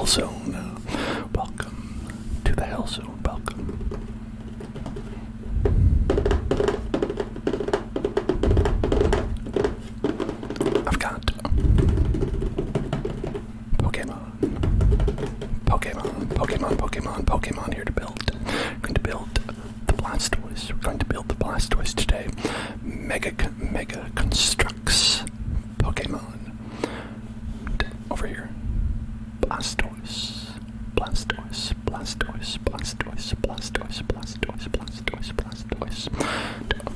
Hell Zone. Welcome to the Hell Zone. Welcome. I've got Pokemon here to build. We're going to build the Blastoise. We're going to build the Blastoise today. Mega Construx Pokemon. Over here. Blastoise.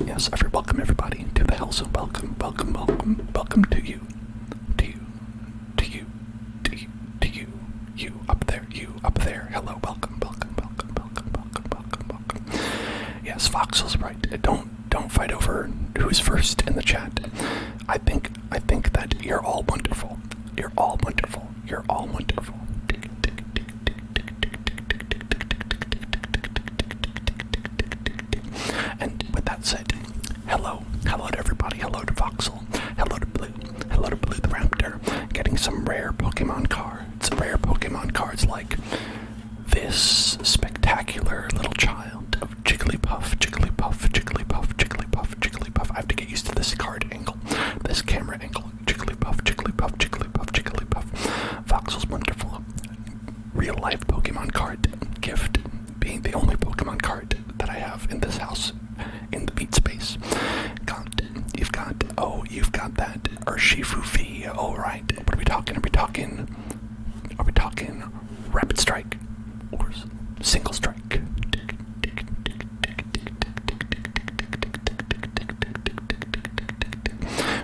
Yes, welcome everybody to the Hell Zone. Welcome to you. You up there. Hello, welcome. Yes, Voxel's right. Don't fight over who's first in the chat. I think that you're all wonderful. You're all wonderful. And with that said, hello to everybody. Hello to Voxel. Hello to Blue the Raptor. Getting some rare Pokemon cards. Rare Pokemon cards like this spectacular little child of Jigglypuff. I have to get used to this card angle, this camera angle. Jigglypuff. Voxel's wonderful real life Pokemon card gift, being the only Pokemon card that I have in this house in the beat space. You've got that Urshifu V. All right. What are we talking? Are we talking Rapid Strike or Single Strike?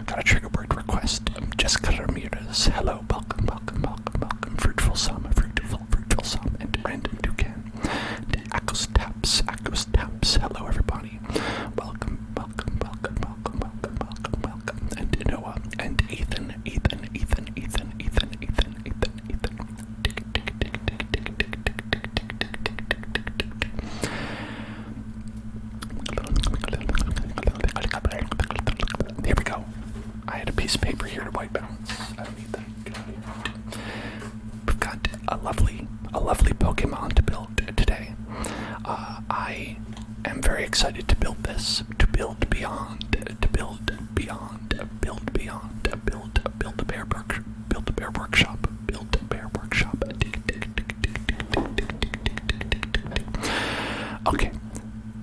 Got a trigger word request. Jessica Ramirez. Hello. Welcome. Fruitful Sum, and Random Toucan. Akos Taps. Hello, everybody. Welcome. And Noah and Ethan. Here we go. I had a piece of paper here to white balance. I don't need that. We've got a lovely Pokemon to build today. I am very excited to build this, to build beyond, build a bear workshop. Okay,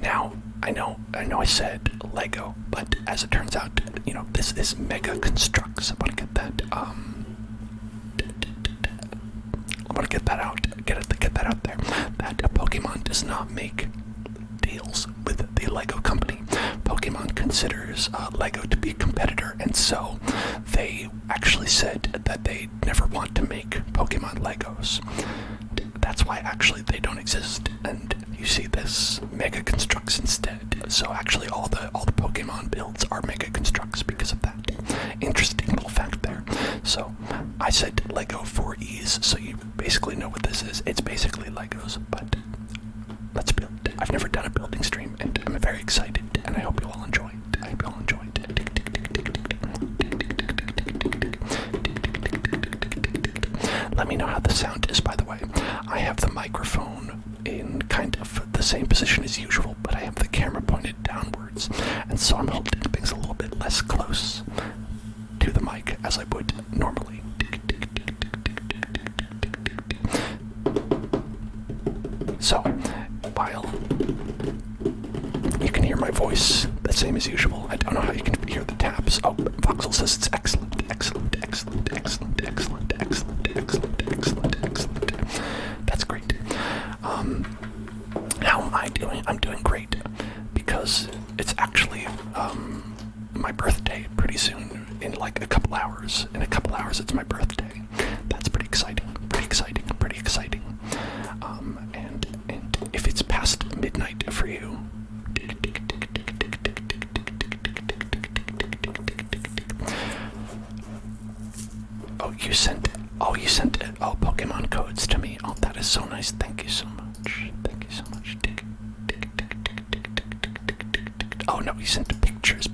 now I know I said Lego, but as it turns out, this is Mega Construx. I want to get that. I want to get that out. Get that out there. That Pokemon does not make deals with the Lego company. Pokemon considers Lego to be a competitor, and so they actually said that they never want to make Pokemon Legos. That's why actually they don't exist, and you see this Mega Construx instead. So actually all the Pokemon builds are Mega Construx because of that. Interesting little fact there. So I said Lego for ease, so you basically know what this is. It's basically Legos, but let's build. I've never done a building stream, and I'm very excited, and I hope you all enjoy it. Let me know how the sound is, by the way. I have the microphone in kind of the same position as usual, but I have the camera pointed downwards, and so I'm holding things a little bit less close to the mic as I would normally. So, while you can hear my voice the same as usual, I don't know how you can hear the taps. Oh, Voxel says it's excellent. That's great. How am I doing? I'm doing great because it's actually my birthday pretty soon, in like a couple hours. In a couple hours, it's my birthday. That's pretty exciting. And if it's past midnight for you, you sent Pokemon codes to me. Oh, that is so nice. Thank you so much. Oh no, you sent pictures.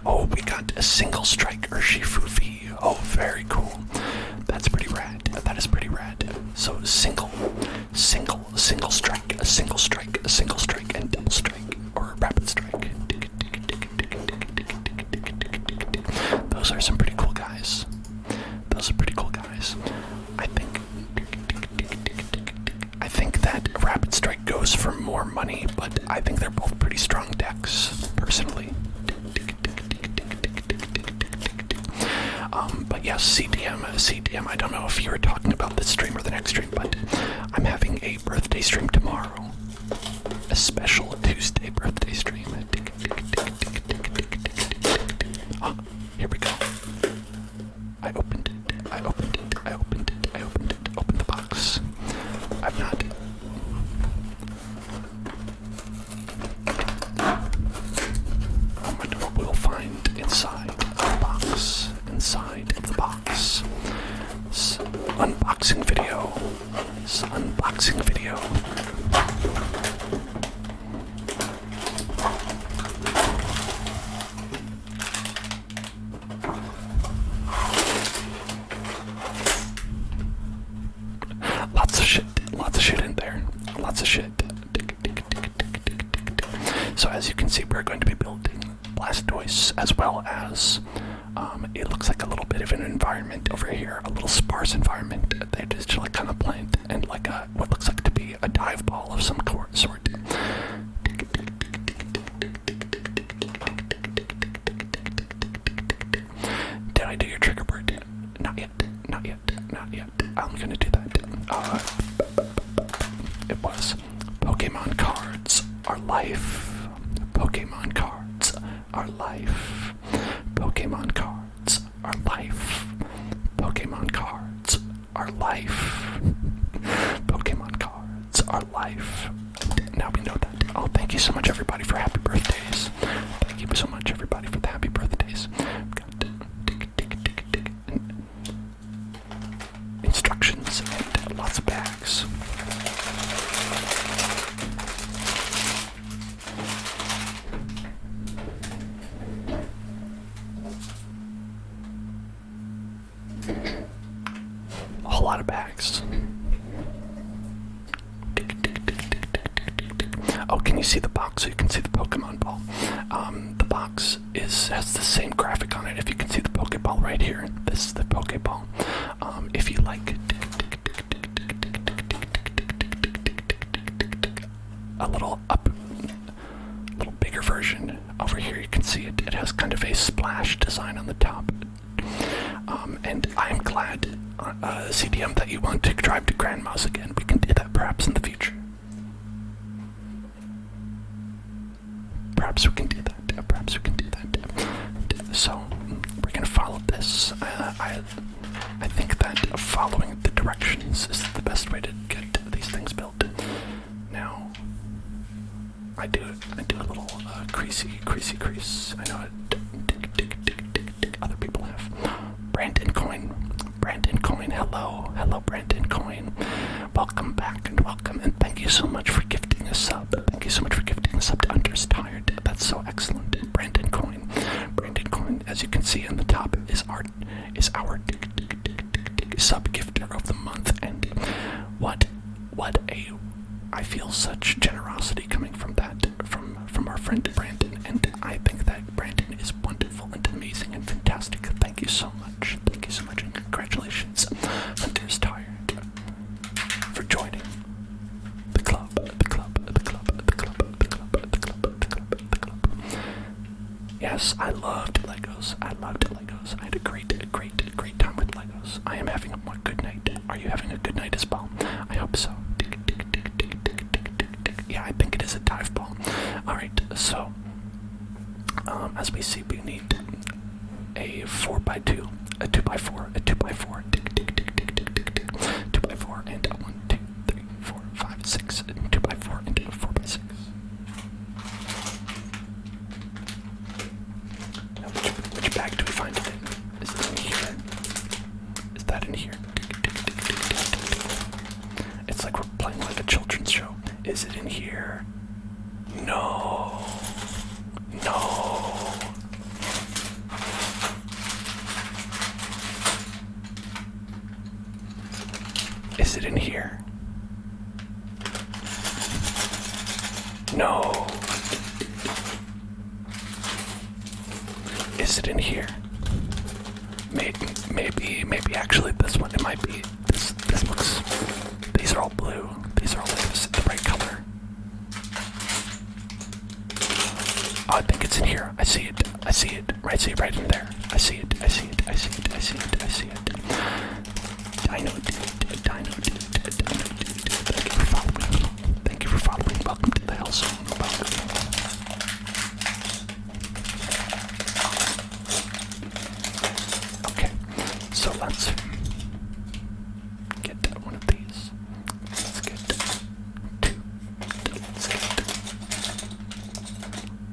Oh, we got a Single Strike Urshifu V. Oh, very cool. That's pretty rad. So those are some pretty cool guys. Those are pretty cool guys. I think that Rapid Strike goes for more money, but I think they're both pretty strong decks, personally. But yes, CDM, I don't know if you were talking about this stream or the next stream, but I'm having a birthday stream tomorrow. A special Tuesday birthday stream. Oh, here we go. I opened the box. I've not. I wonder what we'll find inside the box. Inside the box. Unboxing video. Unboxing video. Lots of shit in there. Lots of shit. So as you can see, we're going to be building Blastoise, as well as it looks like a little bit of an environment over here, a little sparse environment. They just like kind of plant and like what looks like to be a dive ball of some sort. Did I do your trigger word? Not yet. I'm gonna do that. It was Pokemon cards are life. Pokemon cards are life. Pokemon cards are life. Pokemon cards are life. Pokemon cards are life. Now we know that. Oh, thank you so much, everybody, for happy birthdays. Thank you so much, everybody, for the happy birthdays. Instructions and lots of bags. A whole lot of bags. Oh, can you see the box? So you can see the Pokemon ball. The box has the same graphic on it. If you can see the Pokeball right here, this is the Pokeball. If you like a little bigger version over here, you can see it. It has kind of a splash design on the top. And I'm glad, CDM, that you want to drive to Grandma's again. We can do that perhaps in the future. Perhaps we can do that. So, we're going to follow this. I think that following the directions is the best way to get these things built. Now, I do a little creasy crease. I know other people have. Brandon Coin, hello Brandon Coin. Welcome back and welcome, and thank you so much for gifting a sub. Thank you so much for gifting a sub to Under's Tired. That's so excellent. Brandon Coin, as you can see in the top, is our sub gifter of the month, and I feel such generosity coming from that, from our friend Brandon, and I think that Brandon is wonderful and amazing and fantastic. Thank you so much, and congratulations, Hunter's Tired, for joining the club. Yes, I loved Legos. I had a great time with Legos. I am having a good night. Are you having a good night as well? I hope so. Yeah, I think it is a dive ball. Alright, so as we see, we need a 4x2, a 2x4, a 2x4, 2x4, and a 1, 2, 3, 4, 5, 6, and 2x4, and a 4x6. Now, which bag do we find it in? Is it in here? Is that in here? It's like we're playing like a children's show. Is it in here? No. Is it in here? No. Is it in here? Maybe actually this one, it might be, this looks, these are all blue, these are all the right color. Oh, I think it's in here, I see it, right in there, I see it. Dino dude, thank you for following, welcome to the Hell Zone, Okay, so let's get one of these. Let's get two. Let's get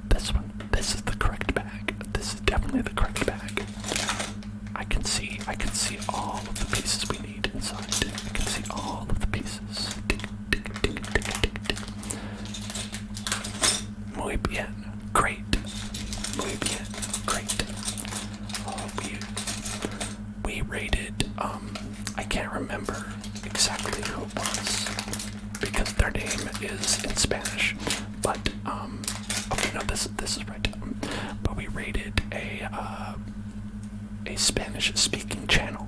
this one. This is the correct bag. This is definitely the correct bag. I can see all of the pieces we need inside. I can see all of the pieces. Muy bien. Great. Muy bien. Great. We rated, I can't remember exactly who it was because their name is in Spanish, but, okay, no, this is right. But we rated a Spanish-speaking channel,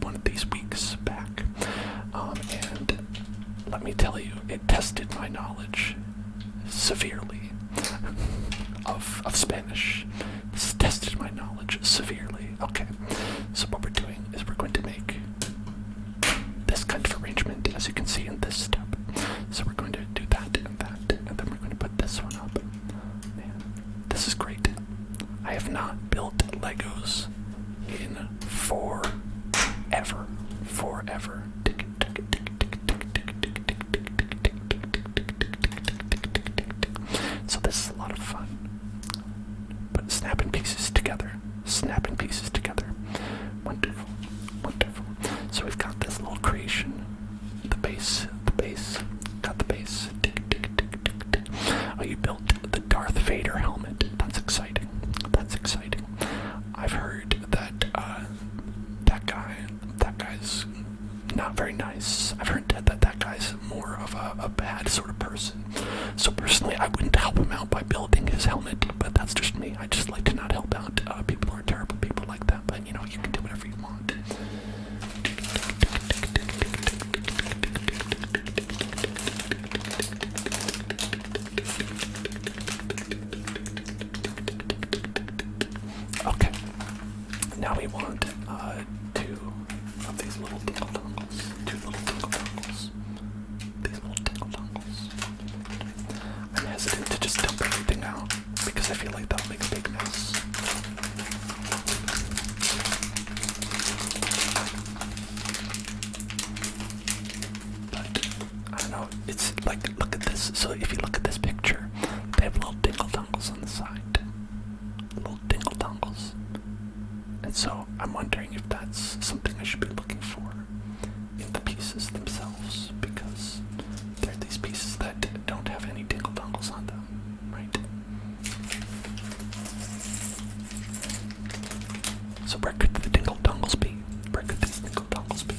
one of these weeks back, and let me tell you, it tested my knowledge severely of Spanish. It's tested my knowledge severely. Okay, so what we're doing is we're going to make this kind of arrangement, as you can see in this step. So we're going to do that, and then we're going to put this one up. Man, this is great. I have not built Legos in forever. So this is a lot of fun. But snapping pieces together. Wonderful. So we've got this little creation. The base. Got the base. Oh, you built the Darth Vader helmet. That's exciting. I've heard that that guy's not very nice. I've heard that guy's more of a bad sort of person. So personally, I wouldn't help him out by building his helmet, but that's just me. I just like to not help out people who are terrible people like that. But you know, you can do whatever you want. Okay, now we want two of these little dingle dongles. I'm hesitant to just dump everything out because I feel like that'll make a big mess. But I don't know, it's like, look at this. So if you look at this picture, they have little dingle dongles on the side. Little dingle dongles. And so I'm wondering if that's something I should be looking for in the pieces themselves, because there are these pieces that don't have any dingle dongles on them, right? So where could the dingle dongles be? Where could these dingle dongles be?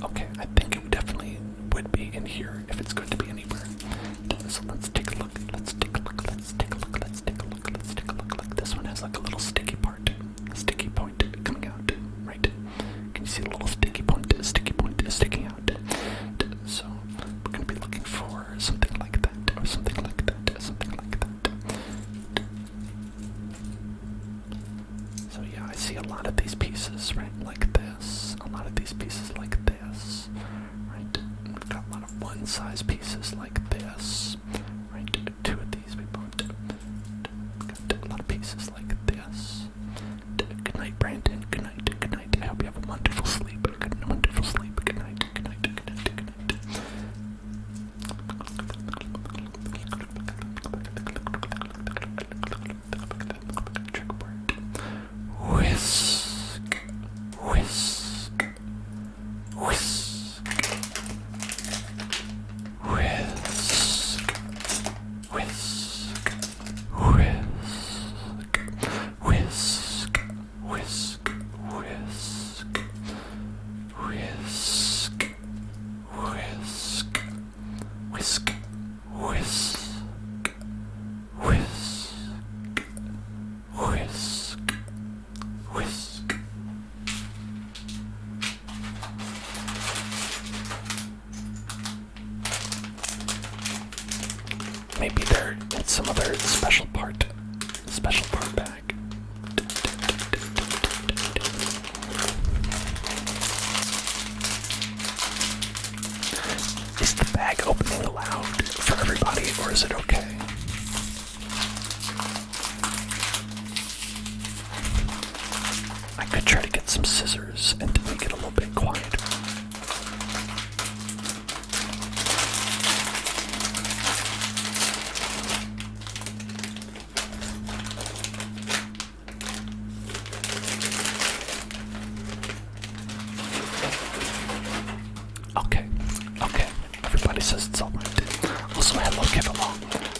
Okay, I think it definitely would be in here if it's going to be anywhere. So let's take a look. Like this one has like a little sticky point coming out, right? Can you see the little sticky point sticking out? So we're going to be looking for something like that, or something like that. So yeah, I see a lot of these pieces, right? Like this. A lot of these pieces like this, right? We've got a lot of one-size pieces like this, right? Two of these we bought. Got a lot of pieces like this. Good night, Brandon. Good night. I hope you have a wonderful sleep. Good night. Whisk. maybe they're in some other special part bag. Is the bag opening loud for everybody, or is it okay? I could try to get some scissors and make it a little bit quieter. Okay. Everybody says it's alright. Also, hello, Kevin.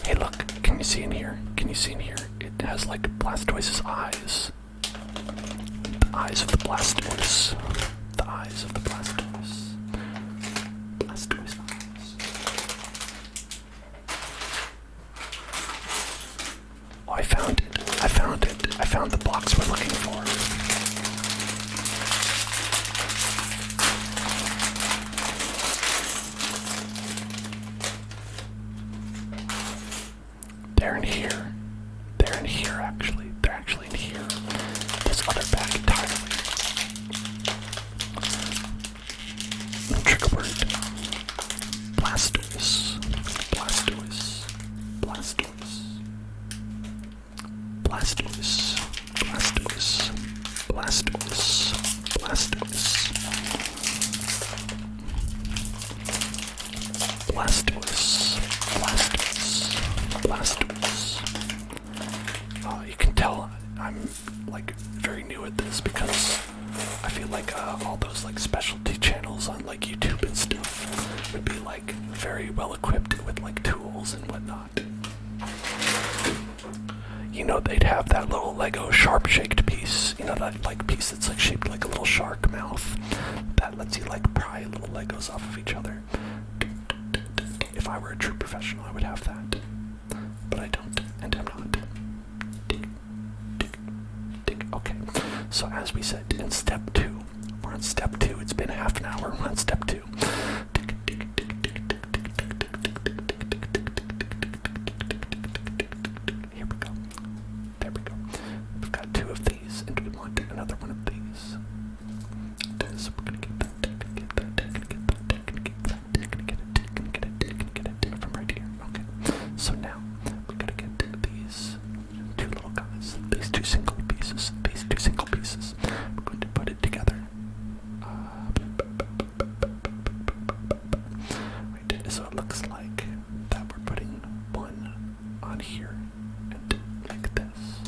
Hey, look. Can you see in here? It has like Blastoise's eyes. The eyes of the Blastoise. The eyes of the Blastoise. Blastoise eyes. Oh, I found it. I found the box we're looking for. They're in here actually. They're actually in here. This other bag entirely. Trigger word. Blastoise. Blastoise. Blastoise. Blastoise. Blastoise. Blastoise. Blastoise. Blastoise. Blastoise. Blastoise. You can tell I'm like very new at this because I feel like all those like specialty channels on like YouTube and stuff would be like very well equipped with like tools and whatnot. You know, they'd have that little Lego sharp shaped piece, you know, that like piece that's like shaped like a little shark mouth that lets you like pry little Legos off of each other. If I were a true professional, I would have that, but I don't, and I'm not. Okay, so as we said, in step 2, we're on step 2, it's been half an hour, we're on step 2. Here we go, there we go. We've got 2 of these, and we want another one of these. So we're gonna get that, from right here. Okay, so now, we gotta get these 2 little guys, these 2 single pieces. We're going to put it together. Right, so it looks like that we're putting one on here and like this.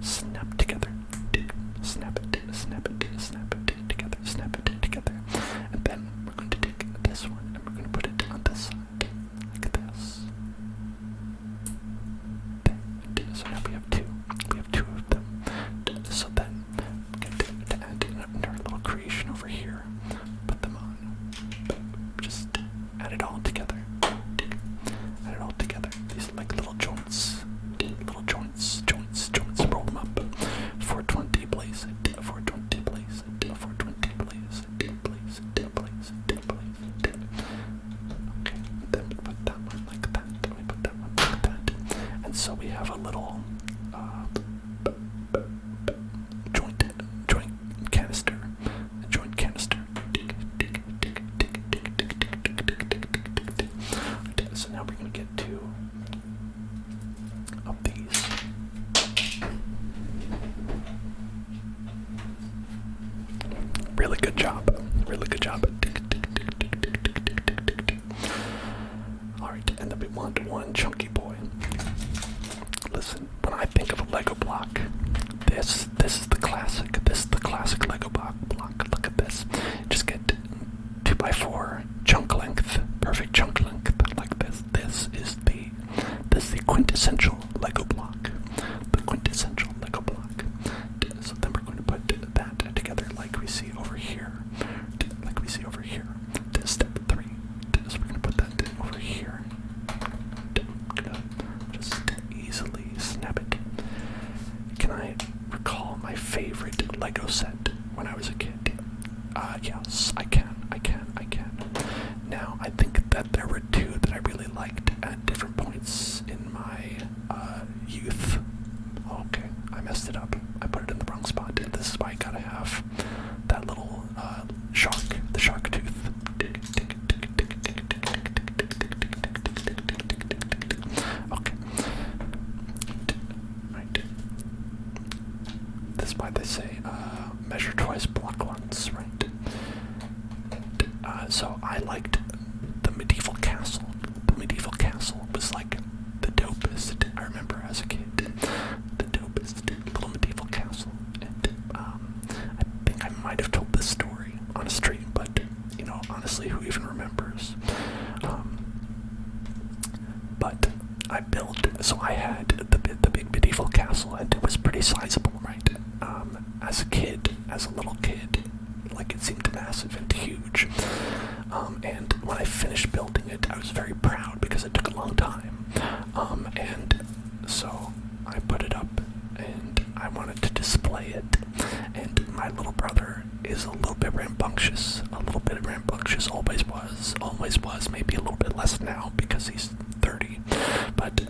Snap together. Snap it together. And then we're going to take this one and we're going to put it on this side. Like this. So now we have 2. We have 2 of them. So then we get to add in our little creation over here. Put them on. Just add it all together. Add it all together. These like little joints. Roll them up. 420 blaze it. 420 blaze it. 420 blaze it. Blaze it. Okay. Then we put that one like that. And so we have a little joint canister. A joint canister. So now we're going to get 2 of these. Really good job. Alright, and then we want one chunky boy. Listen, when I think of a Lego block, this is the classic. This is the classic Lego block. Look at this. Just get 2x4 chunk length, perfect chunk length, like this. This is the quintessential Lego block. The quintessential Lego block. So then we're going to put that together like we see over here. Step 3. So we're going to put that over here. Just easily snap it. Can I recall my favorite Lego set when I was a kid? Yes, I can. Now, I think So I liked the medieval castle. The medieval castle was like the dopest I remember as a kid. The dopest little medieval castle. And I think I might have told this story on a stream, but honestly, who even remembers? But I built, so I had the big medieval castle, and it was pretty sizable, right? As a kid, as a little kid, like it seemed massive and huge. And when I finished building it, I was very proud because it took a long time. And so I put it up, and I wanted to display it. And my little brother is a little bit rambunctious, always was, maybe a little bit less now because he's 30, but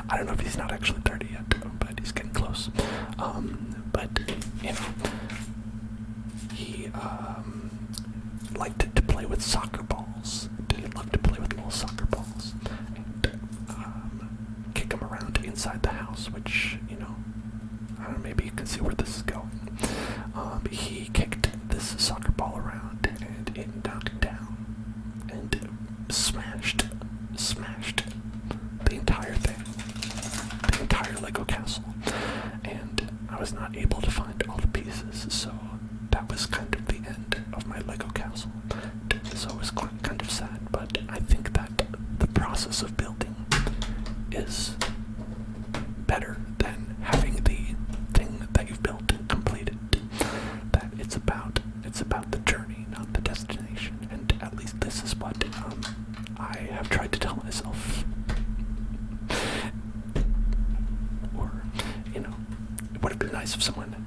I don't know if he's not actually 30 yet, but he's getting close. But he liked to play with soccer balls. He loved to play with little soccer balls and kick them around inside the house, which I don't know, maybe you can see where this is going. He kicked this soccer ball around, and it knocked down and smashed the entire thing, the entire Lego castle. And I was not able to find all the pieces, so that was kind of the end of my Lego castle. So it was kind of sad, but I think that the process of building is better than having the thing that you've built completed. That it's about the journey, not the destination. And at least this is what I have tried to tell myself. Or it would have been nice if someone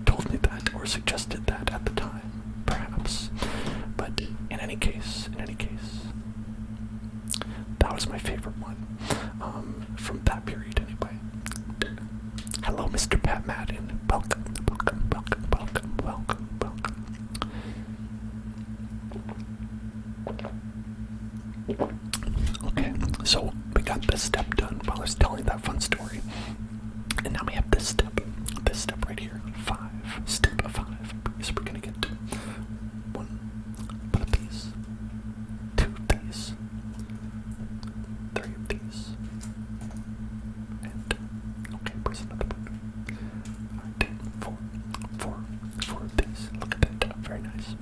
told me that or suggested that at the time, perhaps. But in any case, that was my favorite one from that period anyway. Hello, Mr. Pat Madden. Welcome. Okay, so we got this step done while I was telling that fun story. And now we have this step right here. Step 5. So we're gonna get 1 of these, 2 of these, 3 of these, and okay, where's another one? Alright, 4 of these. Look at that, very nice.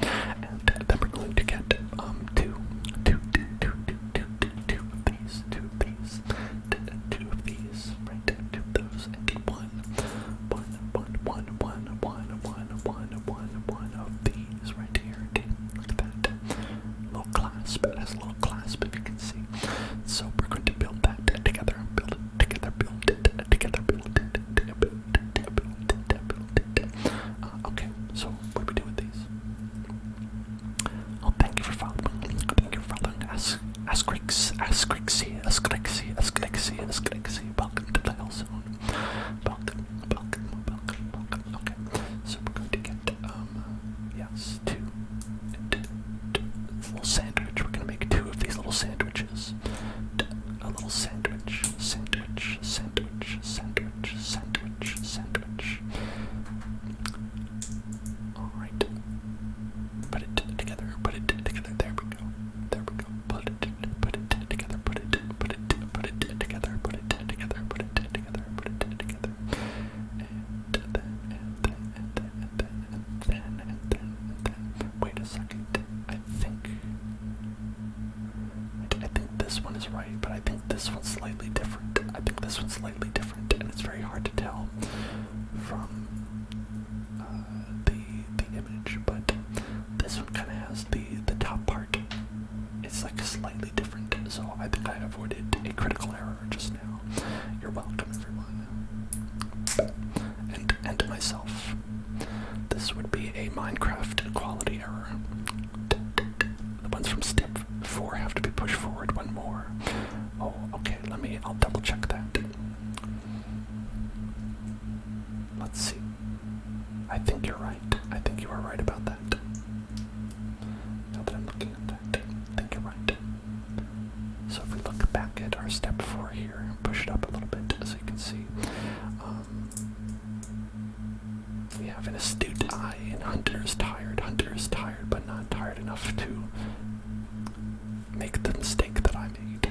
And then we're going to get 2 of these, 2 of these, right? 2 of those, and 1 of these right here. Look at that. Little clasp. It has a little clasp, if you can see. So we're going to build that together. Build it together. Okay, so what do we do with these? Oh, thank you for following. Ask Grixie. Welcome to the Hell Zone. Welcome. Okay, so we're going to get, yes, 2. Little sandwich. We're going to make 2 of these little sandwiches. A little sandwich. Alright. Put it together. There we go. Put it together. And then. Wait a second. I think this one is right, but I think this one's slightly different. And it's very hard to tell from the image, but this one kind of has the top part. It's like slightly different, so I think I avoided a critical error just now. You're welcome, everyone. And myself. This would be a Minecraft quality error. The ones from step 4 have to be pushed forward 1 more. Oh, okay, I'll double check that. Let's see. I think you're right. I think you are right about that. Now that I'm looking at that, I think you're right. So if we look back at our step 4 here, and push it up a little bit so you can see, we have an astute I in Hunter is tired. Hunter is tired, but not tired enough to make the mistake that I made.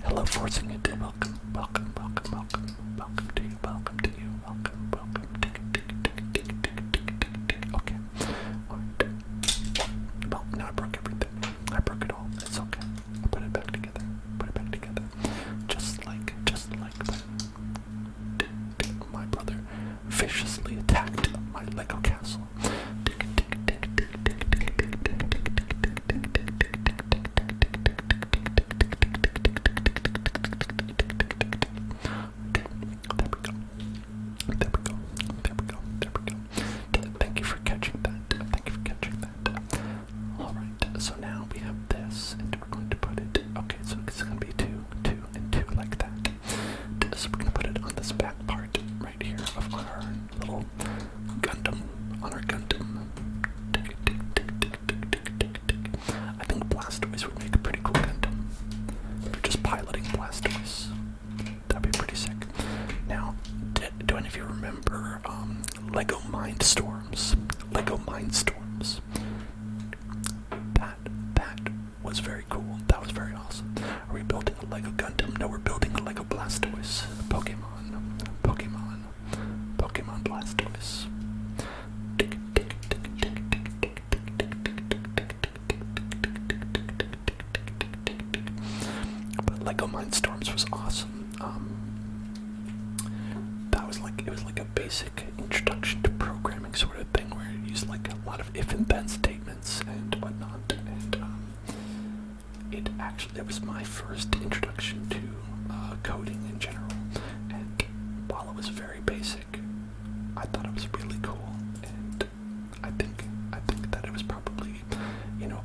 Hello, forcing it. Welcome, welcome, welcome, welcome, welcome to you, welcome to you, welcome, welcome. Okay, alright. Well, now I broke everything. I broke it all. It's okay. I'll put it back together. Put it back together. Just like my brother viciously attacked my Lego castle. Thank you for catching that. Alright, so now we have this, and we're going to put it, okay, so it's going to be 2, 2, and 2 like that. So we're going to put it on this back part right here of our little Gundam, on our Gundam. I think Blastoise would make a pretty cool Gundam. If you're just piloting Blastoise, that'd be pretty sick. Now, do any of you remember Lego Mindstorms? Lego Mindstorms. That was very cool. That was very awesome. Are we building a Lego Gundam? No, we're building a Lego Blastoise. Pokemon Blastoise. But Lego Mindstorms was awesome. It was like a basic introduction to programming sort of thing, where it used like a lot of if and then statements and whatnot. And it was my first introduction to coding in general. And while it was very basic, I thought it was really cool. And I think that it was probably,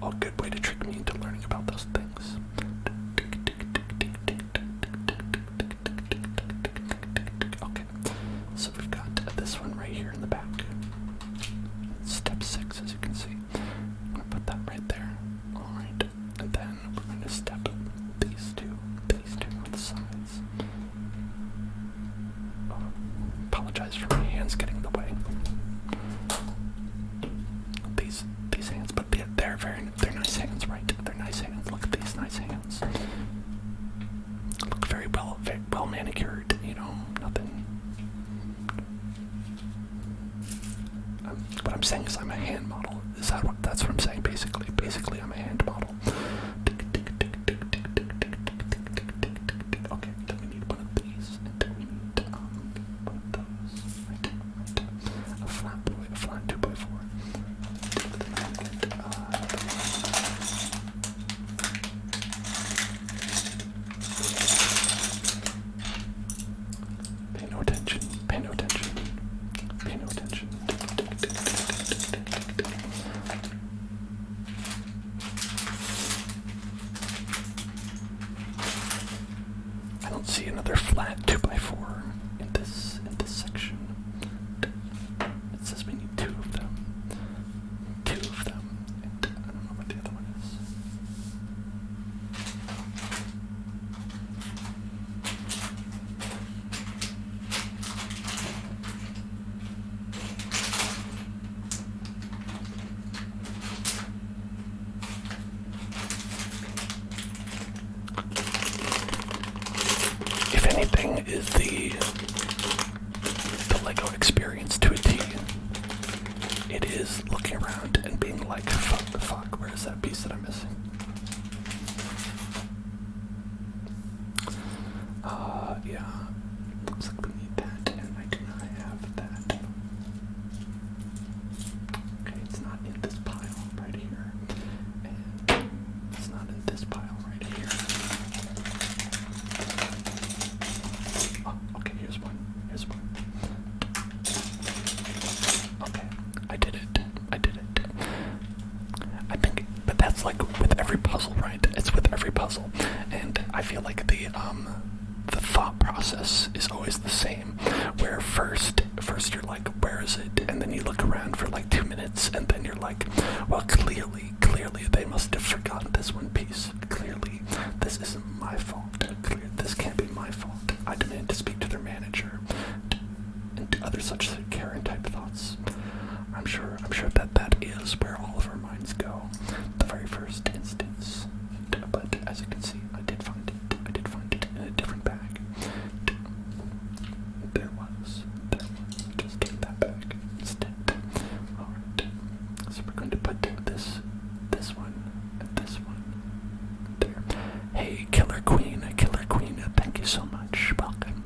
a good way to trick me into learning about those things. Okay, so we've got this one right here in the back. Step 6, as you can see. I'm going to put that right there. Alright, and then we're going to step these two on the sides. Apologize for my hands getting in the way. These hands, but they're nice hands, right? They're nice hands. Look at these nice hands. Look very well manicured. Nothing. What I'm saying is I'm a hand model. That's what I'm saying basically? Basically, I'm a hand model. Okay, then we need one of these, and then we need one of those. Right. A flat 2x4. Pay no attention. I don't see another flat 2x4 in this section. It says we need 2 of them. And I don't know what the other one is. If anything, is the Lego experience to a T. It is looking around and being like, fuck, where is that piece that I'm missing? Yeah. Looks like we need that, and I do not have that. Okay, it's not in this pile right here. And it's not in this pile right here. Oh, okay, here's one. Okay, I did it. I think, but that's like with every puzzle, right? It's with every puzzle. And I feel like the thought process is always the same. They're such Karen type thoughts. I'm sure that is where all of our minds go. The very first instance. But as you can see, I did find it in a different bag. There was. Just get that bag instead. Alright. So we're going to put this one, and this one. There. Hey, Killer Queen, thank you so much. Welcome.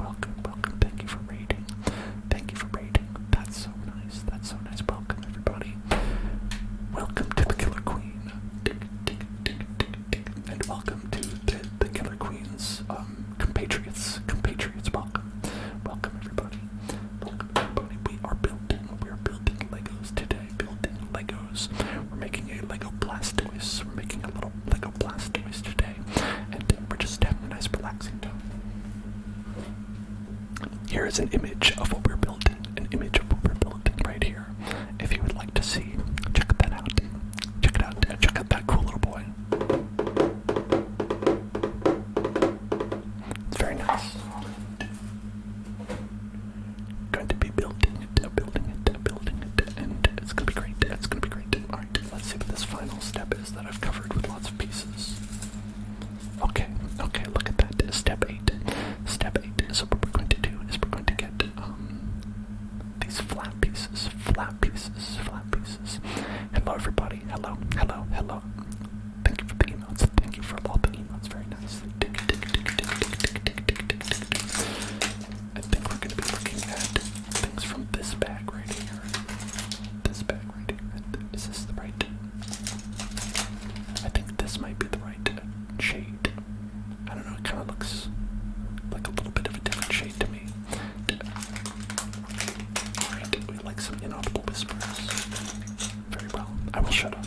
Thank you for raiding. That's so nice. Welcome, everybody. Welcome to the Killer Queen. And welcome to the Killer Queen's compatriots. Welcome, everybody. We are building Legos today. We're making a Lego Blastoise. We're making a little Lego Blastoise today. And we're just having a nice relaxing time. Here is an image of what we're building. Right here. If you would like to see, check that out. Check out that cool little boy. It's very nice. Going to be building it, and it's gonna be great. Alright, let's see what this final step is that I've covered with lots of pieces. Okay, look at that. Step 8. So what we're going to do is we're going to get these flat pieces. Hello, everybody. Hello. Thank you for the emotes. Thank you for all the emotes. Very nice. I think we're going to be looking at things from this bag right here. Is this the right? I think this might be the right shade. I don't know. It kind of looks like a little bit of a different shade to me. Alright, we like some inaudible whispers. Very well. I will shut up.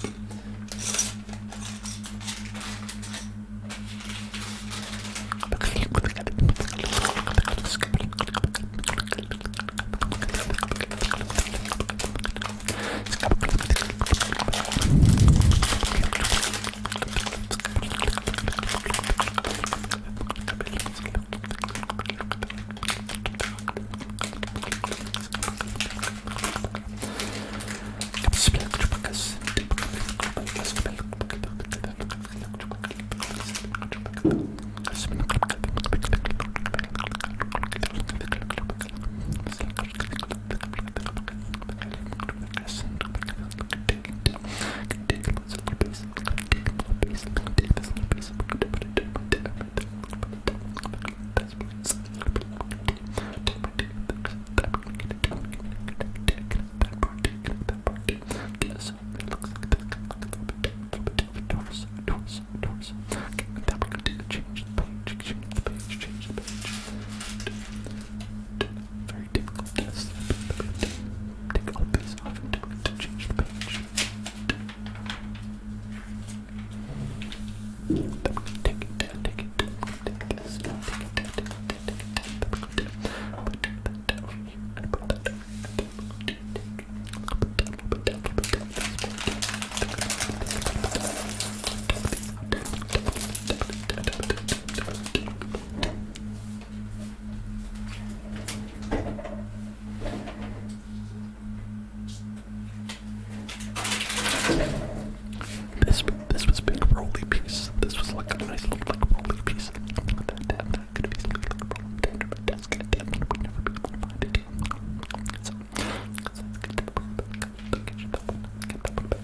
This was a big rolly piece. This was like a nice little rolly piece. That could be like a rolling tender, but that's good. We never be able to find it. So let's get that one back. Get that one back.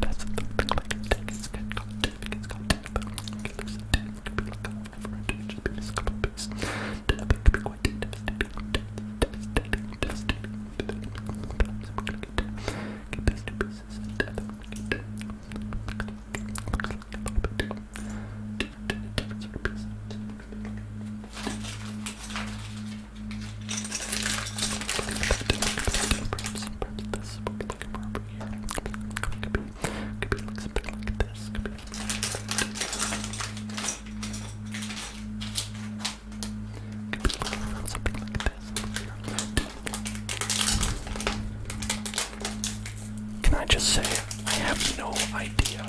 That's the like it's got it looks like it could be like a forever. It just be this couple bits. That could be quite I just say, I have no idea.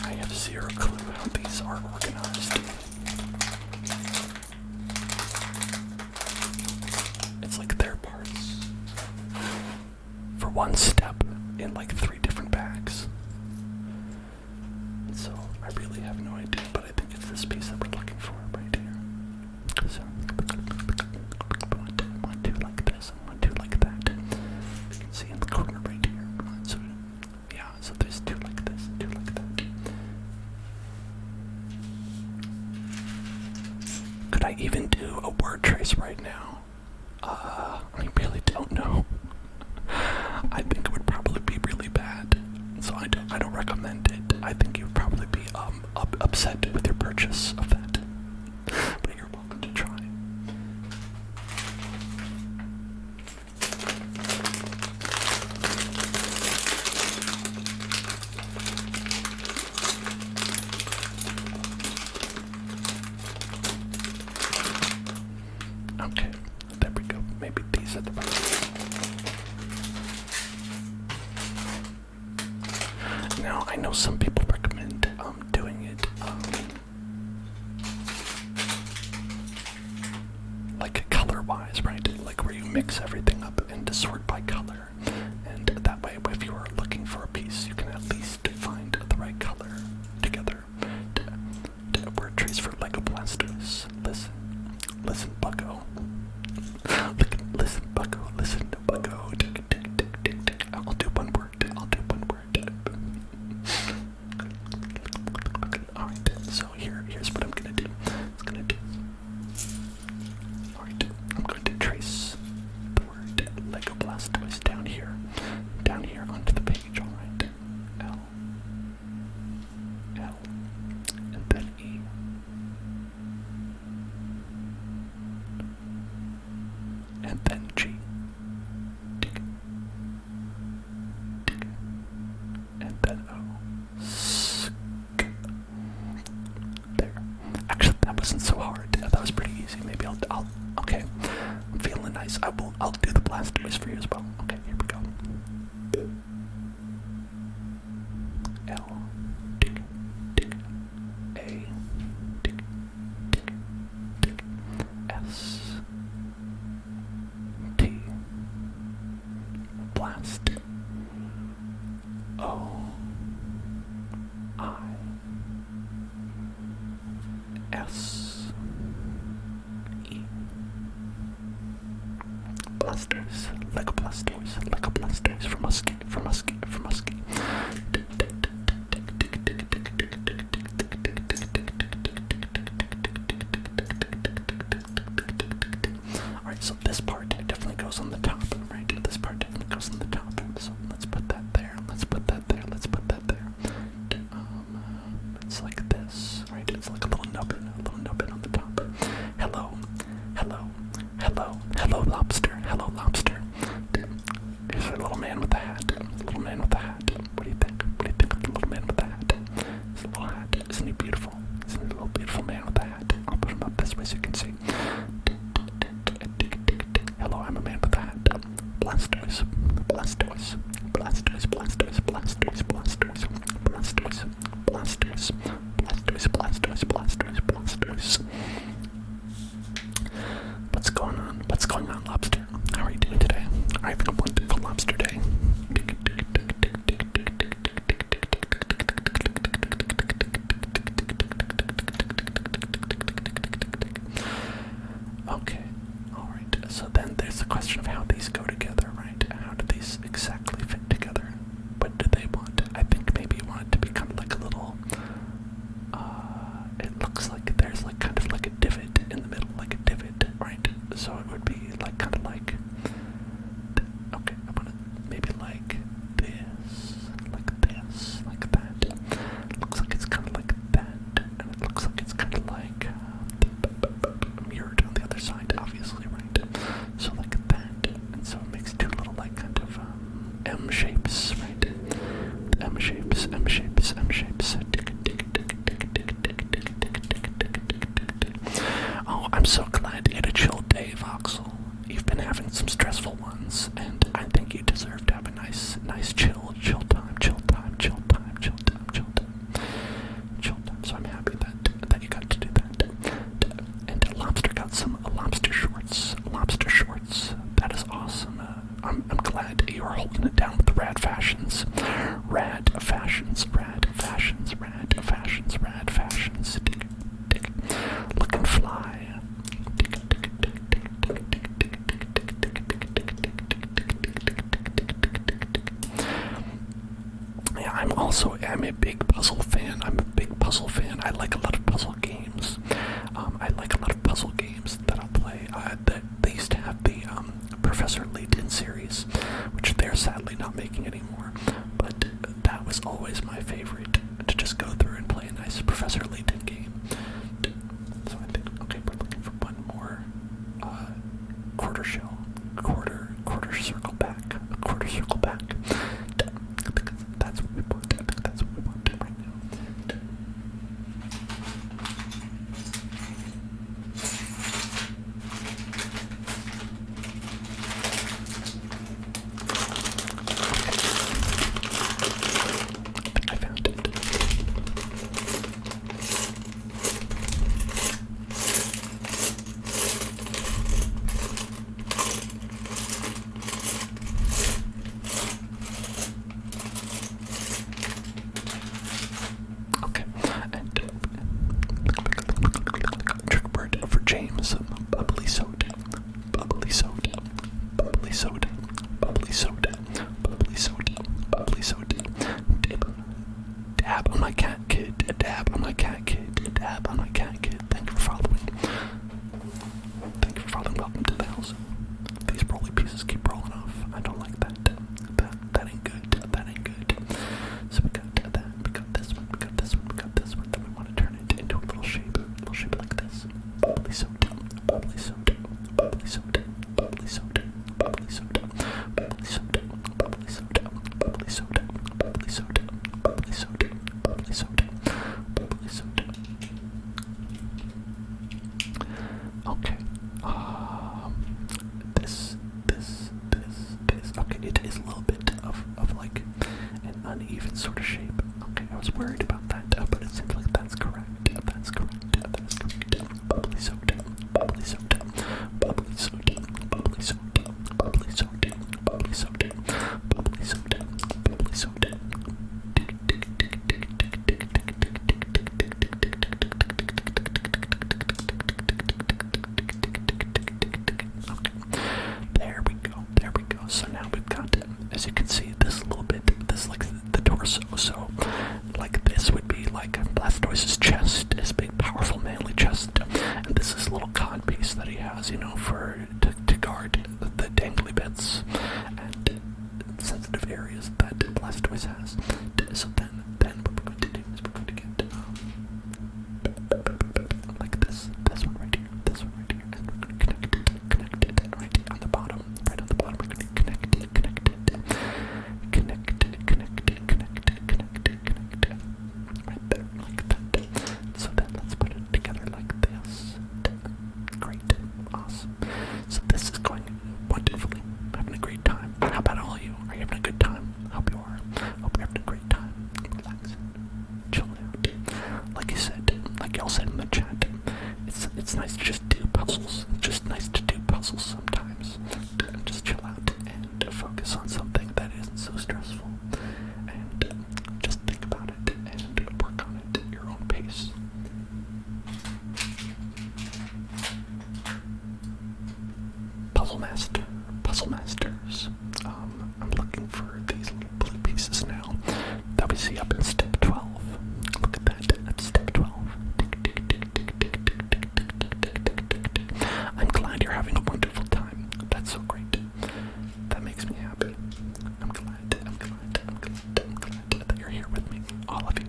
I have zero clue how these are organized. one step in like 3 different bags. So I really have no idea, but I think it's this piece that we're looking for right here. So one, two like this, and 1, 2 like that. You can see in the corner right here. So yeah, so there's 2 like this, 2 like that. Could I even do a word trace right now? I really don't know. I think it would probably be really bad, so I don't recommend it. I think you would probably be upset with your purchase of that, but you're welcome to try. Okay, there we go. Maybe these are the right. Now, I know some people recommend doing it like color-wise, right? Like where you mix everything up and sort by color. And that way, if you are looking for a piece, you can at least find the right color together. Word trace for Lego Blastoise. Listen, Bucko. Listen, Bucko. Listen to Bucko. I'll do one word. Alright, so here's what I'm gonna do. Alright, I'm going to trace the word Lego Blastoise down here onto the page, alright. L, and then E. And then G. And then O. There. Actually, that wasn't so hard. That was pretty easy. Maybe I'll okay. I'm feeling nice. I'll do the Blastoise for you as well. Okay, here we go. L. A. S. T. Blast. O. I. S. E. Blastoise. Lego Blastoise. For Muskie. Alright, so this part definitely goes on the top, right? This part definitely goes on the top. So let's put that there. It's like this, right? It's like a little nubbin on the top. Hello, lobster. Here's a little man with a hat. What do you think? Of the little man with the hat? His little hat. Isn't he beautiful? Isn't he a little beautiful man with a hat? I'll put him up this way so you can see. Hello, I'm a man with a hat. Blastoise. What's going on, lobster? How are you doing today? Are you having a wonderful lobster day? Okay, alright. So then there's the question of how these go together, right? How do these exactly fit together? What do they want? I think maybe you want it to be kind of like a little, it looks like there's like kind of like a divot in the middle, like a divot, right? So it would be like kind of like, okay, I want it maybe like this, like that. Looks like it's kind of like that, and it looks like it's kind of like mirrored on the other side, obviously, right? So like that, and so it makes 2 little like kind of M shapes, right? M shapes. Oh, I'm so glad you had a chill day, Voxel. You've been having some stressful ones, and I think you deserve to have a nice chill time. So I'm happy that you got to do that. And Lobster got some lobster shorts. That is awesome. I'm glad you are holding it down am a big puzzle fan. I'm a big puzzle fan. I like a lot of puzzle games. That I'll play. They used to have the Professor Layton series, which they're sadly not making anymore. But that was always my favorite, to just go through and play a nice Professor Layton game. So I think, okay, we're looking for one more quarter shell, quarter circle back, a quarter circle back. I think that's what we want. I think that's what we want right now. I found it. Okay, and trick word for James, bubbly soda, bubbly soda, bubbly soda, bubbly soda, bubbly soda, bubbly soda. Dab on my cat kid, a dab on my cat kid, a dab on my cat kid. Thank you for following. Thank you for following. Welcome to the house. These rolly pieces keep rolling off. I don't like that. That ain't good. That ain't good. So we got that. We got this one. We got this one. We got this one. Then we want to turn it into a little shape like this. Bubbly soda. Bubbly soda. Bubbly soda. Bubbly soda. Bubbly soda. Bubbly soda. Bubbly soda. Bubbly soda. Bubbly soda. Bubbly soda. Bubbly soda. Bubbly soda. Okay. This. Okay, it is a little bit of like an uneven sort of shape. Okay, I was worried about that, but it seems like that's correct. That's correct. That's correct. Bubbly soda. Bubbly soda. Bubbly soda. Bubbly soda. Bubbly soda. Bubbly soda. Bubbly soda. Bubbly soda. There we go. There we go. So now we've got, as you can see, this little bit, this like the torso. So like this would be like Blastoise's chest, his big, powerful, manly chest, and this is a little cod piece that he has, you know, for to guard the dangly bits and sensitive areas that Blastoise has. So then what we're going to do is we're going to get like this one right here, and we're going to connect it right on the bottom, We're going to connect it, right there, like that. So then let's put it together like this. Great, awesome. So this is going wonderfully. I'm having a great time. How about all of you? Are you having a good time? Hope you are. Hope you're having a great time. Relaxing, chilling out. Like you said, like y'all said in the chat, it's nice to just do puzzles. It's just nice to do puzzles sometimes. Just chill out and focus on something that isn't so stressful. And just think about it and work on it at your own pace. Puzzle Masters. I'm looking for these little blue pieces now that we see up in step 12. Look at that. That's step 12. I'm glad you're having a wonderful time. That's so great. That makes me happy. I'm glad that you're here with me, all of you.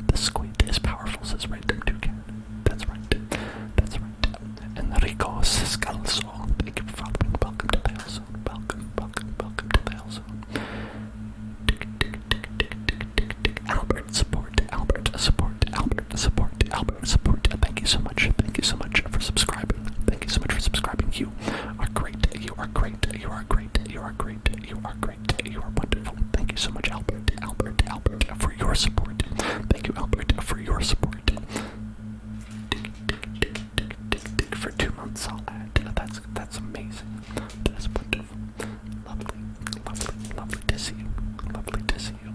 The squid is powerful, says Random Toucan. That's right. Enrico Scalzo. Thank you for following. Welcome to the Hell Zone. Welcome to the Hell Zone. Albert support. Thank you so much for subscribing. You are great. You are wonderful. Thank you so much, Albert, for your support. Thank you, Albert, for your support. For 2 months, I'll add. That's amazing. That's wonderful. Lovely to see you.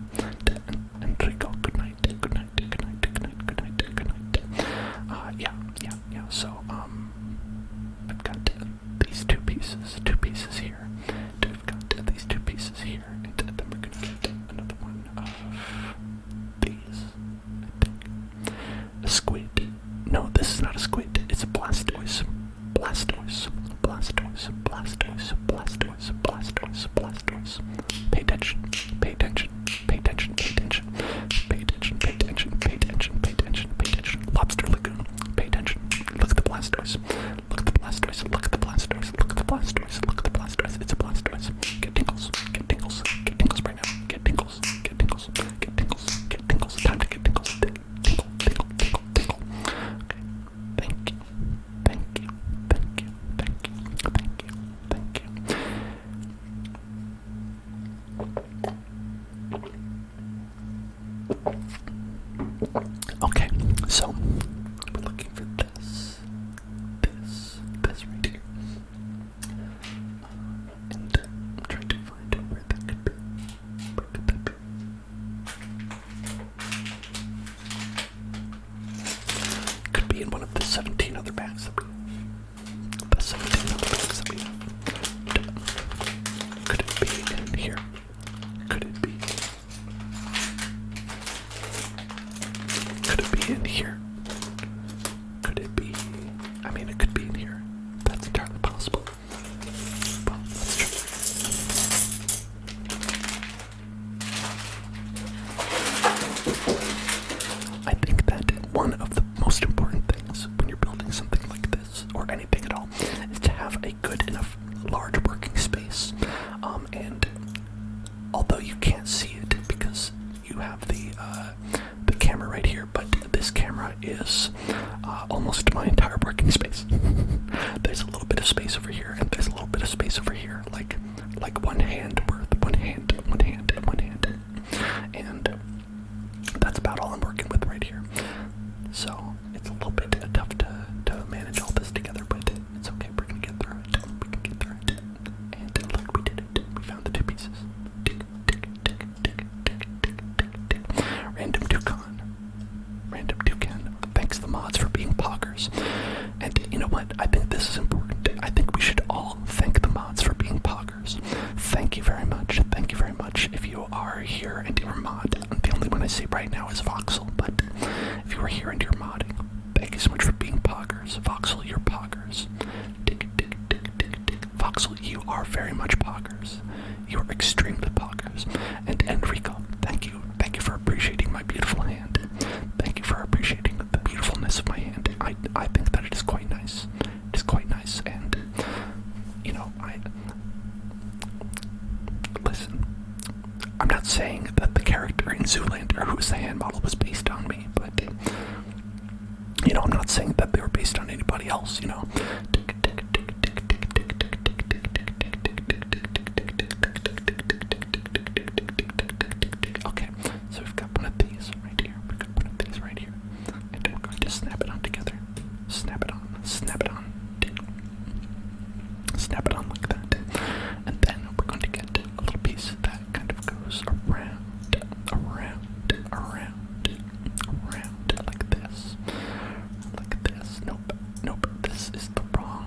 Enrico, good night. Yeah. So, I've got these two pieces here. We've got these two pieces here, and then we're gonna get another one of these. Blastoise, Blastoise, Blastoise, Blastoise, Blastoise, Blastoise, Blastoise. Pay attention, pay attention, pay attention, pay attention, pay attention, pay attention, pay attention, pay attention, pay attention. Lobster Lagoon, pay attention. Look at the Blastoise. Look at the Blastoise. Look at the Blastoise. Look at the Blastoise. Look at the Blastoise. It's a Blastoise. Get tingles. Get tingles. Get tingles right now. Get tingles. Get tingles. Get tingles. Get tingles. Time to get tingles. Tingle, tingle, tingle, tingle. Okay. Thank you. Thank you. Thank you. Thank you. Thank you. Thank you. Okay, so we're looking for this right here. And I'm trying to find where that could be. Where could that be? Could be in one of the 17 other bags that we have. The 17 other bags that we have. Could it be in here? Could it be? Could it be in here? Could it be? I mean, it could be in here. That's entirely possible. Well, let's try. I think that one of the most important things when you're building something like this, or anything at all, is to have a good enough large working space. And although you can't see it because you have the camera right here, but this camera is almost my entire working space. There's a little bit of space over here, and there's a little bit of space over here, like one hand worth, one hand, and that's about all I'm working with right here. So it's a little bit tough to manage all this together, but it's okay. We're gonna get through it. We can get through it. And look, we did it. We found the two pieces. Random toucan thanks the mods for being poggers. And you know what? I think this is important. I think we should all thank the mods for being poggers. Thank you very much. Thank you very much. If you are here and you're a mod, the only one I see right now is Voxel, but if you are here and you're modding, thank you so much for being poggers. Voxel, you're poggers. Voxel, you are very much poggers. You are extremely poggers. And Enrico, thank you. Thank you for appreciating my beautiful hand. Thank you for appreciating the beautifulness of my hand. I think that it is quite nice. It is quite nice, and you know, listen. I'm not saying that the character in Zoolander, who is the hand model, was based on me, but you know, I'm not saying that they were based on anybody else. You know. Okay, so we've got one of these right here. We've got one of these right here. And we're going to snap it on together. Snap it on. Snap it on. Snap it on like that. And then we're going to get a little piece that kind of goes around, like this. Like this. Nope. This is the wrong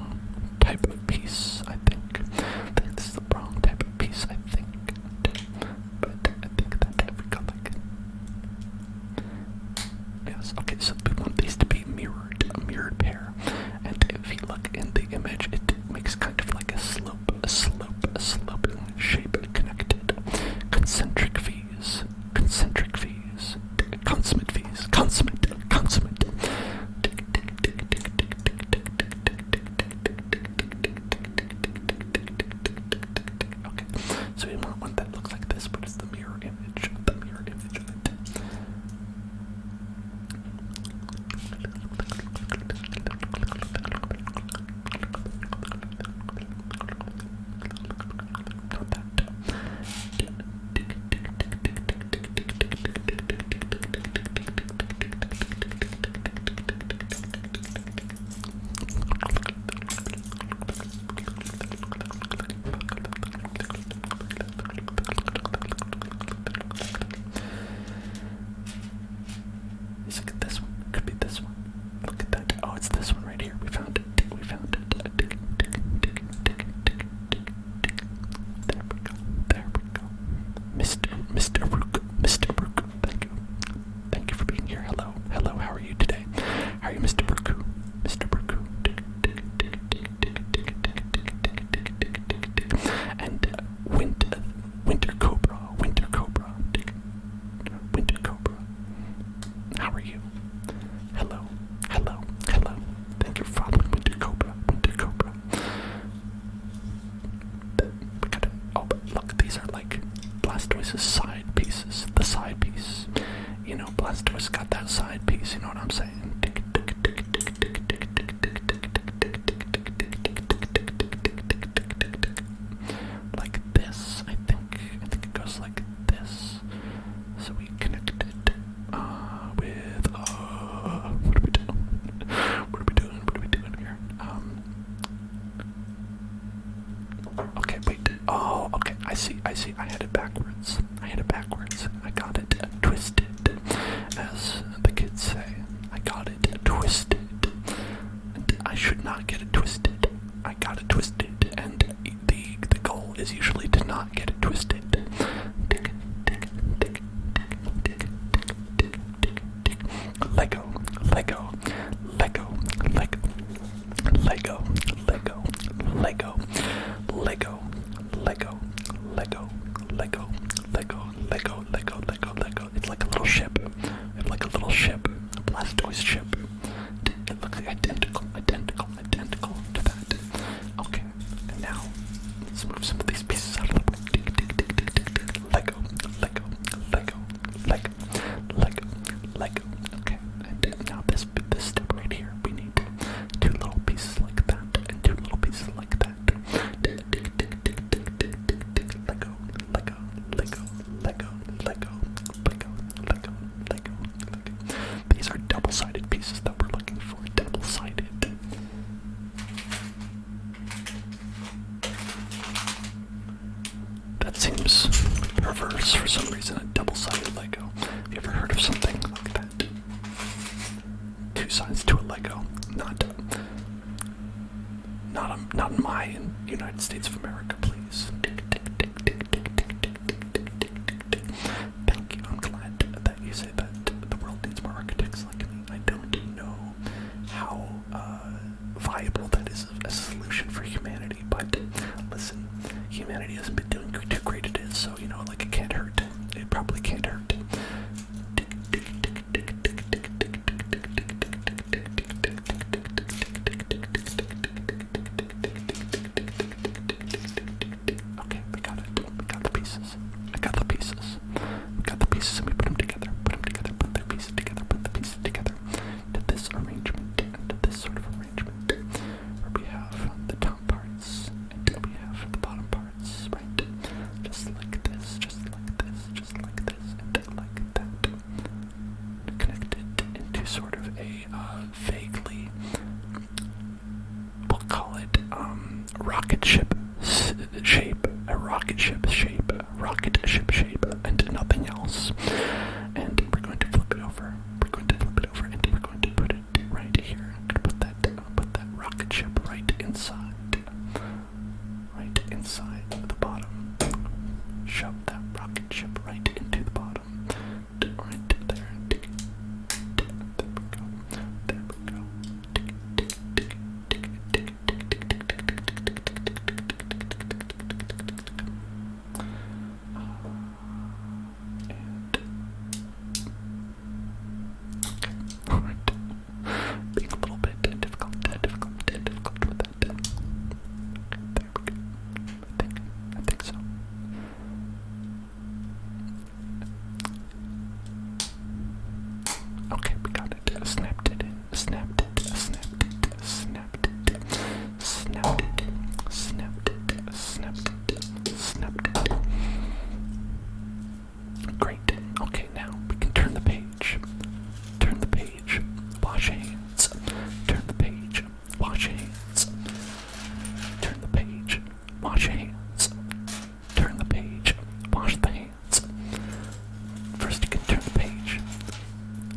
Blastoise got that side piece, you know what I'm saying? Like this, I think it goes like this. So we connect it with what are we doing? What are we doing here? Okay, wait. Oh, okay. I see. I had it backwards. I got it twisted, as the kids say. I got it twisted. And I should not get it twisted. I got it twisted, and the goal is usually to not get it twisted. Lego. It's like a little ship. Blastoise ship. It looks identical to that. Okay, and now let's move some of these pieces out of the way. Lego. Okay, and now this step right here, we need 2 little pieces like that and 2 little pieces like that. Lego. These are double-sided pieces that we're looking for. Double-sided. That seems perverse for some reason, a double-sided Lego. Have you ever heard of something like that? 2 sides to a Lego. Not in my United States of America, please. Thank you. I'm glad that you say that the world needs more architects like me. I don't know how viable that is as a solution for humanity, but listen, humanity hasn't been doing too great it is, so, it can't hurt. It probably can't hurt. Okay, we got it. We got the pieces. I got the pieces. We got the pieces and we put them together. Put the pieces together. To this arrangement and to this sort of arrangement. Where we have the top parts and we have the bottom parts, right? Just like this, and like that. Connected into sort of a vaguely, we'll call it rocket ship shape, and nothing else. And we're going to flip it over, and we're going to put it right here. I'm going to put that rocket ship right inside the bottom. Shove that rocket ship right into the bottom. Right there. There we go. Being a little bit difficult with that. There we go. I think so. Okay, we got it. Snapped it. Great. Okay, now we can turn the page. Wash your hands. Turn the page. Wash your hands. Turn the page. Wash your hands. Turn the page. Wash the hands. First you can turn the page,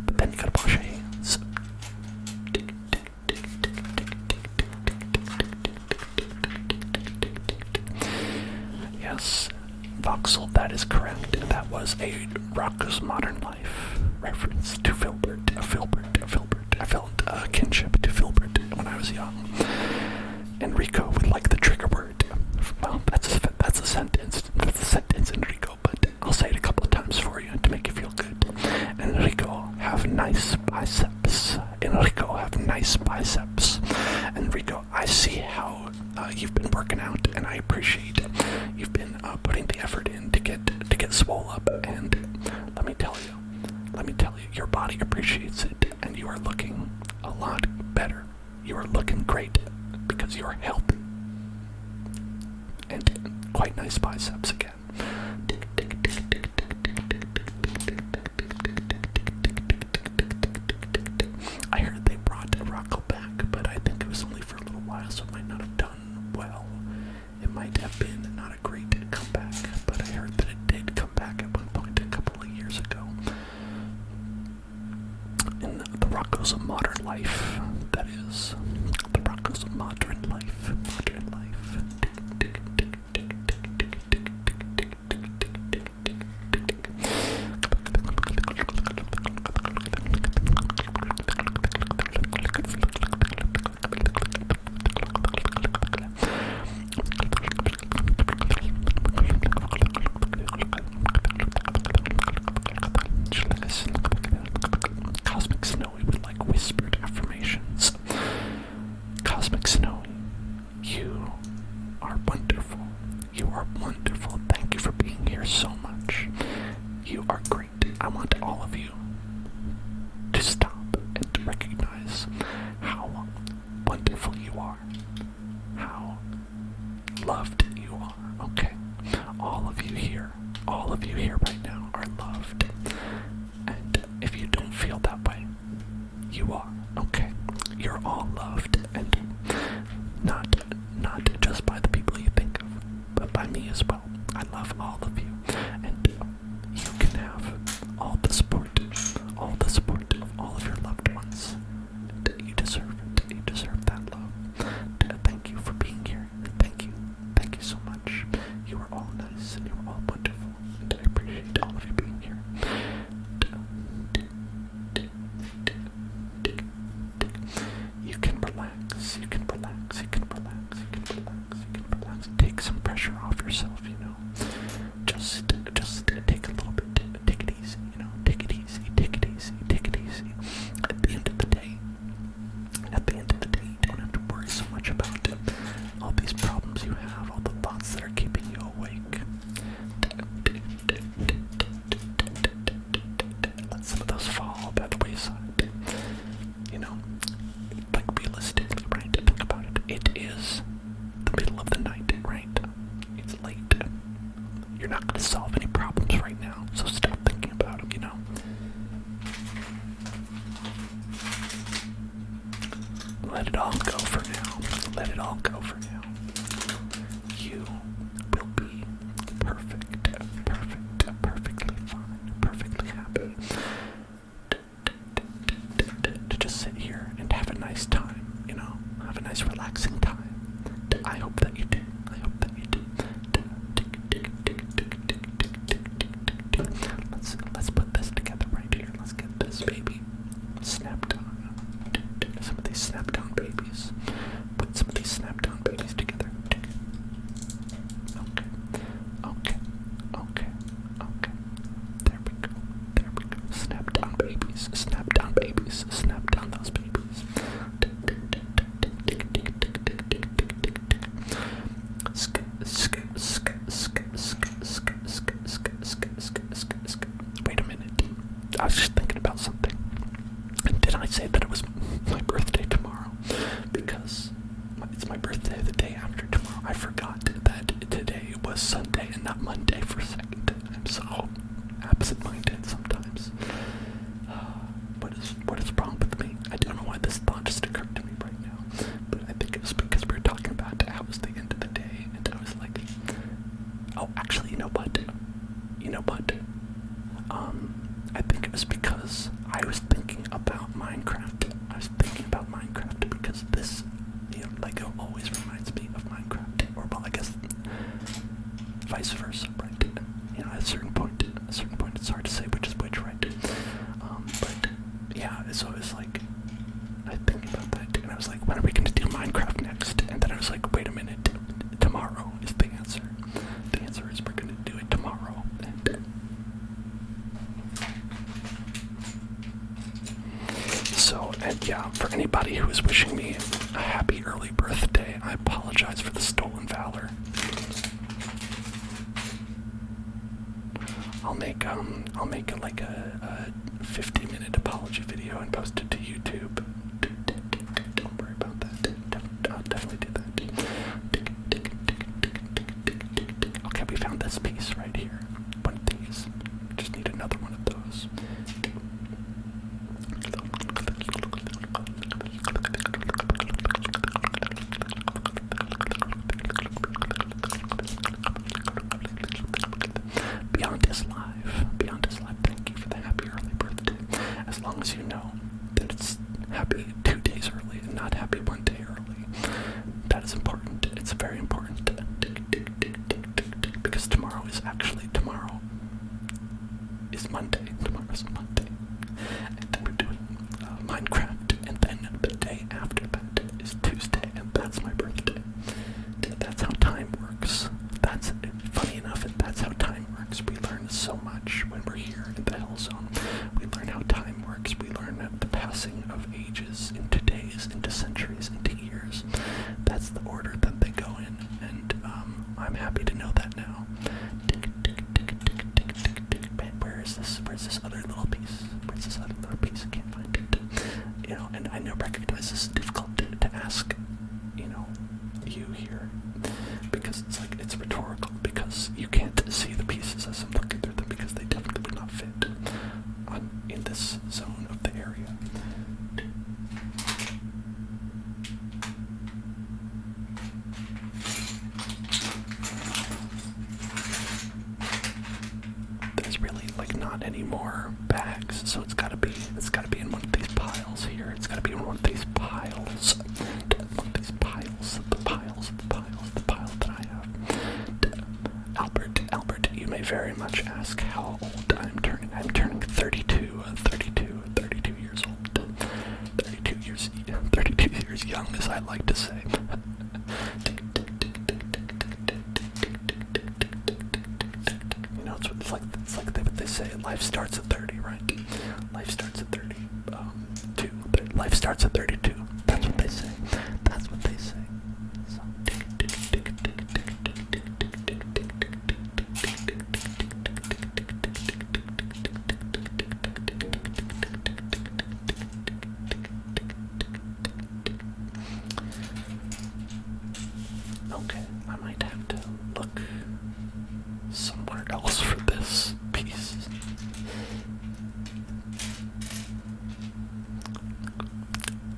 but then you gotta wash your hands. Yes, Voxel, that is correct. That was a Rocco's Modern Life reference to Filbert. I felt kinship to Filbert when I was young. Enrico would like the trigger word. Well, that's a sentence. That's a sentence, Enrico, but I'll say it a couple of times for you to make you feel good. Enrico, have nice biceps. Enrico, I see how you've been working out, and I appreciate it. You've been putting the effort in to get swole up, and let me tell you, your are looking a lot better. You are looking great because you're healthy. And quite nice biceps again. I heard they brought Rocco back, but I think it was only for a little while, so it might not have done well. It might have been not a great comeback, but I heard that it did come back at one point a couple of years ago. In the Rocco's a Modern Life, that is. The Rocco's a Modern Life. Modern Life. Cosmic Snowy with like whispered affirmations. Cosmic Snowy, you are wonderful. You are wonderful. Thank you for being here so much. You are great. I want all of you to stop and to recognize how wonderful you are. How loved you are. Okay? All of you here right now are loved. And if you don't feel that way, you are. Okay? You're all loved, and not just by the people you think of, but by me as well. I love all of you, and you can have all the support of all of your loved ones. And you deserve it. You deserve that love. Thank you for being here. Thank you so much. You are all nice, and you are all wonderful, and I appreciate all of you being here. You can relax, you can relax, you can relax, you can relax, you can relax. Take some pressure off yourself, you know. Just take a little bit, take it easy, you know. Take it easy, take it easy, take it easy. At the end of the day, you don't have to worry so much about all these problems you have, all the thoughts that are keeping you awake. Let some of those fall by the wayside. You know, like realistically, right? Think about it. It is the middle of the night, right? It's late. You're not going to solve any problems right now, so stop thinking about them, you know? Let it all go for now. Let it all go for now. You will be perfectly fine, perfectly happy. To just sit here and have a nice time, you know, have a nice relaxing time. I hope that you do. I hope that you do. Let's put this together right here. Let's get this baby snapped on. Some of these snapped on babies. Put some of these snapped on babies together. Okay. There we go. Snap down babies. Snap down babies. Snap down those babies. Wait a minute. I was just thinking about something. Did I say that it was my birthday tomorrow? Because it's my birthday the day after tomorrow. I forgot that today was Sunday and not Monday for a second. I'm so absent-minded sometimes. What is wrong with me? I don't know why this thought just occurred to me right now. But I think it was because we were talking about how it was the end of the day, and I was like, oh, actually, you know what? I think it was because I was thinking about Minecraft. Because this, you know, Lego always reminds me of Minecraft. Or, well, I guess vice versa, right? You know, at a certain point, it's hard to say which is which, right? But yeah, so it was like, I think about that, and I was like, when are we going to do Minecraft next? And then I was like, wait a minute, tomorrow is the answer. The answer is we're going to do it tomorrow. And yeah, for anybody who is wishing me a happy early birthday, I apologize for the stolen valor. I'll make like a 50-minute apology video and post it to YouTube. this piece right here. One of these. Just need another one of those. Beyond is live. Beyond is live. Thank you for the happy early birthday. As long as you know that it's happy 2 days early and not happy 1 day early. That is important. It's very important. Because tomorrow is Monday. Tomorrow's Monday. And then we're doing Minecraft. And then the day after that is Tuesday. And that's my birthday. That's how time works. That's funny enough. That's how time works. We learn so much when we're here in the Hell Zone. We learn how time works. We learn the passing of ages into days, into centuries, into years. That's the order that they go in. And I'm happy to know that now. Where's this other little piece? Where's this other little piece? I can't find it. And I recognize this is difficult to ask, you here. Because it's rhetorical. Because you can't see the pieces as I'm looking through them. Because they definitely would not fit in this zone of the area. There's really not any more bags, so it's gotta be in one of these piles here. It's gotta be in one of these piles. One of these piles. The pile that I have. Albert, you may very much ask how old I'm turning. I'm turning 32 years old. 32 years young, as I like to say. It's like what they say, life starts at 30, right? Life starts at 30. Life starts at 32. That's what they say. That's what they say. So, okay, I might have to look somewhere else for this piece.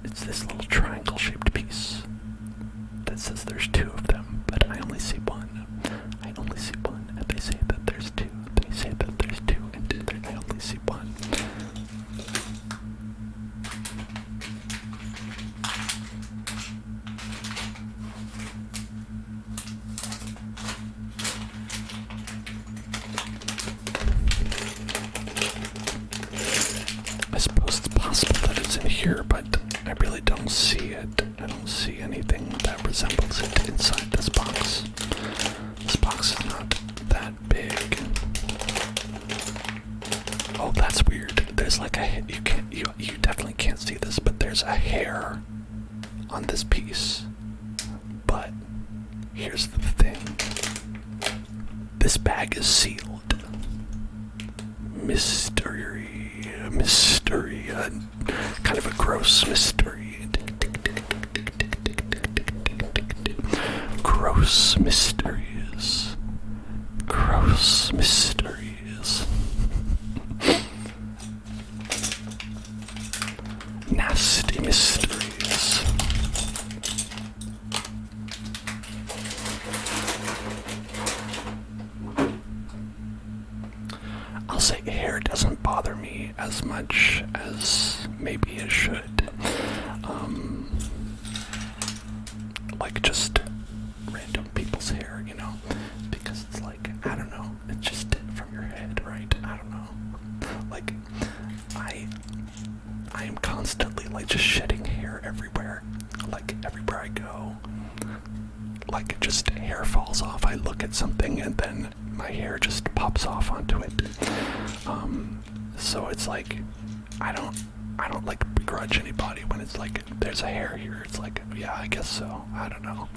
It's this little triangle-shaped piece that says there's 2 of them, but I only see one. And they say that there's 2. They say that there's 2, and I only see one. I suppose it's possible that it's in here, but I really don't see it. I don't see anything that resembles it inside this box. This box is not that big. Oh, that's weird. There's you definitely can't see this, but there's a hair on this piece. But here's the thing. This bag is sealed. Mystery, kind of a gross mystery. Gross mysteries. Nasty mysteries. I'll say hair doesn't bother me as much as maybe it should. Just random people's hair, because it's I don't know, it's just from your head, right? I don't know. I am constantly just shedding hair everywhere. Everywhere I go. Just hair falls off. I look at something and then my hair just pops off onto it. So it's I don't begrudge anybody when it's there's a hair here. It's yeah, I guess so. I don't know.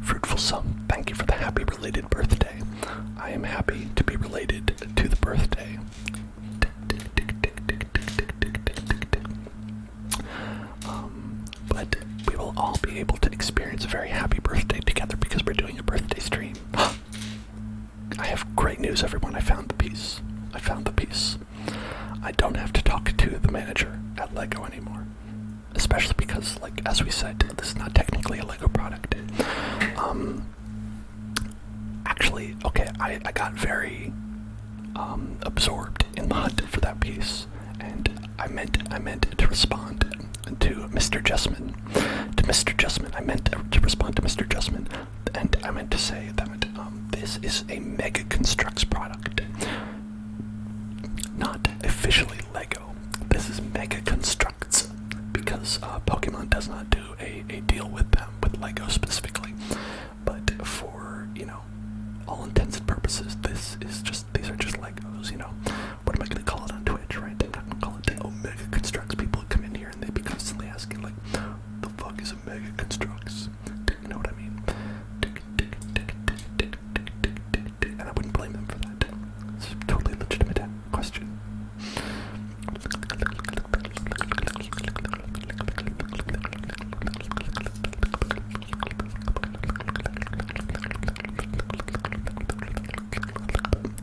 Fruitful Sum, thank you for the happy related birthday. I am happy to be related to the birthday. very happy birthday together because we're doing a birthday stream. I have great news, everyone. I found the piece. I don't have to talk to the manager at Lego anymore. Especially because, like, as we said, this is not technically a Lego product. Actually, okay, I got very absorbed in the hunt for that piece, and I meant to respond to Mr. Justman. I meant to respond to Mr. Justman, and I meant to say that this is a Mega Construx product. Not officially Lego. This is Mega Construx, because Pokemon does not do a deal with them, with Lego specifically. But for, all intents and purposes, these are just Legos, What am I gonna call it on Twitch, right? I'm not gonna call it Mega Construx. People come in here and they'd be constantly asking, like, the fuck is a Mega Construx? You know what I mean? And I wouldn't blame them for that. It's a totally legitimate question.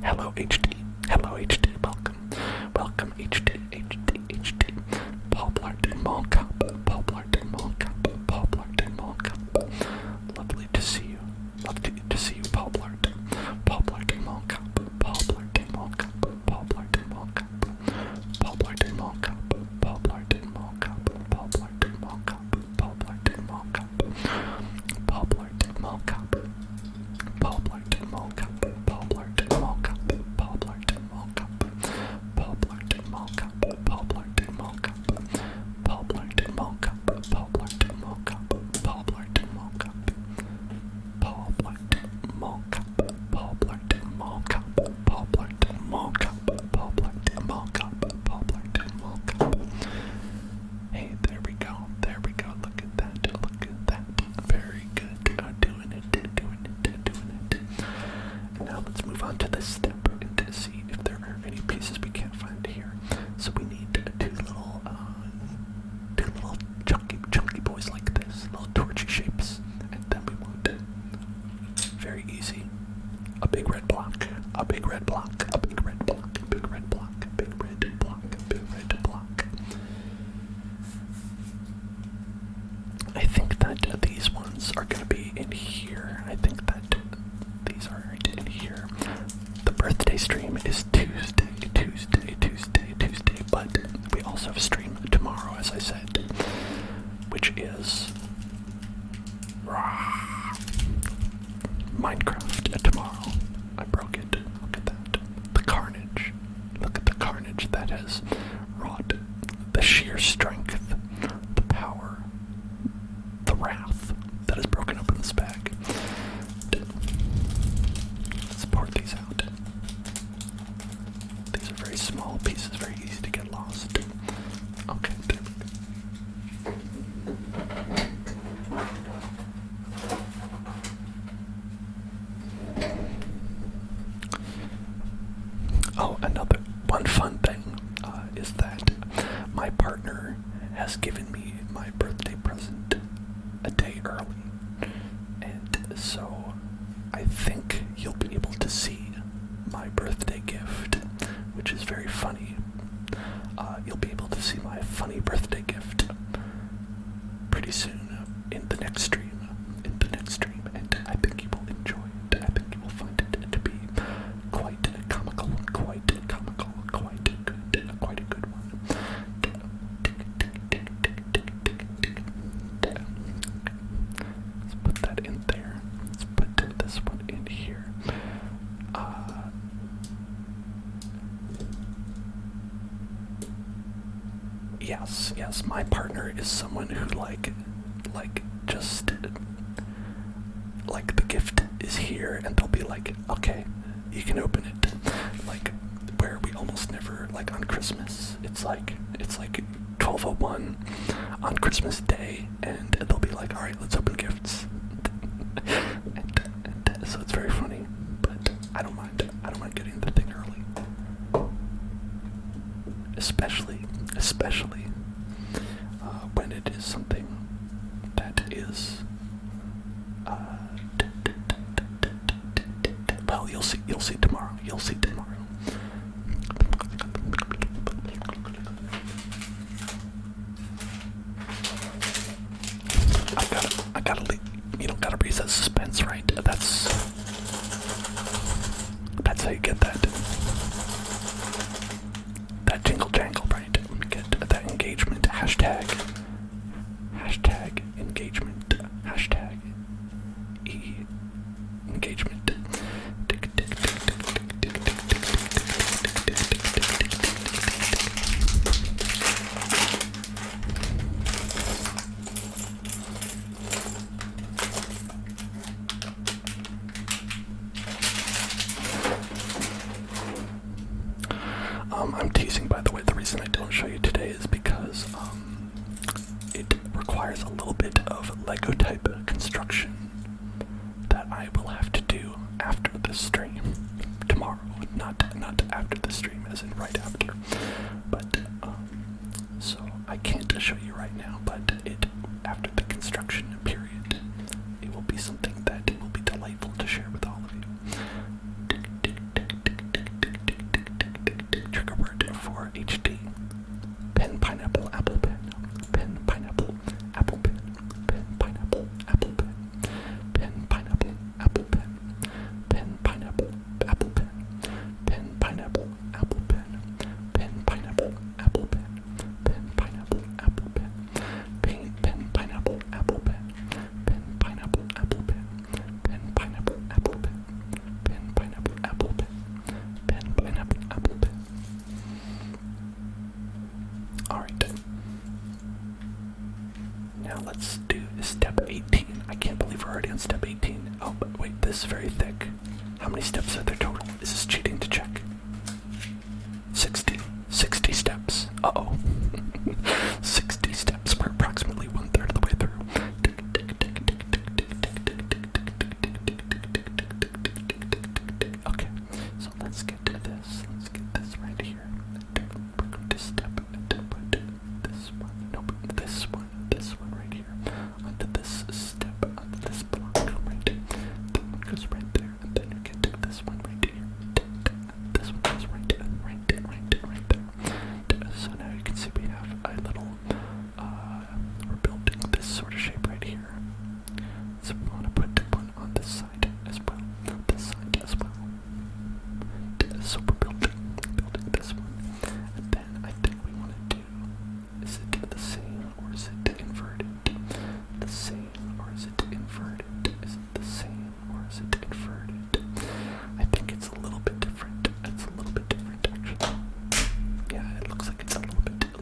Hello HD, welcome HD, Poblart Mall Cop, lovely to see you, Poblart Mall Cop, Hey, there we go, look at that, very good, doing it. Now let's move on to this step and see if there are any pieces we can't find here. So we need two little chunky boys like this, little torchy shapes, and then we want, very easy, a big red block. I think that these ones are going to be in here. These are in here. The birthday stream is Tuesday, but we also have a stream tomorrow, as I said, which is Minecraft tomorrow. I broke it. Look at that. The carnage. Look at the carnage that has wrought. The sheer strength, the power, the wrath that has broken open this bag. Let's pour these out. These are very small pieces, very easy to get lost. Okay, there we go. Oh, another one fun thing is that my partner has given me my birthday present a day early, and so I think you'll be able to see my birthday gift, which is very funny. You'll be able to see my funny birthday gift pretty soon in the next stream, and I think you will enjoy it. I think you will find it to be quite comical, quite a good one. Let's put that in there. Let's put this one in here. Yes, my partner is someone who just the gift is here and they'll be like, okay, you can open it. Like, where we almost never, like on Christmas, it's like 12:01 on Christmas Day, and they'll be like, all right, let's open gifts. and so it's very funny, but I don't mind getting the thing early, especially when it is something that is I'm teasing, by the way. The reason I don't show you today is because it requires a little bit of Lego type construction that I will have to do after the stream tomorrow. Not after the stream, as in right after. But so I can't show you right now. But after the construction period, it will be something that will be delightful to share with all of you. Trigger word for HD. Pen, pineapple, apple pen. Pen, pineapple, apple pen. Pen, pineapple, apple pen. Pen, pineapple, apple pen. Pen, pineapple, apple pen. Pen, pineapple, apple pen. Pen, pineapple, apple pen. Pen, pineapple, apple pen. Pen, pineapple, apple pen. Pen, pineapple, apple pen. Pen, pineapple, apple pen. Pen, pineapple, apple pen. Pen, pineapple, apple pen. Alright. Now let's do step 18. I can't believe we're already on step 18. Oh, but wait, this is very thick. How many steps are there total? Is this cheating to check? 60. 60 steps. Uh-oh. 60 steps. We're approximately 1/3 of the way through. Okay, so let's get to this. Let's get this right here. We're going to step and put this one. Nope, this one right here. Onto this step, onto this block right there. That one goes right there, and then you get to this one right here. This one goes right there. So now you can see we have a little, we're building this sort of shape right here. So we want to put one on this side as well. This side as well. So we're building this one. And then I think we want to do, is it the same or is it inverted? The same or is it inverted? Is it the same or is it inverted? I think it's a little bit different. It's a little bit different actually. Yeah, it looks like it's a little bit different.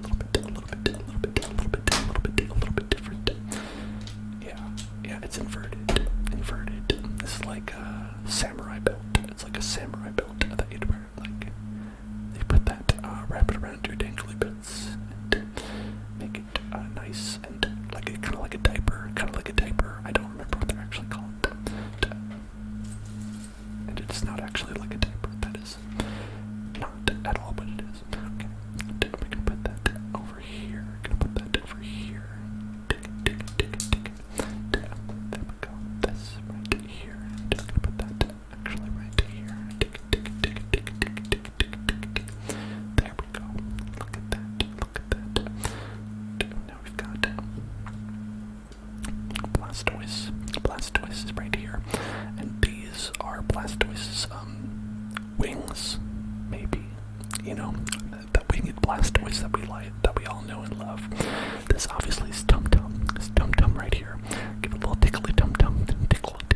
Yeah, it's inverted. It's like a samurai belt. It's like a samurai belt that you'd wear. Like, you put that, wrap it around your dangly bits and make it nice and like kind of like a diaper. I don't remember what they're actually called. And it's not actually like a diaper. That is not at all what it is. Okay, we can put that over here. There we go. This right here. I'm gonna put that actually right here. There we go. Look at that. Now we've got Blastoise. Blastoise is right here. And these are Blastoise's wings, maybe. You know, that winged Blastoise that we like, that we all know and love. This obviously is Tum Tum. It's Tum Tum right here. Give it a little tickly Tum Tum. Tickle the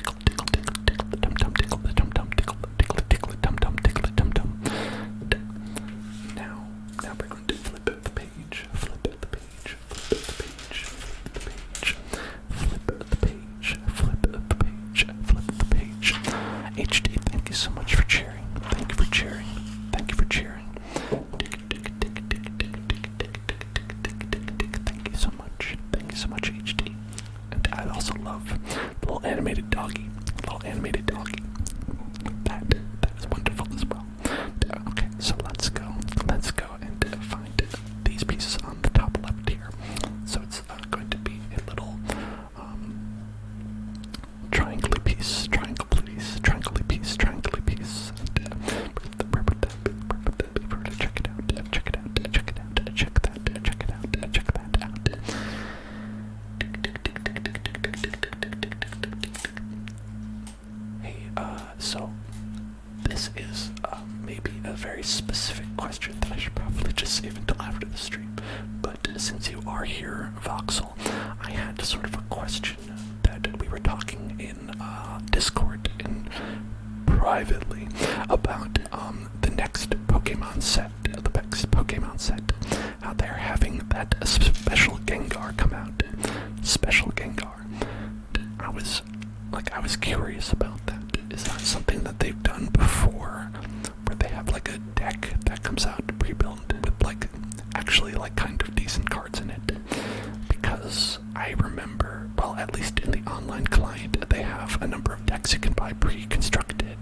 Tum Tum. Tickle the Tum Tum. Tickle the Tum Tum. Tickle the Tum Tum. Now we're going to flip the page. Flip the page. HD, thank you so much for cheering. Thank you for cheering. Thank you so much. HD. And I also love the little animated doggy. That is wonderful as well. Okay, so let's go and find these pieces on the top left here. So it's going to be a little triangly piece. Where would that be? Check it out. Hey, so this is maybe a very specific question that I should probably just save until after the stream. But since you are here, Voxel, I had sort of a question that we were talking in Discord and privately about the next Pokemon set, how they're having that special Gengar come out. I was curious about that. Is that something that they've done before, where they have have like a deck that comes out pre-built with like actually like kind of decent cards in it. Because I remember, well, at least in the online client, they have a number of decks you can buy pre-constructed,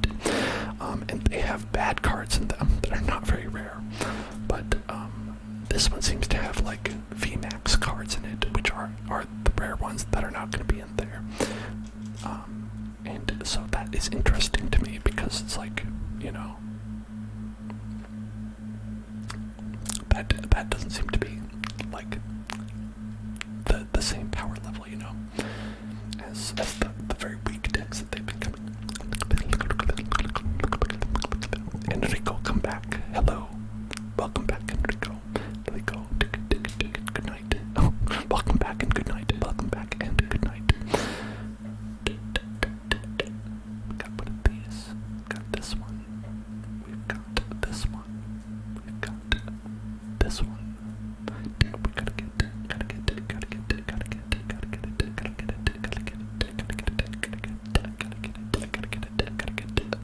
and they have bad cards in them that are not very rare. But this one seems to have like VMAX cards in it, which are the rare ones that are not going to be in there. And so that is interesting to me because it's like, you know, that doesn't seem to be like the same power level, you know, as the very weak decks that they've been coming. Enrico, come back. Hello. Welcome back, Enrico. There we go. Good night. Oh, welcome back and good night. Welcome back and good night. We got one of these. Got this one. We've got this one. We've got this one. We gotta get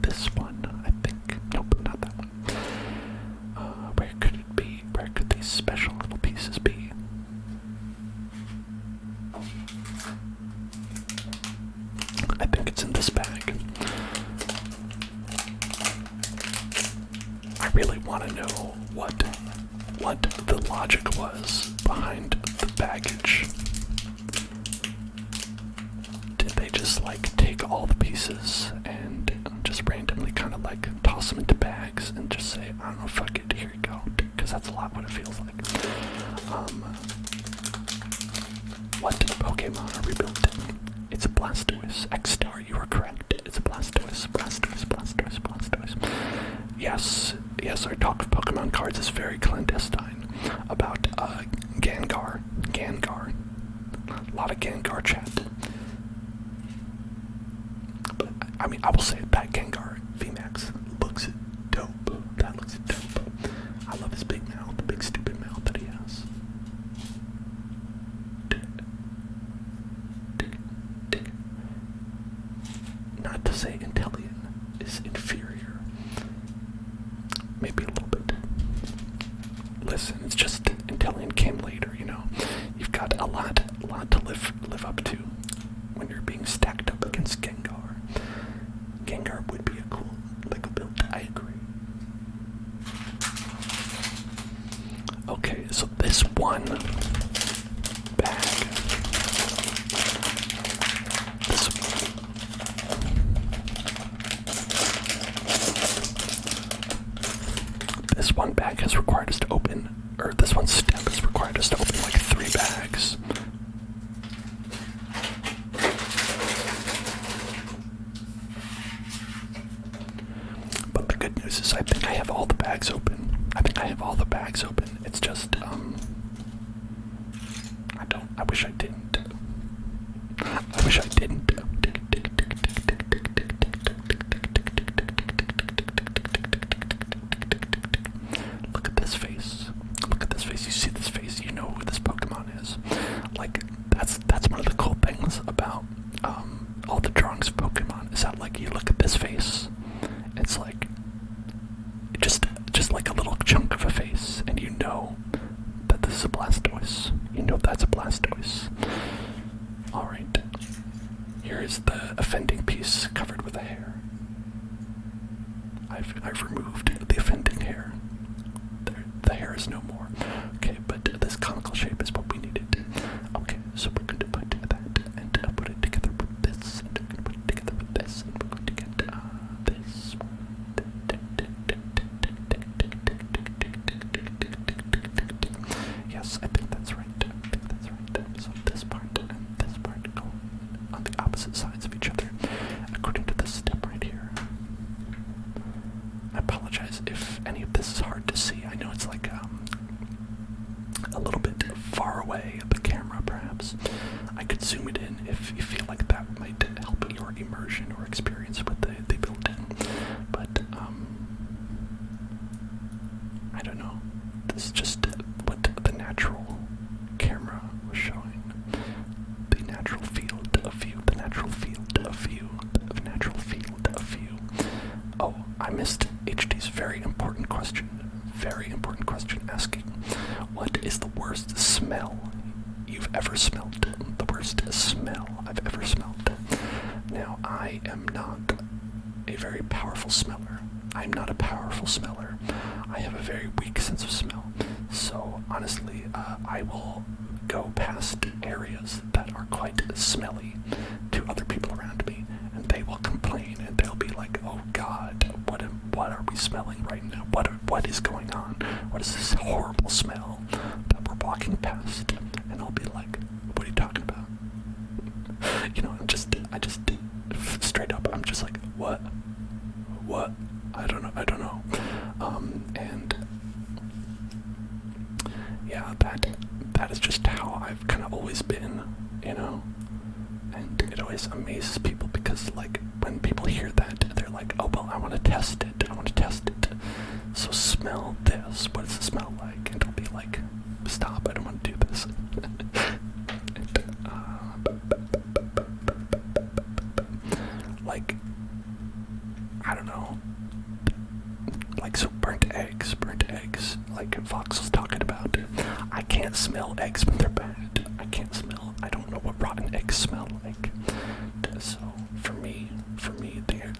this one, I think. Nope, not that one. Where could it be? Where could these special little pieces be? I think it's in this bag. I really want to know what the logic was behind the baggage. Did they just like take all the pieces and just randomly kind of like toss them into bags and just say, I don't know, fuck it, here you go? Because that's a lot what it feels like. What Pokemon are we building? It's a Blastoise. X-Star, you are correct. It's a Blastoise. Yes, our talk of Pokemon cards is very clandestine. About Gengar. A lot of Gengar chat. But, I mean, I will say that Gengar VMAX looks dope. That looks dope. I love his big mouth, the big stupid mouth that he has. Not to say Inteleon is inferior. Maybe a little bit. Listen, it's just Inteleon came later, you know. You've got a lot to live up to when you're being stacked up against Gengar. Gengar would be a cool Lego build, I agree. Okay, so this one bag. This one bag has required us to open, or this one step has required us to open like 3 bags. But the good news is I think I have all the bags open. It's just, I wish I didn't. Look at this face. You see this face, you know who this Pokemon is. Like, that's one of the cool things about all the drawings of Pokemon, is that like you look at this face, it's like just like a little chunk of a face, and you know that this is a Blastoise. You know that's a Blastoise. Alright. Here is the offending piece covered with a hair. I've removed the offending hair. The hair is no more. Okay, but this conical shape is what we needed. Okay, so we're going to put that and put it together with this, and we're going to put it together with this, and we're going to get this. Yes, I think that's right. So this part and this part go on the opposite sides of each other, according to this step right here. I apologize if any of this is hard to see. I know it's like a little bit far away of the camera, perhaps. I could zoom it in if you feel like that might help your immersion or experience with the built-in. But, I don't know. This is just what the natural camera was showing. The natural field of view. Oh, I missed HD's very important question asking, what is the worst smell you've ever smelled? The worst smell I've ever smelled. Now, I am not a very powerful smeller. I'm not a powerful smeller. I have a very weak sense of smell. So, honestly, I will go past areas that are quite smelly to other people around me, and they will complain, and they'll be like, oh God, what are we smelling right now? What is going on? What is this horrible smell that we're walking past? And I'll be like, what are you talking about? You know, I just straight up, I'm just like, what? I don't know. And yeah, that is just how I've kind of always been, you know. And it always amazes people because, like, when people hear that, they're like, oh, well, I want to test it. So smell this. What does it smell like? And I'll be like, stop, I don't want to do this. Like, I don't know. Like, so burnt eggs, like Voxel's talking about. I can't smell eggs when they're bad. I don't know what rotten eggs smell like. So, for me,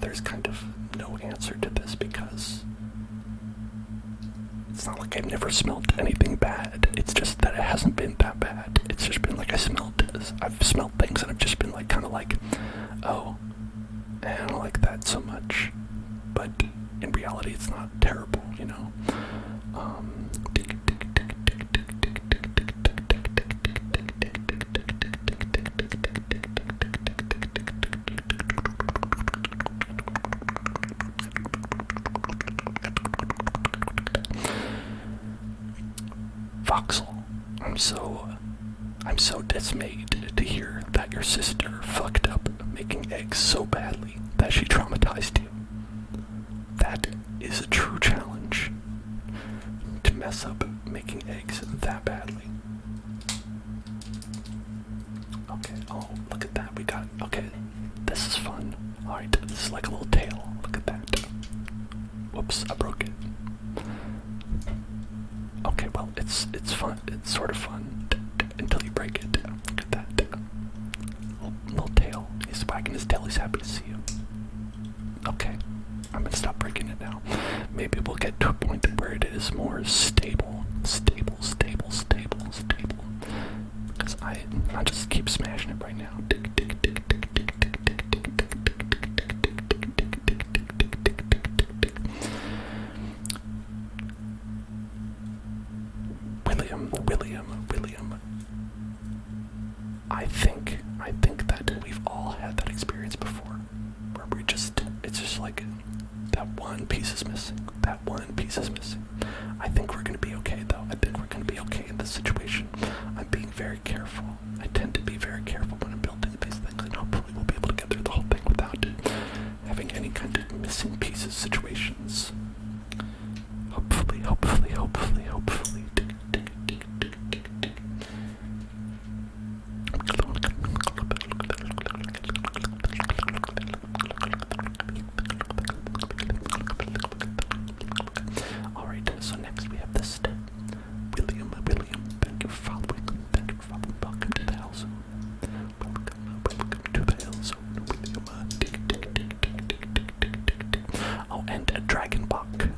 there's kind of no answer to this because it's not like I've never smelled anything bad. It's just that it hasn't been that bad. It's just been like I've smelled things and I've just been like, kind of like, oh, I don't like that so much. But in reality, it's not terrible, you know. Voxel, I'm so dismayed to hear that your sister fucked up making eggs so badly that she traumatized you. That is a true challenge, to mess up making eggs that badly. Okay, oh, look at that, okay, this is fun. Alright, this is like a little tail, look at that. Whoops, I broke it. Okay, well, it's fun, it's sort of fun, until you break it. Look at that. Little tail, he's wagging his tail, he's happy to see you. Okay. I'm gonna stop breaking it now. Maybe we'll get to a point where it is more stable. Because I just keep smashing it right now. William. I think that we've all had that experience before, where it's just like, that one piece is missing. I think we're going to be okay, though. I think we're going to be okay in this situation. I'm being very careful. I tend to be very careful when I'm building these things, and hopefully we'll be able to get through the whole thing without having any kind of missing pieces situations. Hopefully. Alright, so next we have this step. William, thank you for following. Welcome to the Hell Zone. Welcome to the Hell Zone, William. Oh, and a Dragonbach.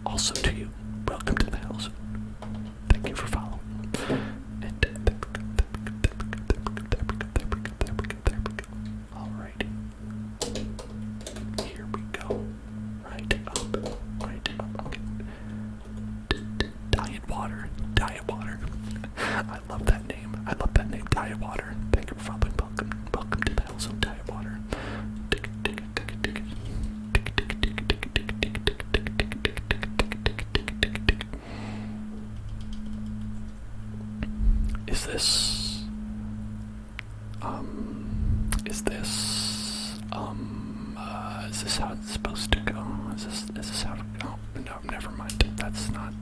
Also to you, welcome to the Hell Zone. Thank you for following. And there we go. Alrighty. Here we go. Right up. Okay. Diet water. I love that name. Diet water. Thank you for following. Welcome to the Hell Zone, Diet water. Is this how it's supposed to go? Is this how it go? No, never mind. That's not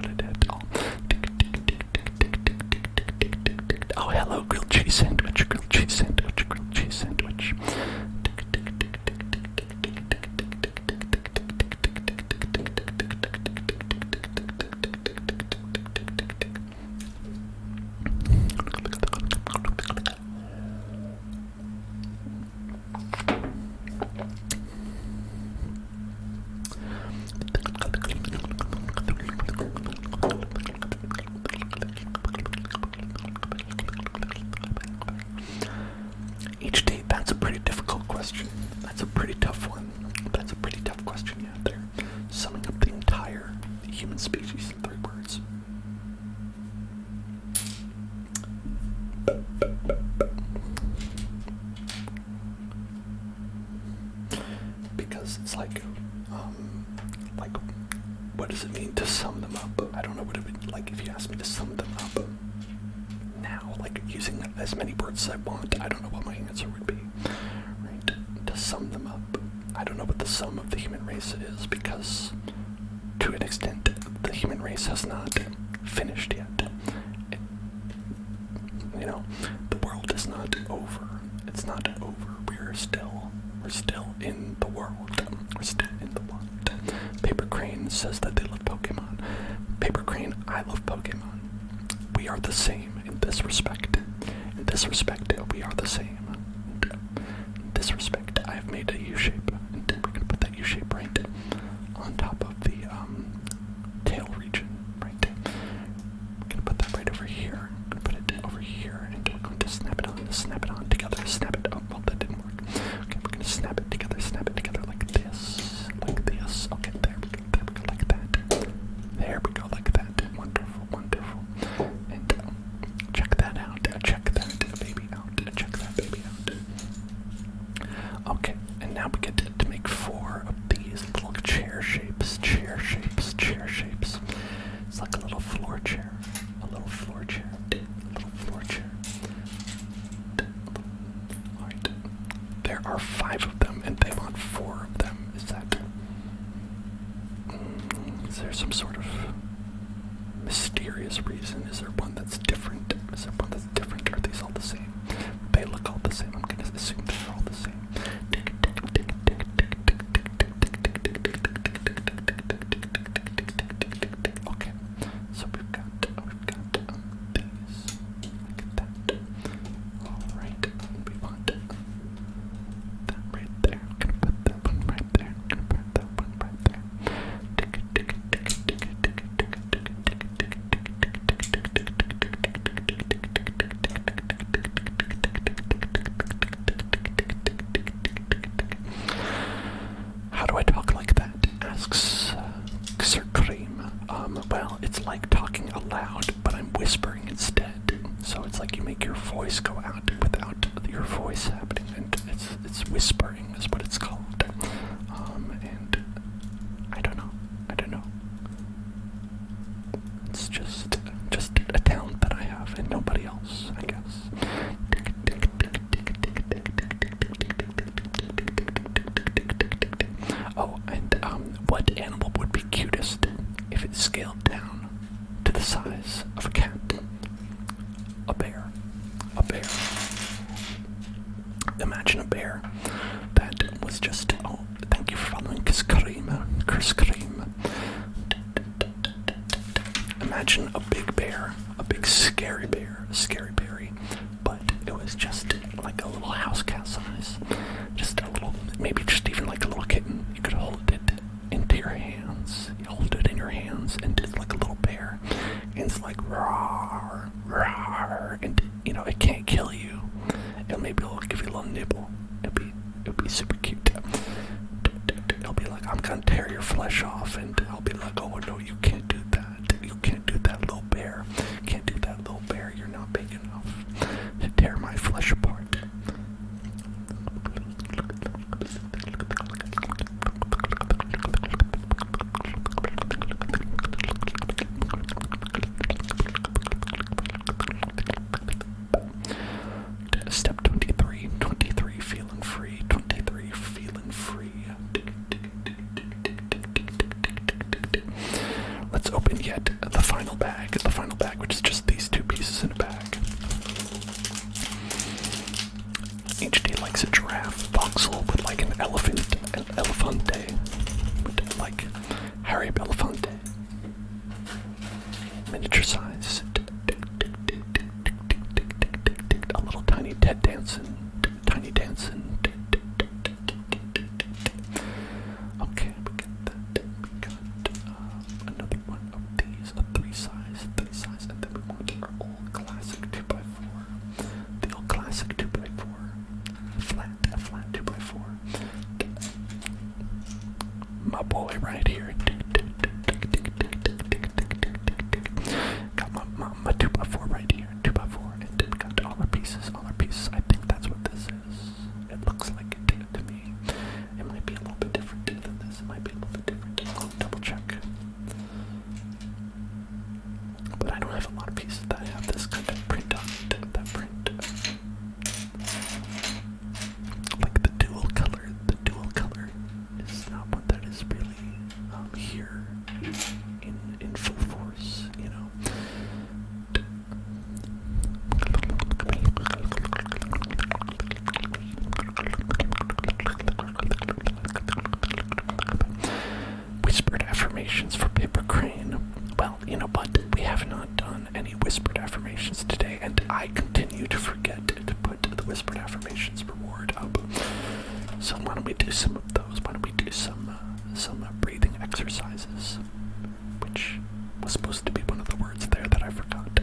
it at all. Oh, hello, grilled cheese sandwich. it's like, what does it mean to sum them up? I don't know what it would, like, if you asked me to sum them up now, like, using as many words as I want, I don't know what my answer would be, right? To sum them up, I don't know what the sum of the human race is, because, to an extent, the human race has not finished yet. The world is not over. It's not over. We're still in the world. We're still in the world. Paper Crane says that they love Pokemon. Paper Crane, I love Pokemon. We are the same in this respect. In this respect, we are the same. In this respect, I have made a U-shape, and we're gonna put that U-shape right on top of the tail region, right? I'm gonna put that right over here. I'm gonna put it over here, and we're going to snap it on together, snap it up. Well, that didn't work. Okay, we're gonna snap it together like this, Okay, there we go, like that. There we go, like that. Wonderful, wonderful. And check that out. Check that baby out. Check that baby out. Okay, and now we get to make 4 of these little chair shapes. It's like a little floor chair. Alright. There are 5 of them, and they want 4 of them. Is there some sort of mysterious reason? Is there one that's different? Or are these all the same? They look all the same. I'm gonna assume they're all the same. Okay, so we've got these like that. All right, we want that right there. I'm gonna put that one right there. How do I talk like that? Asks Sir Cream. Well, it's like talking aloud, but I'm whispering instead. So it's like you make your voice go out without your voice happening, and it's whispering is what it's called. And I don't know. It's just a talent that I have and nobody else, I guess. Oh, and what animal would be cutest if it scaled down to the size of a cat? A bear. Imagine a bear that was just, thank you for following Kiskarim. Imagine a big bear, a big scary bear, but it was just like a little house cat size. Just a little, maybe just even like a little kitten. You could hold it into your hands. You hold it in your hands, and it's like a little bear. And it's like, roar, roar. And, it can't kill you. And maybe it'll give you a little nibble. It'll be super cute. It'll be like, I'm gonna tear your flesh off. And I'll be like, oh, no, you can't do that. You can't do that, little bear. Can't do that, little bear. You're not big enough to tear my flesh apart. Step 23, feeling free. 23, feeling free. Let's open yet the final bag, which is just these 2 pieces in a bag. HD likes a giraffe. Voxel would like an elefante, with like Harry Belafonte. Miniature size. A little tiny Ted dancing. Okay, we got that. We got another one of these, a 3 size, and then we want our old classic 2x4. The old classic 2x4. A flat 2x4. My boy right here. Got my 2x4 right here, 2x4, and then we got all our pieces. I think that's what this is. It looks like it to me. It might be a little bit different than affirmations for Paper Crane. Well, you know what? We have not done any whispered affirmations today, and I continue to forget to put the whispered affirmations reward up. So why don't we do some of those? Why don't we do some breathing exercises? Which was supposed to be one of the words there that I forgot.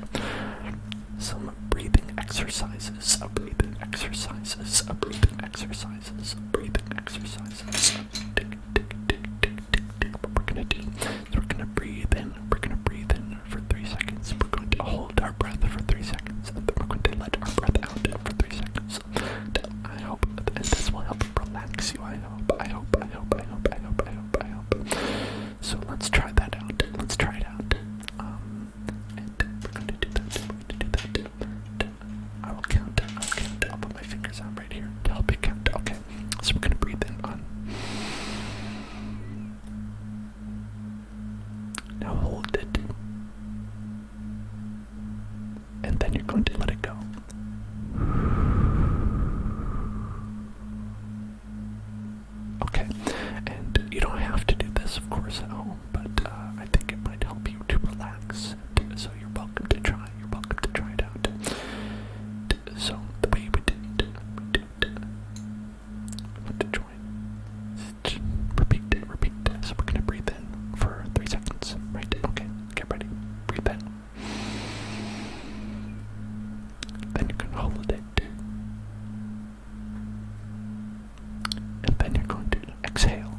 Some breathing exercises. Breathing exercises. Breathing exercises. Breathing exercises. Tick, tick, tick, tick, tick, tick. What we're gonna do is we're gonna breathe in. We're gonna breathe in for 3 seconds. We're going to hold our breath for 3 seconds, and then we're going to let our breath out for 3 seconds. I hope, and this will help relax you. I hope. So let's try that out. Let's try it out. And we're going to do that. I will count. I'll put my fingers out right here to help you count. Okay. So we're going to breathe in on. Now hold it. And then you're going to let it go. Okay. And you don't have to do this, of course, at home, but I think it might help you to relax. So you're welcome to try. You're welcome to try it out. So the way we do it, want to join. Repeat. So we're gonna breathe in for 3 seconds. Right? Okay. Get ready. Breathe in. Then you're gonna hold it. And then you're going to exhale.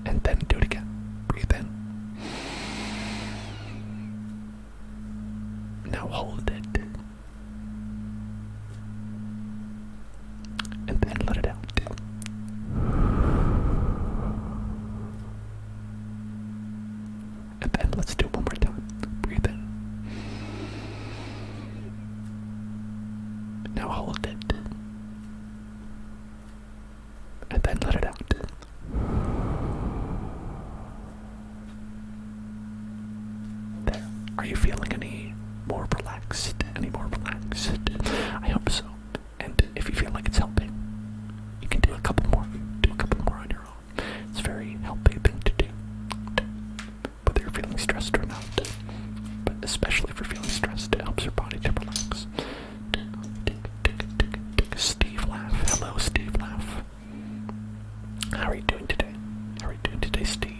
And then do it again. Breathe in. Now hold it. And then let it out. And then let's do it one more time. Breathe in. Now hold it. And then let it out. There. Are you feeling any more relaxed? I hope so. And if you feel like it's helping, you can do a couple more. Do a couple more on your own. It's a very healthy thing to do. Whether you're feeling stressed or not. But especially if you're feeling stressed, it helps your body to relax. Steve laugh. Hello, Steve laugh. How are you doing today? Steve?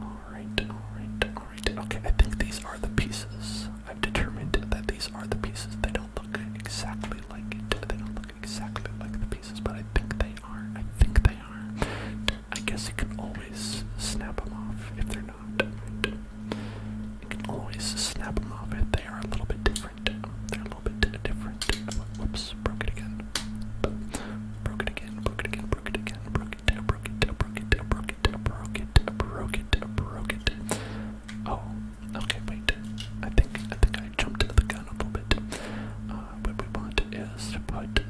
Alright. Okay, I think these are the pieces. I've determined that these are the pieces. They don't look exactly like it. They don't look exactly like the pieces, but I think they are. I guess you can always snap them off if they're not. You can always snap them off if they are a little bit different. They're a little bit different. Whoops, broke it again. Oh, okay, wait. I think I jumped the gun a little bit. What we want is to put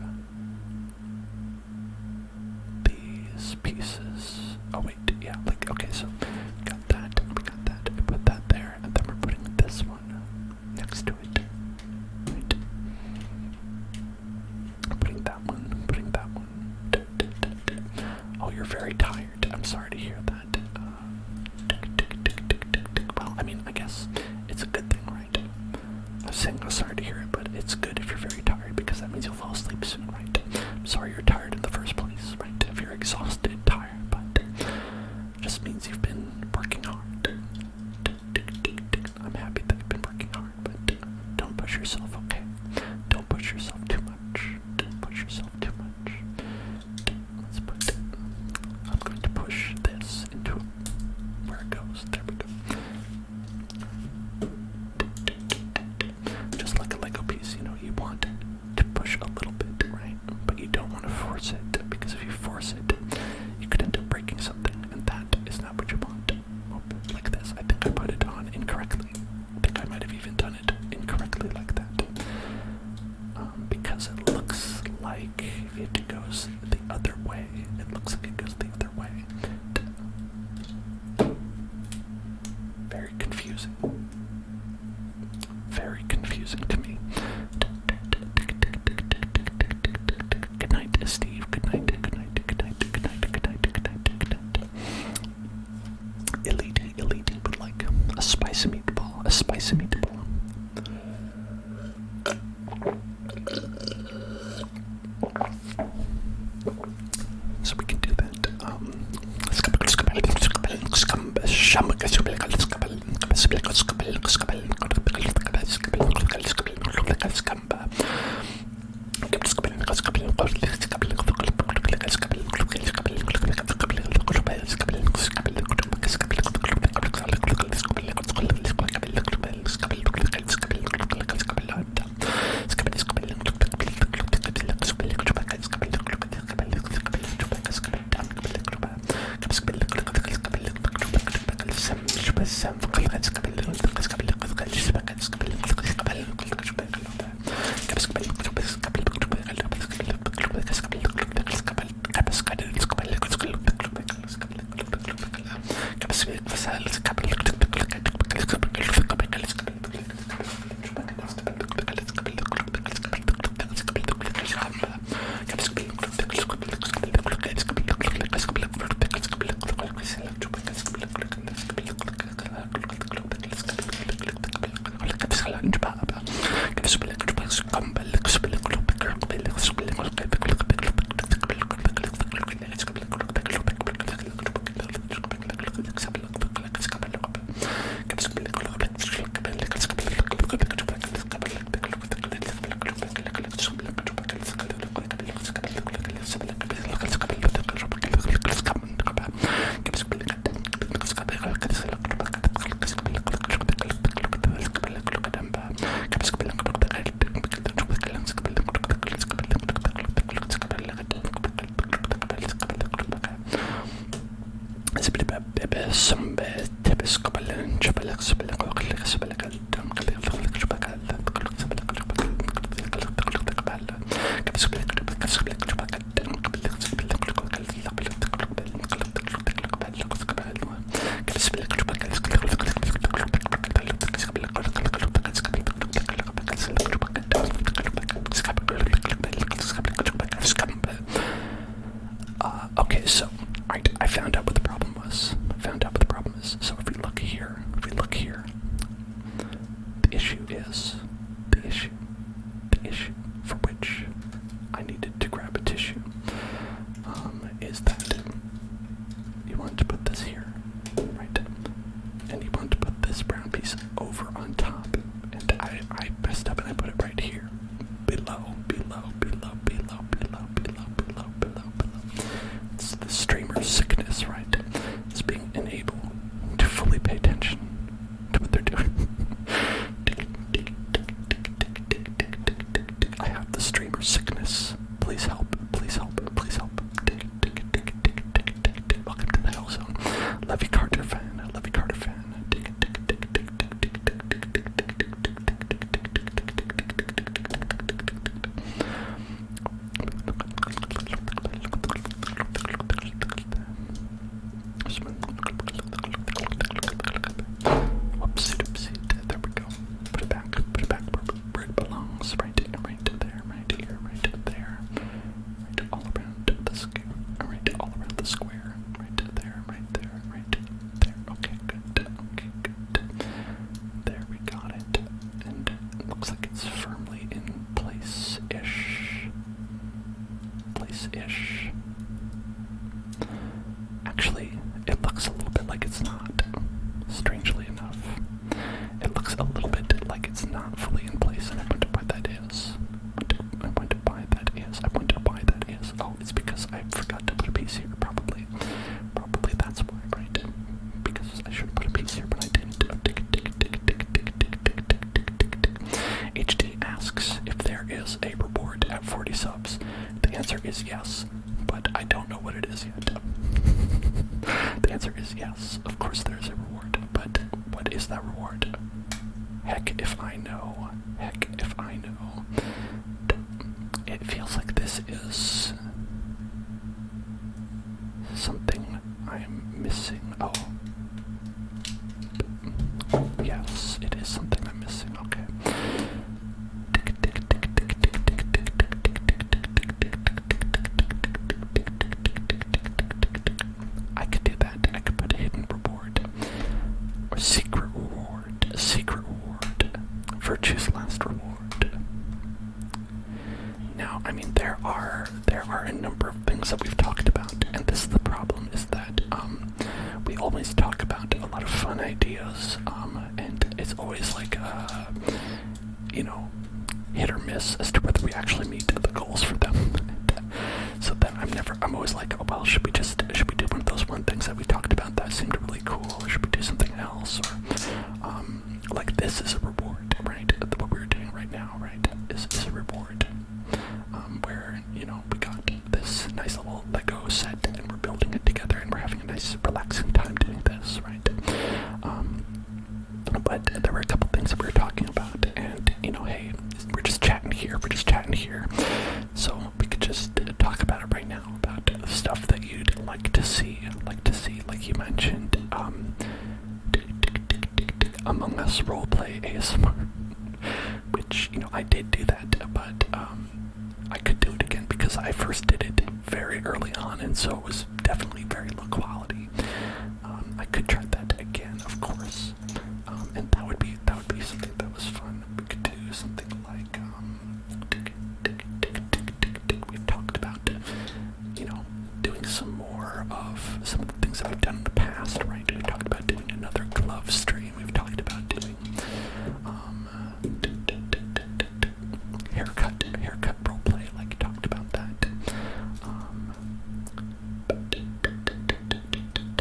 these pieces. Oh wait, yeah, like okay, so we got that. We put that there, and then we're putting this one next to it. Right. Putting that one. Oh, you're very tired. I'm sorry to hear that. Well, I mean, I guess it's a good thing, right? I was saying I'm sorry to hear it, but it's good if you're very tired because that means you'll fall asleep soon, right? I'm sorry you're tired in the first place, right? If you're exhausted, tired, but it just means you've been working hard. I'm happy that you've been working hard, but don't push yourself, okay? Don't push yourself too much. Let's put, I'm going to push this into where it goes. There we go. Just like a Lego piece, you know, you Okay, so, right, I found out what the problem was. So if we look here, the issue for which I needed to grab a tissue, is that you want to put this here, right? And you want to put this brown piece over on top. And I messed up and I put it right here. Below. It's the streamer sickness, right? It's being unable to fully pay attention to what they're doing. I have the streamer sickness. Please help. Welcome to the Hell Zone. Levy Carter fan. There we go. Put it back where it belongs. Right there, right here, right there. Right all around the square. Right there. Okay, good. There, we got it. And it looks like it's firmly in place-ish. Actually, it looks a little bit like it's not. Strangely enough. It looks a little bit like it's not fully in place, and I wonder why that is. Oh, it's because I forgot to put a piece here, probably. Probably that's why, right? Because I should have put a piece here, but I didn't. HD asks if there is a reward at 40 subs. The answer is yes, but I don't know what it is yet. The answer is yes, of course there is a reward, but what is that reward? Heck if I know. It feels like this is something I'm missing. Oh. Yes, it is something I'm missing. Okay. I could do that. I could put a hidden reward. Or secret reward. Virtue's last reward. Now, I mean, there are a number of things that we've talked about, and this is the problem, is that we only ideas, and it's always like, hit or miss as to whether we actually meet the goals for them. So then I'm always like, oh well, should we do one of those one things that we talked about that seemed really cool, or should we do something else, or like this is a reward, right? What we're doing right now, right, is a reward, where we got this nice little Lego set and we're building it together and we're having a nice relaxing time doing this, right? But there were a couple things that we were talking about, and hey, we're just chatting here, so we could just talk about it right now, about the stuff that you'd like to see, like you mentioned, Among Us roleplay ASMR, which, I did do that, but I could do it again because I first did it very early on, and so it was definitely very low quality. I could try that again, of course, and that would be something that was fun. We could do something like, we've talked about, doing some more of some of the things that we've done in the past, right? We talked about doing another glove stream. We've talked about doing haircut roleplay, like talked about that.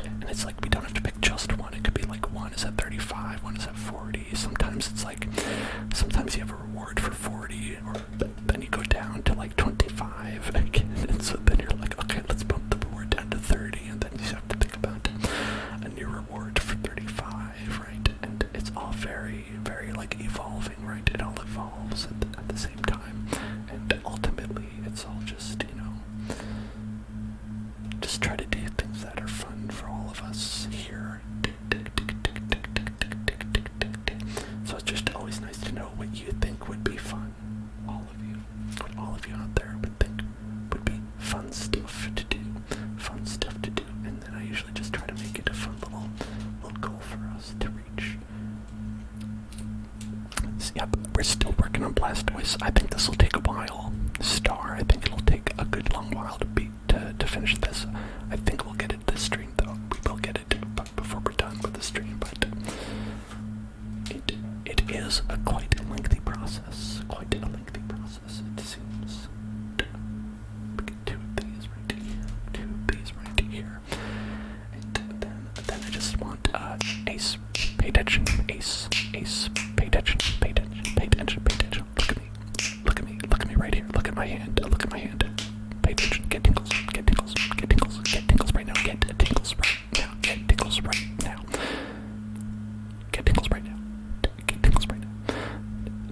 And it's like we don't have to pick just one. It could be like one is at 35, one is at 40. Sometimes it's like, sometimes you have a reward for 40, or then you go down to like 25 again. And so then you're like, okay, let's bump the reward down to 30, and then you have to think about a new reward for 35, right? And it's all very, very like evolving, right? It all evolves at the same time, and ultimately it's all just, just try to do things that are fun for all of us here. So it's just always nice to know what you think would be fun. All of you out there would think would be fun stuff to do, and then I usually just try to make it a fun little goal for us to reach. So, yeah, but we're still working on Blastoise. I think this will take a while. Star, I think it'll take a good long while to finish this. I think we'll get it this stream, though. We will get it before we're done with the stream, but it is a quite a lengthy process. It seems. We get two of these right here, and then I just want Ace. Pay attention, Ace. Pay attention. Look at me right here. Look at my hand. Pay attention. Get tingles right now. Get tingles right now.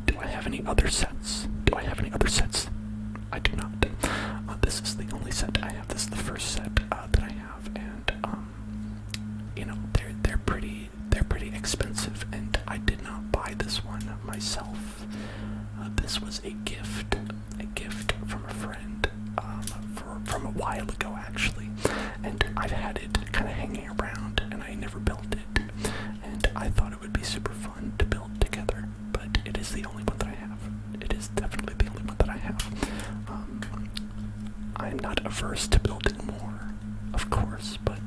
Do I have any other sets? I do not. This is the only set I have. This is the first set that I have, and they're pretty expensive, and I did not buy this one myself. This was a gift from a friend, from a while ago actually, and I've had it kind of hanging around, and I never built it, and I thought it would be super fun to build together, but it is the only one that I have. It is definitely the only one that I have. I'm not averse to building more, of course, but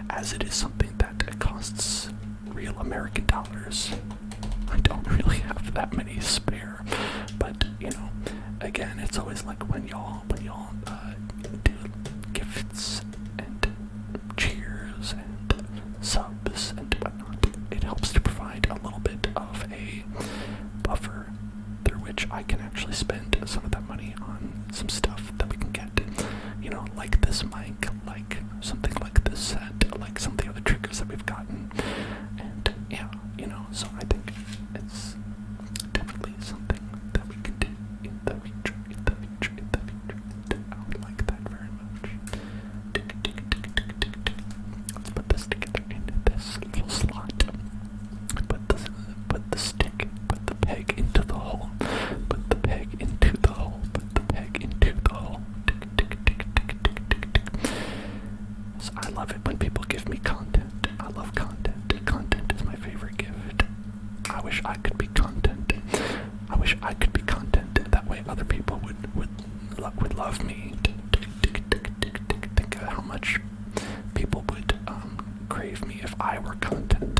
as it is something that costs real American dollars, I don't really have that many spare. But again, it's always like when y'all do gifts and cheers and subs and whatnot, it helps to provide a little bit of a buffer through which I can actually spend some of that money on some stuff that we can get, like this mic, like something like this set, like some of the other triggers that we've gotten, and yeah, so I think it's definitely something that we can do in the future. I would like that very much. Let's put this together into this little slot. Put the stick, put the peg into the hole. Put the peg into the hole. So I love it when people give me content. I love content. Content is my favorite gift. I wish I could be content. That way other people would love me. Think of how much people would crave me if I were content.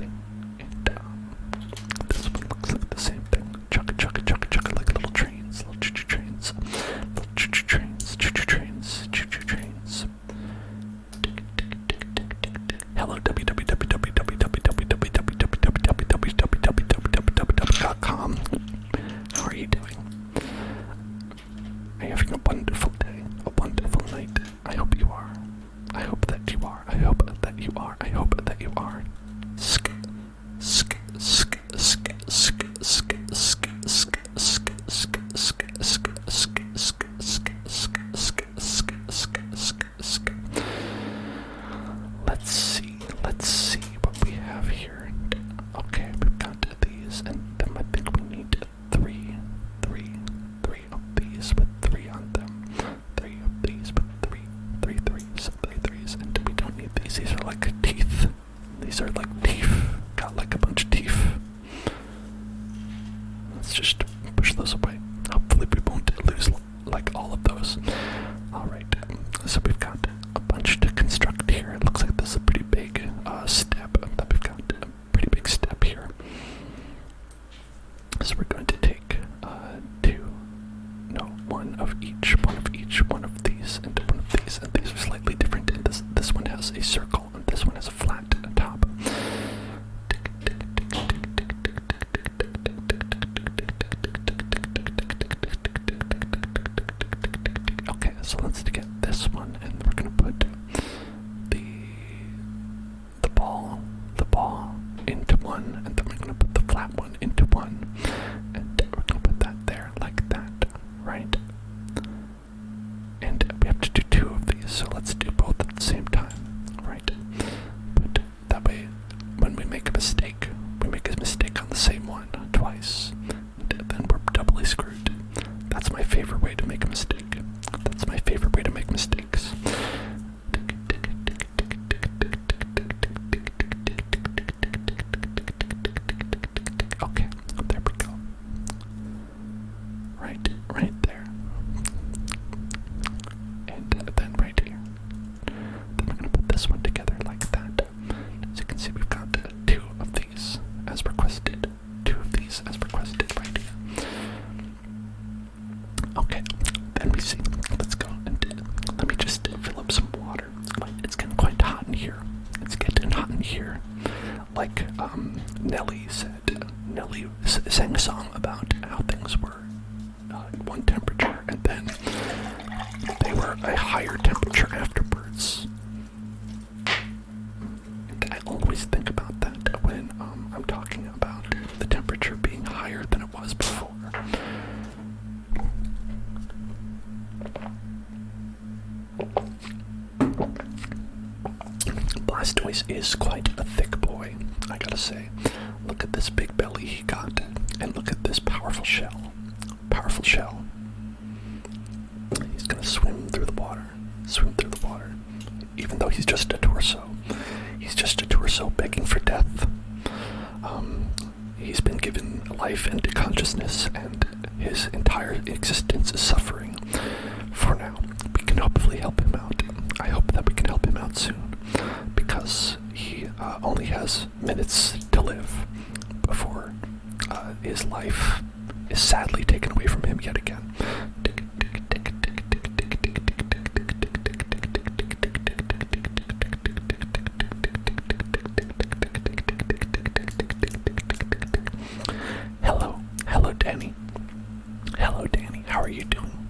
Hello, www.com. How are you doing? Are you having a wonderful day? A wonderful night? I hope you are. I hope that you are. I hope that you are. I hope that you are. Sk, sk, sk, sk, sk, sk, sk, sk, sk, sk, sk, sk, sk, sk, sk. Let's see what we have here. Okay, we've got these, and then I think we need three of these with three on them. Three of these with three threes, and we don't need these. These are like teeth. These are like teeth. Got like a bunch of teeth. Let's just push those away. Hopefully we won't lose like all of those. Alright, so we've got a bunch to construct here. It looks like this is a pretty big step. That we've got a pretty big step here. So we're going to take one of each, one of these, and one of these, and these are slightly different. And this one has a circle, and this one has a flat top. Okay, so let's get this one, and we're gonna put the ball into one, and then we're gonna put the flat one into one, and we're gonna put that there like that, right? And we have to do two of these, so let's do both at the same time, right? But that way, when we make a mistake on the same one twice, and then we're doubly screwed. That's my favorite way to make a mistake. That's my favorite way to make mistakes. Okay, there we go. Right there. And then right here. Then we're going to put this one together like that. As you can see, we've got two of these as requested. Two of these as requested right here. Okay, then we see. Let's go and let me just fill up some water. It's getting quite hot in here. It's getting hot in here. Like Nelly said. Nelly sang a song about how things were one temperature, and then they were a higher temperature afterwards. And I always think about that when I'm talking about the temperature being higher than it was before. Blastoise is quite a thick boy, I gotta say. Look at this big belly he got, and look at this powerful shell. Powerful shell. He's gonna swim through the water. Even though he's just a torso. He's just a torso begging for death. He's been given life and consciousness, and his entire existence is suffering. For now, we can hopefully help him out. I hope that we can help him out soon, because he only has minutes to live before his life is sadly taken away from him yet again. Hello Danny. Hello Danny, how are you doing?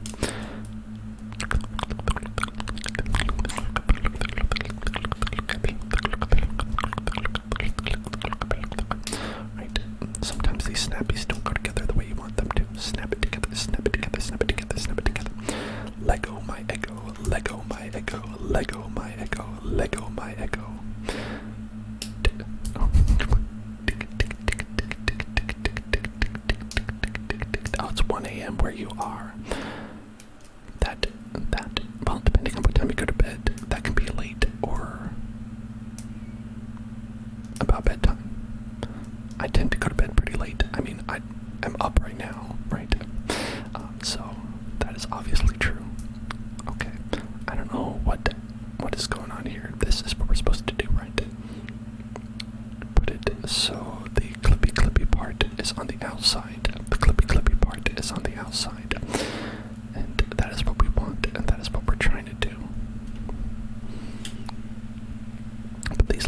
Right. Sometimes these snappies don't go together the way you want them to. Snap it together, snap it together, snap it together, snap it together. Lego my ego, Lego my ego, Lego my ego, Lego my ego. Oh, it's 1 a.m. where you are. Well, depending on what time you go to bed, that can be late or about bedtime. I tend to go to bed pretty late. I mean, I'm up right now, right? So that is obviously true. Okay, I don't know what is going on here. This is what we're supposed to do, right? Put it so the clippy part is on the outside. The clippy part is on the outside. And that is what we want, and that is what we're trying to do. But these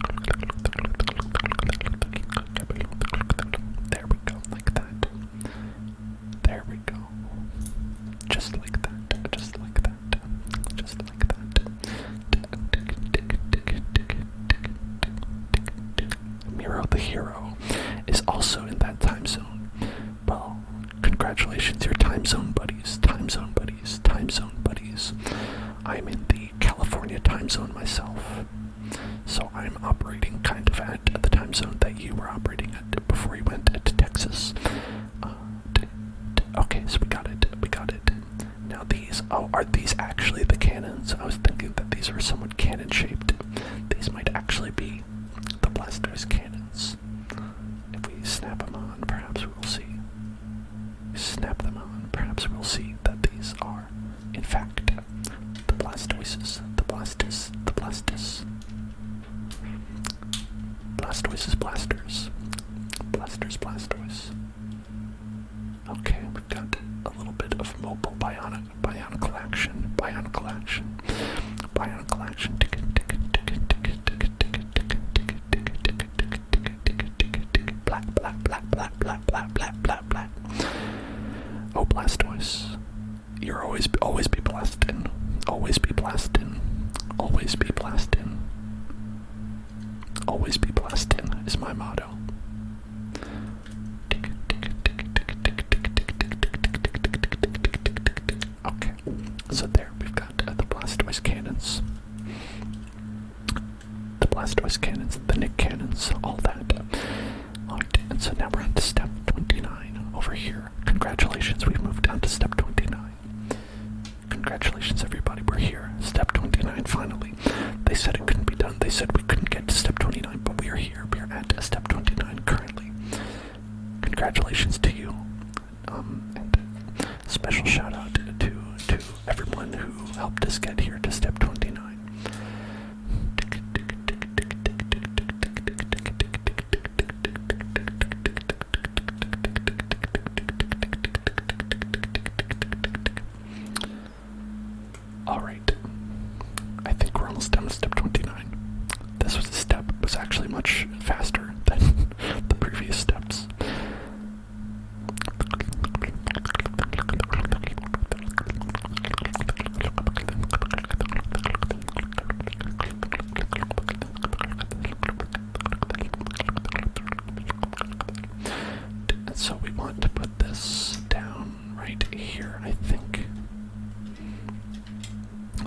hero, is also in that time zone. Well, congratulations, your time zone buddies, time zone buddies, time zone buddies. I'm in the California time zone myself, so I'm operating kind of at the time zone that you were operating at before you went to Texas. Okay, so we got it. Now these, are these actually the cannons? I was thinking that these are somewhat cannon-shaped. These might actually be the Blastoise cannons. If we snap them on, perhaps we'll see. Snap them on, perhaps we'll see that these are, in fact, the Blastoises. Blastoises blasters. Blastoise. Okay, we've got a little bit of mobile bionicle action. Black. Oh, Blastoise, you're always be blasting. Always be blasting is my motto. Okay, so there we've got the Blastoise cannons. The Nick cannons, all that. Alright, and so now we're on to step 29 over here. Congratulations, we've moved down to step 29. Congratulations, everybody, we're here. Step 29, finally. They said it couldn't be done. They said we couldn't get to step 29, but we are here. We are at step 29 currently. Congratulations to you. And special shout out to everyone who helped us get here to step 29. Alright, I think we're almost done with step 29. This step was actually much faster than the previous steps. And so we want to put this down right here, I think.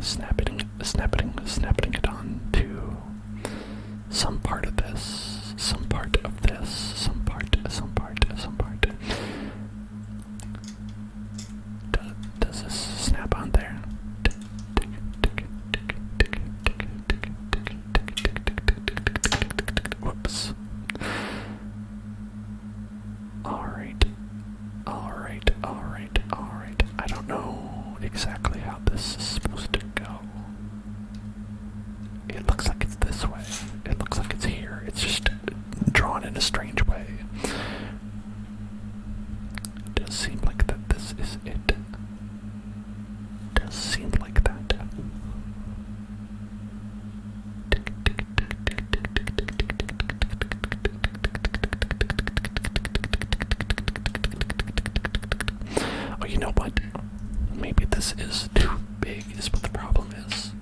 Snapping it on to some part of this, some part. Does this snap on there? Whoops. Alright. I don't know exactly how this is supposed to go. It looks like it's this way. It looks like it's here. It's just drawn in a strange way. It does seem like that this is it. Does seem like that. Oh, you know what? Maybe this is too big is what the problem is.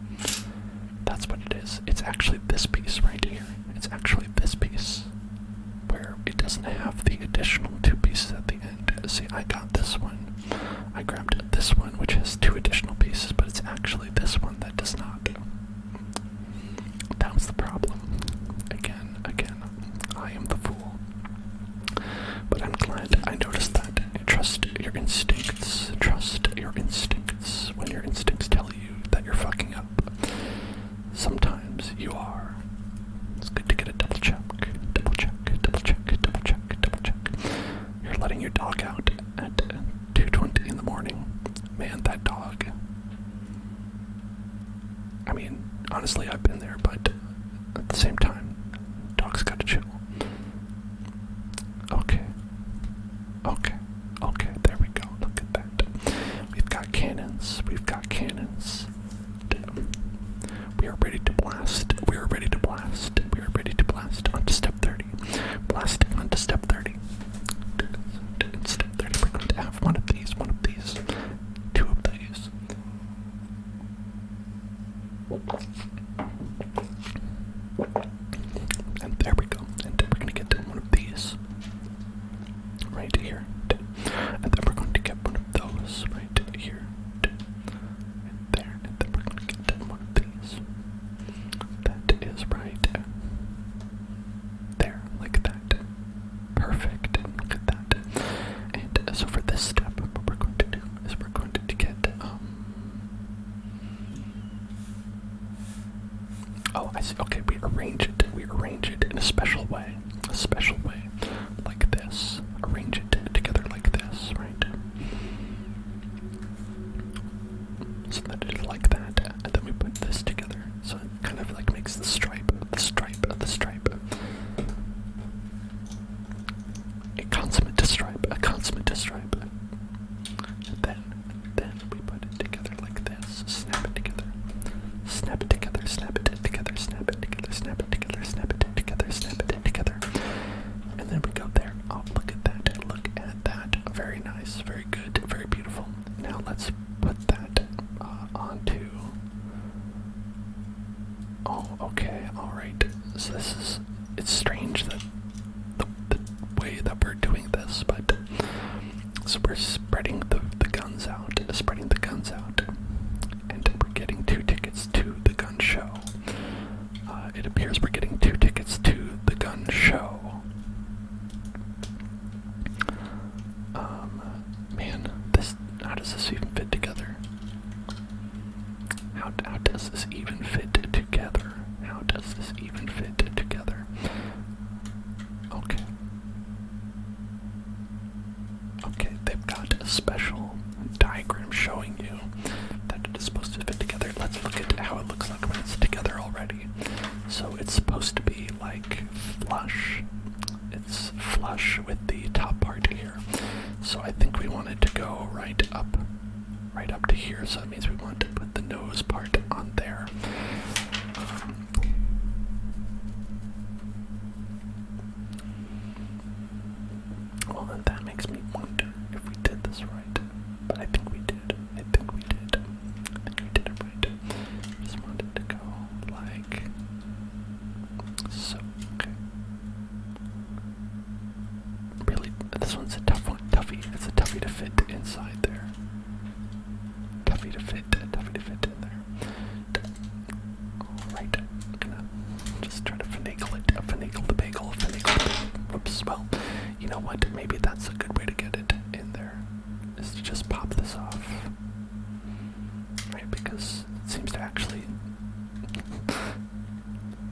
That's what it is. It's actually this piece right here. It's actually this piece where it doesn't have the additional two pieces at the end. See, I got this one. I grabbed this one, which has two additional pieces, but it's actually this one that does not. That was the problem. Again, I am the fool. But I'm glad I noticed that. Trust your instincts. When your instincts tell you that you're fucking up. Sometimes you are. It's good to get a double check. You're letting your dog out at 2:20 in the morning. Man, that dog. I mean, honestly, I've been there, but at the same time, dogs gotta chill. Okay, there we go. Look at that. We've got cannons. We are ready to blast. Onto step 30. Blasting onto step 30. In step 30, we're going to have one of these, two of these. a special way, like this. Arrange it together like this, right? So that it's like that, and then we put this together, so it kind of like makes the stripe. A consummate stripe. And then we put it together like this. Snap it together. Snap it together, snap it together, snap it together, snap it together, snap it together, snap it together. And then we go there. Oh, look at that. Look at that. Very nice, very good, very beautiful. Now let's put that onto. Oh, okay, alright. So it's strange that the way that we're doing this, but so we're spreading the guns out, and we're getting 2 tickets to the gun show. It appears we're getting 2 tickets to the gun show. Man, how does this even fit together? How does this even fit together? How does this even fit together? Okay, they've got a special diagram showing you that it is supposed to fit together. Let's look at how it looks like when it's together already. So it's supposed to be like flush. It's flush with the top part here. So I think we want it to go right up to here. So that means we want to put the nose part on there. Well, then that makes me wonder if we did this right. But I think we did. I think we did it right. Just want it to go like so. Okay. Really, this one's a tough one. It's a toughie to fit inside there. Toughie to fit in there. Alright. I'm gonna just try to finagle the bagel. Whoops. Well, you know what? Maybe that's a good way to get it in there, is to just pop this off. Right, because it seems to actually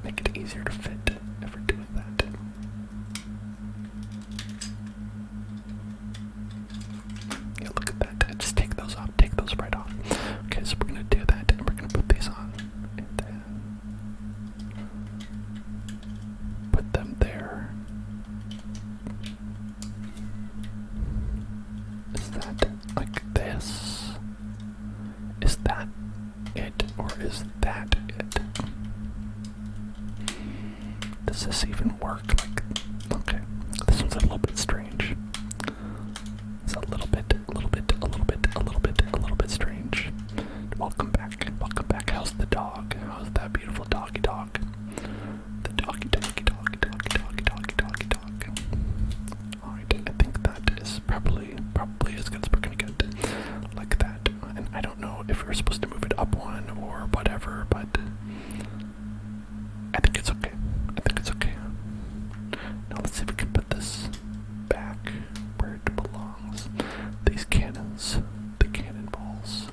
make it easier to fit if we're doing that. Yeah, look at that. Just take those off. Take those right off. Okay, so we're going to do that, and we're going to put these on. And then put them there. Is that like this? Is that it, or is that it? Does this even work? Like, okay, this one's a little bit strange. It's a little bit strange. Welcome back. How's the dog? How's that beautiful doggy dog? The doggy dog. Alright, I think that is probably as good as we're gonna get. Like that. And I don't know if we're supposed to move it up one or whatever, but I think it's okay. Now let's see if we can put this back where it belongs. These cannons, the cannonballs.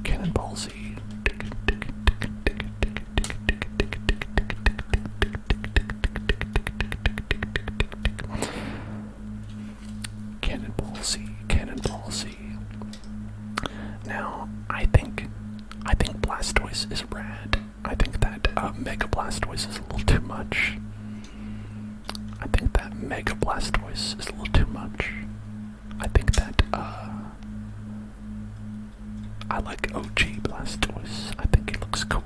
Cannonball Z. Cannonball Z. Now, I think Blastoise is rad. I think that Mega Blastoise is a little too much. I think that I like OG Blastoise. I think he looks cool.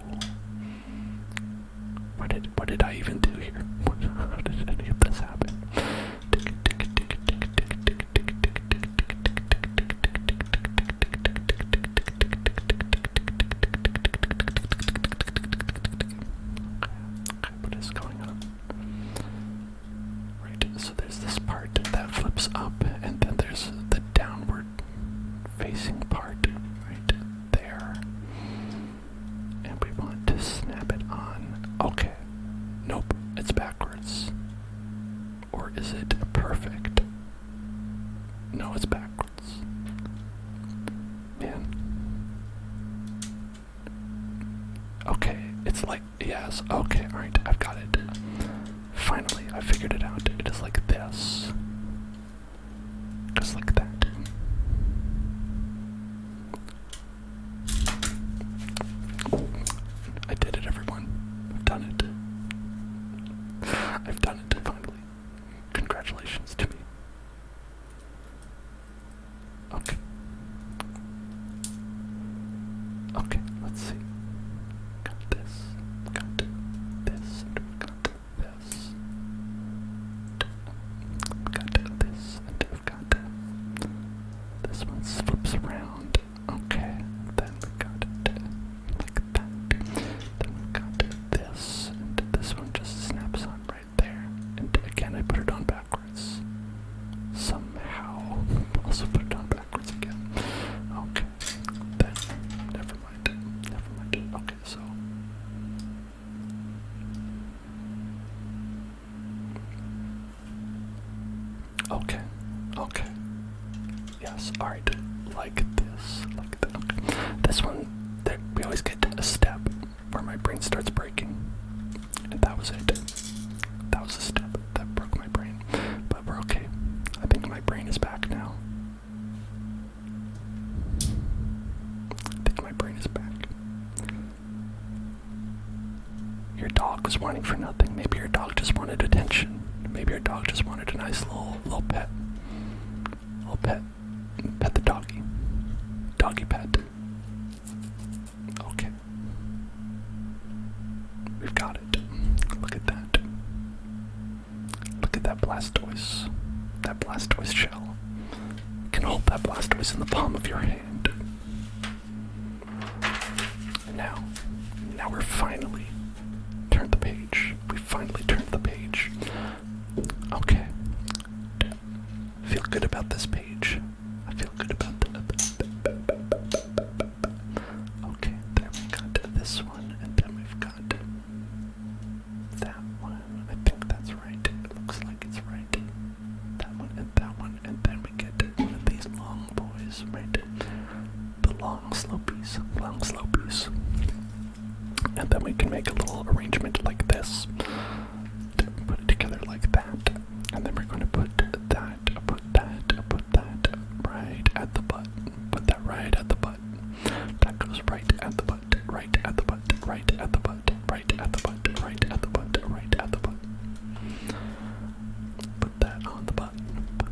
What did I even do here? How did any of this happen? What is going on? Right, so there's this part that flips up, and then there's the downward facing part right there. And we want to snap it on. Okay. Nope, it's backwards. Or is it perfect? No, it's backwards. Man. Okay, it's like, yes, okay, alright, I've got it. finally, I figured it out. It is like this. Just like that. I did it, everyone. I've done it. I've done it, finally. Congratulations to me. Okay. Okay, let's see. Got this, and got this. Got this, and we've got this one flips around. Okay, then we got it like that. Then we've got this, and this one just snaps on right there. And again, I put it on backwards. Somehow, also put it on backwards again. Okay, then, never mind. Okay, so. Okay. Yes, alright, like this, like that. Okay. This one, we always get a step where my brain starts breaking. And that was it. That was a step that broke my brain. But we're okay. I think my brain is back now. Your dog was whining for nothing. Maybe your dog just wanted attention. Maybe your dog just wanted a nice little pet. Little pet. Pet the doggy. Doggy pet. Okay. We've got it. Look at that. Look at that Blastoise. That Blastoise shell. You can hold that Blastoise in the palm of your hand. And now we're finally turned the page. We finally turned the page. Okay. I feel good about this page. I feel good about that. Okay, there we got this one, and then we've got that one. I think that's right. It looks like it's right. That one, and then we get one of these long boys, right? The long slopies. And then we can make a little arrangement like this. Put it together like that. And then we're going to put that right at the butt. Put that right at the butt. That goes right at the butt, right at the butt, right at the butt, right at the butt, right at the butt, right at the butt. Put that on the butt.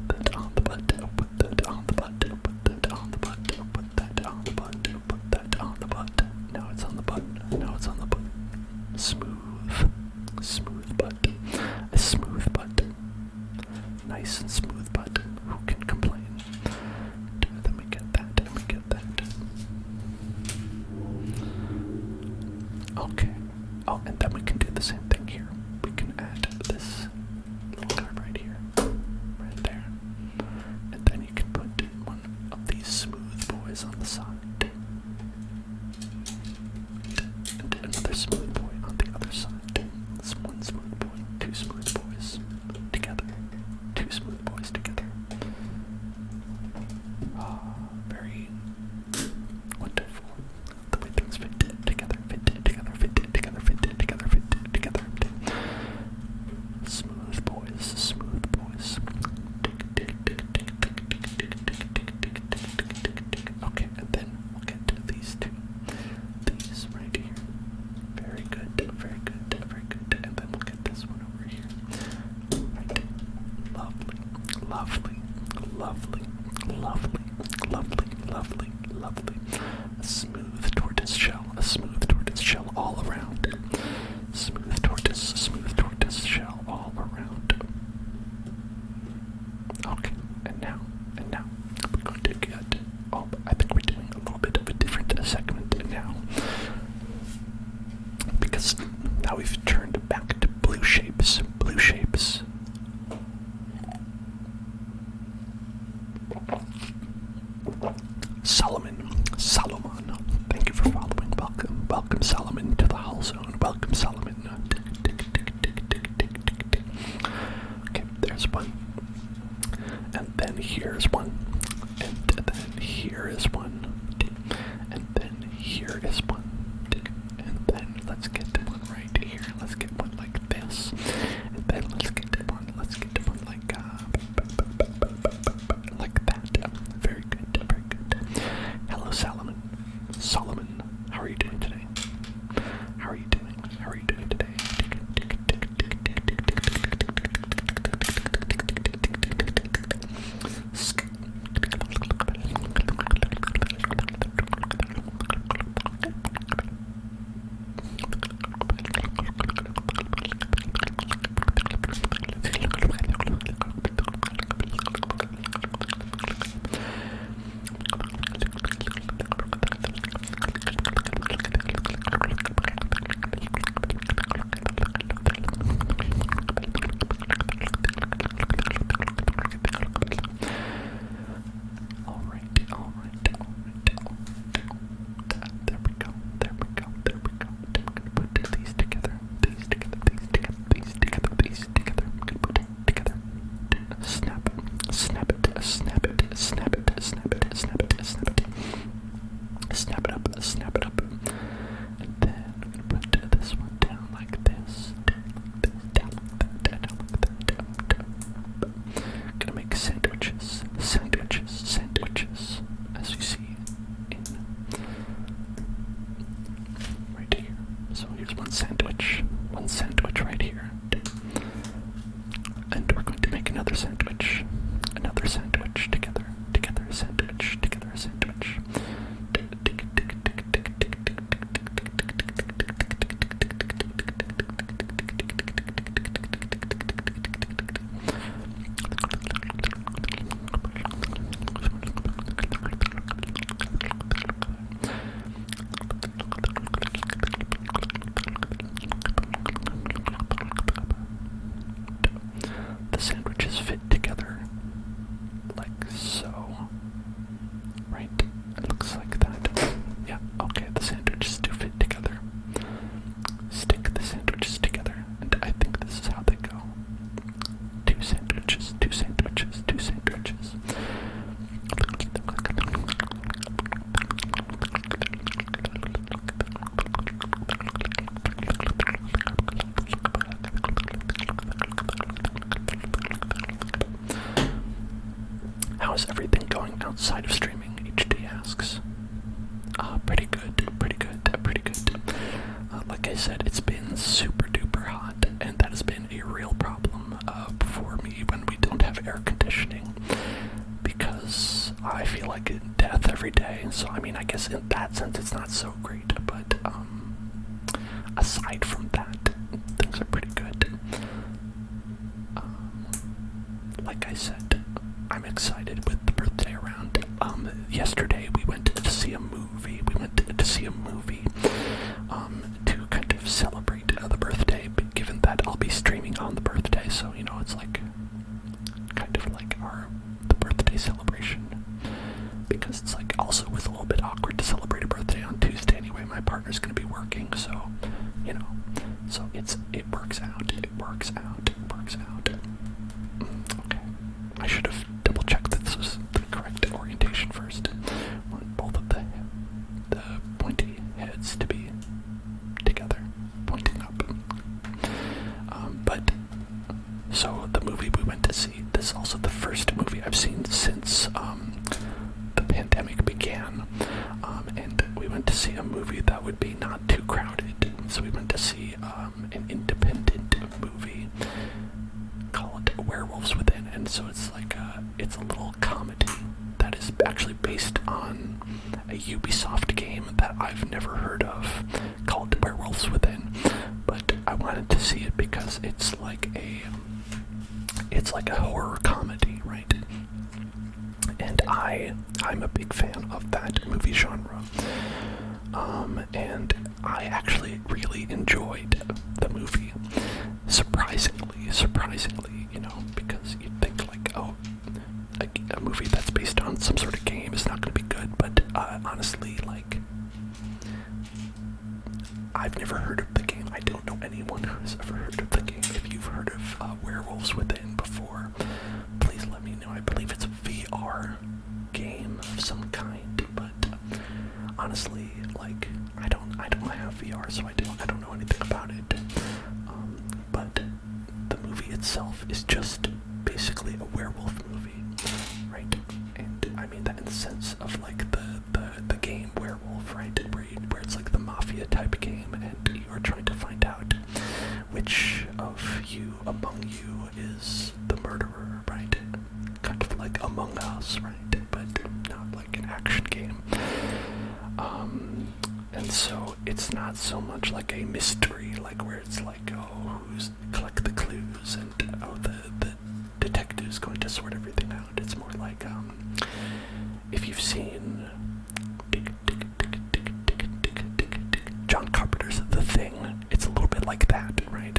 Put that on the butt. Put that on the butt. Put that on the butt. Put that on the butt. Put that on the butt. Now it's on the butt. Now it's on the butt. Smooth butt. A smooth butt. Nice and smooth butt. Who can complain? Then we get that, and we get that. Okay. Oh, and then we can do the same thing here. We can add this little guy right here. Right there. And then you can put one of these smooth boys on the side. And another smooth boy on the other side. This one smooth boy, two smooth boys together. Two smooth boys together. Very wonderful. The way things fit together. Smooth boys. Okay, and then we'll get these two. These right here. Very good. And then we'll get this one over here. Right. Lovely. A smooth tortoise shell all around. Smooth tortoise shell all around. Okay, and now we're going to get, I think we're doing a little bit of a different segment now. Because now we've turned back to blue shapes. Solomon. Thank you for following. Welcome, Solomon, to the Hull Zone. Welcome, Solomon. Okay, there's one. And then here's one. And then here is one. And then here is one. And then let's get one right here. Let's get one like this. And then outside of streaming? HD asks. Pretty good, pretty good, pretty good. Like I said, it's been super duper hot, and that has been a real problem for me when we don't have air conditioning, because I feel like death every day. So I mean, I guess in that sense it's not so great, but aside from that, things are pretty good. Like I said, I'm excited with the birthday around. Yesterday we went to see a movie. To kind of celebrate the birthday, but given that I'll be streaming on the birthday, so you know, it's like kind of like the birthday celebration, because it's like also was a little bit awkward to celebrate a birthday on Tuesday anyway. My partner's gonna be working, so you know, so it works out. Okay, I should have double checked that this was the correct orientation first. I want both of the pointy heads to be together, pointing up. But so the movie we went to see, this is also the first movie I've seen since the pandemic began, and we went to see a movie that would be not too crowded. So we went to see an independent movie called Werewolves Within, and so it's a little comedy that is actually based on a Ubisoft game that I've never heard of called Werewolves Within, but I wanted to see it because it's like a horror comedy, right? And I'm a big fan of that movie genre. And I actually really enjoyed the movie. Surprisingly, you know, because you'd think like, oh, a movie that's based on some sort of game is not going to be good, but honestly, like, I've never heard of the game. I don't know anyone who's ever heard of the game. If you've heard of Werewolves Within before, please let me know. I believe it's a VR game of some kind, but honestly, like, I don't have VR, so I don't know anything about it. But the movie itself is just basically a werewolf movie, right? And I mean that in the sense of like the game Werewolf, right? Where it's like the mafia type game, and you are trying to find out which among you is the murderer, right? Kind of like Among Us, right? But not like an action game. And so it's not so much like a mystery, like where it's like, oh, collect the clues, and oh, the detective's going to sort everything out. It's more like, if you've seen John Carpenter's The Thing, it's a little bit like that, right?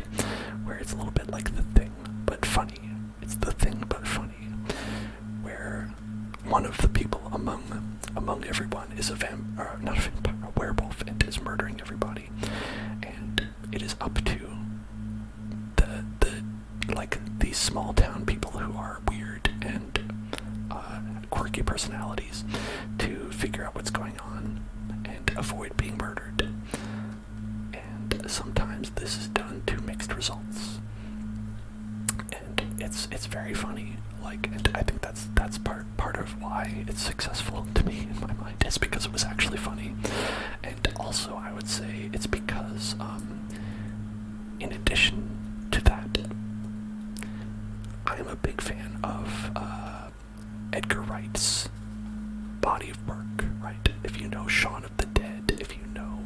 Where it's a little bit like The Thing, but funny. It's The Thing, but funny. Where one of the people among everyone is not a vampire, a werewolf, and is murdering everybody. And it is up to these small town people who are weird and quirky personalities to figure out what's going on and avoid being murdered. And sometimes this is done to mixed results. And it's very funny. And I think that's part of why it's successful to me in my mind, is because it was actually funny. And also I would say it's because in addition to that, I am a big fan of Edgar Wright's body of work, right? If you know Shaun of the Dead, if you know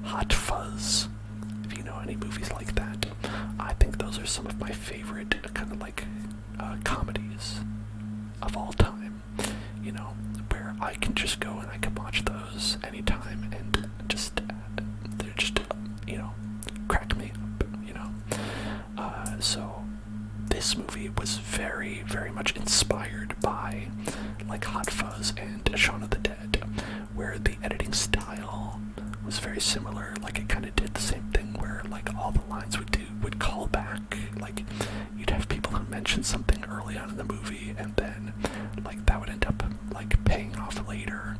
Hot Fuzz, if you know any movies like that, I think those are some of my favorite kind of like comedies of all time, you know, where I can just go and I can watch those anytime and they're just, you know, crack me up, you know. So this movie was very, very much inspired by like Hot Fuzz and Shaun of the Dead, where the editing style was very similar. Like it kind of did the same thing where like all the lines would call back. Like you'd have people who mentioned something early on in the movie, and then like that would end up like paying off later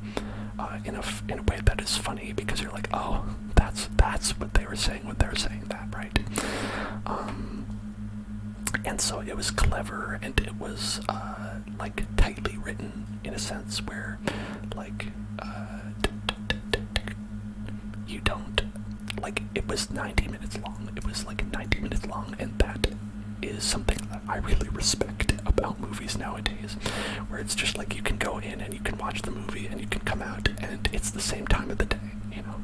in a way that is funny, because you're like, oh, that's what they were saying when they were saying that, right? And so it was clever, and it was like tightly written in a sense where like you don't, like, it was 90 minutes long. It was like 90 minutes long, and that is something that I really respect about movies nowadays, where it's just like you can go in and you can watch the movie and you can come out and it's the same time of the day, you know?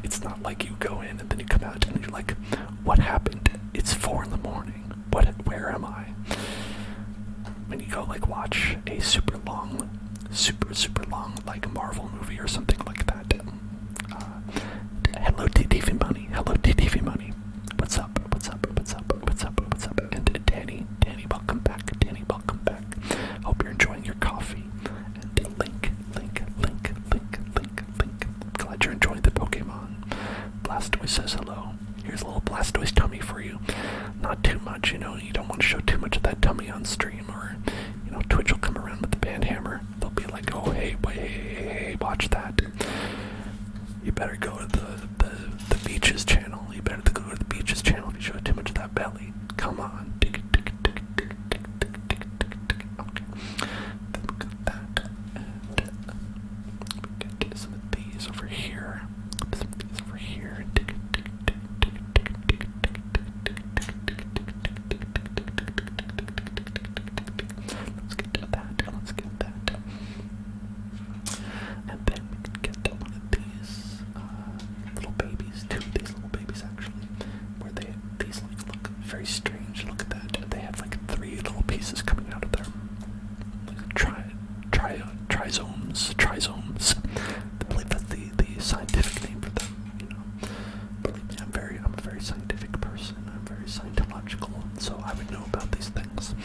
It's not like you go in and then you come out and you're like, what happened? It's 4 in the morning. Where am I? When you go like watch a super long, like Marvel movie or something like that. Hello TTV Money. Hello TTV Money. What's up? And Danny, welcome back. Danny, welcome back. Hope you're enjoying your coffee. And link. Glad you're enjoying the Pokemon. Blastoise says hello. Here's a little Blastoise tummy for you. Not too much, you know. You don't want to show too much of that tummy on stream, or you know, Twitch will come around with the band hammer. They'll be like, oh hey, watch that. You better go to the Beaches channel. You better go to the Beaches channel if you show too much of that belly. Come on. Okay. Then we got that. And we get some of these over here. Let's get that. And then we can get one of these little babies, 2 of these little babies actually, where these like look very strange. Look at that. They have like 3 little pieces coming out of there. Like trisomes. I believe that's the scientific name for them, you know. Believe me, I'm a very scientific person. I'm very scientological, so I would know about these things.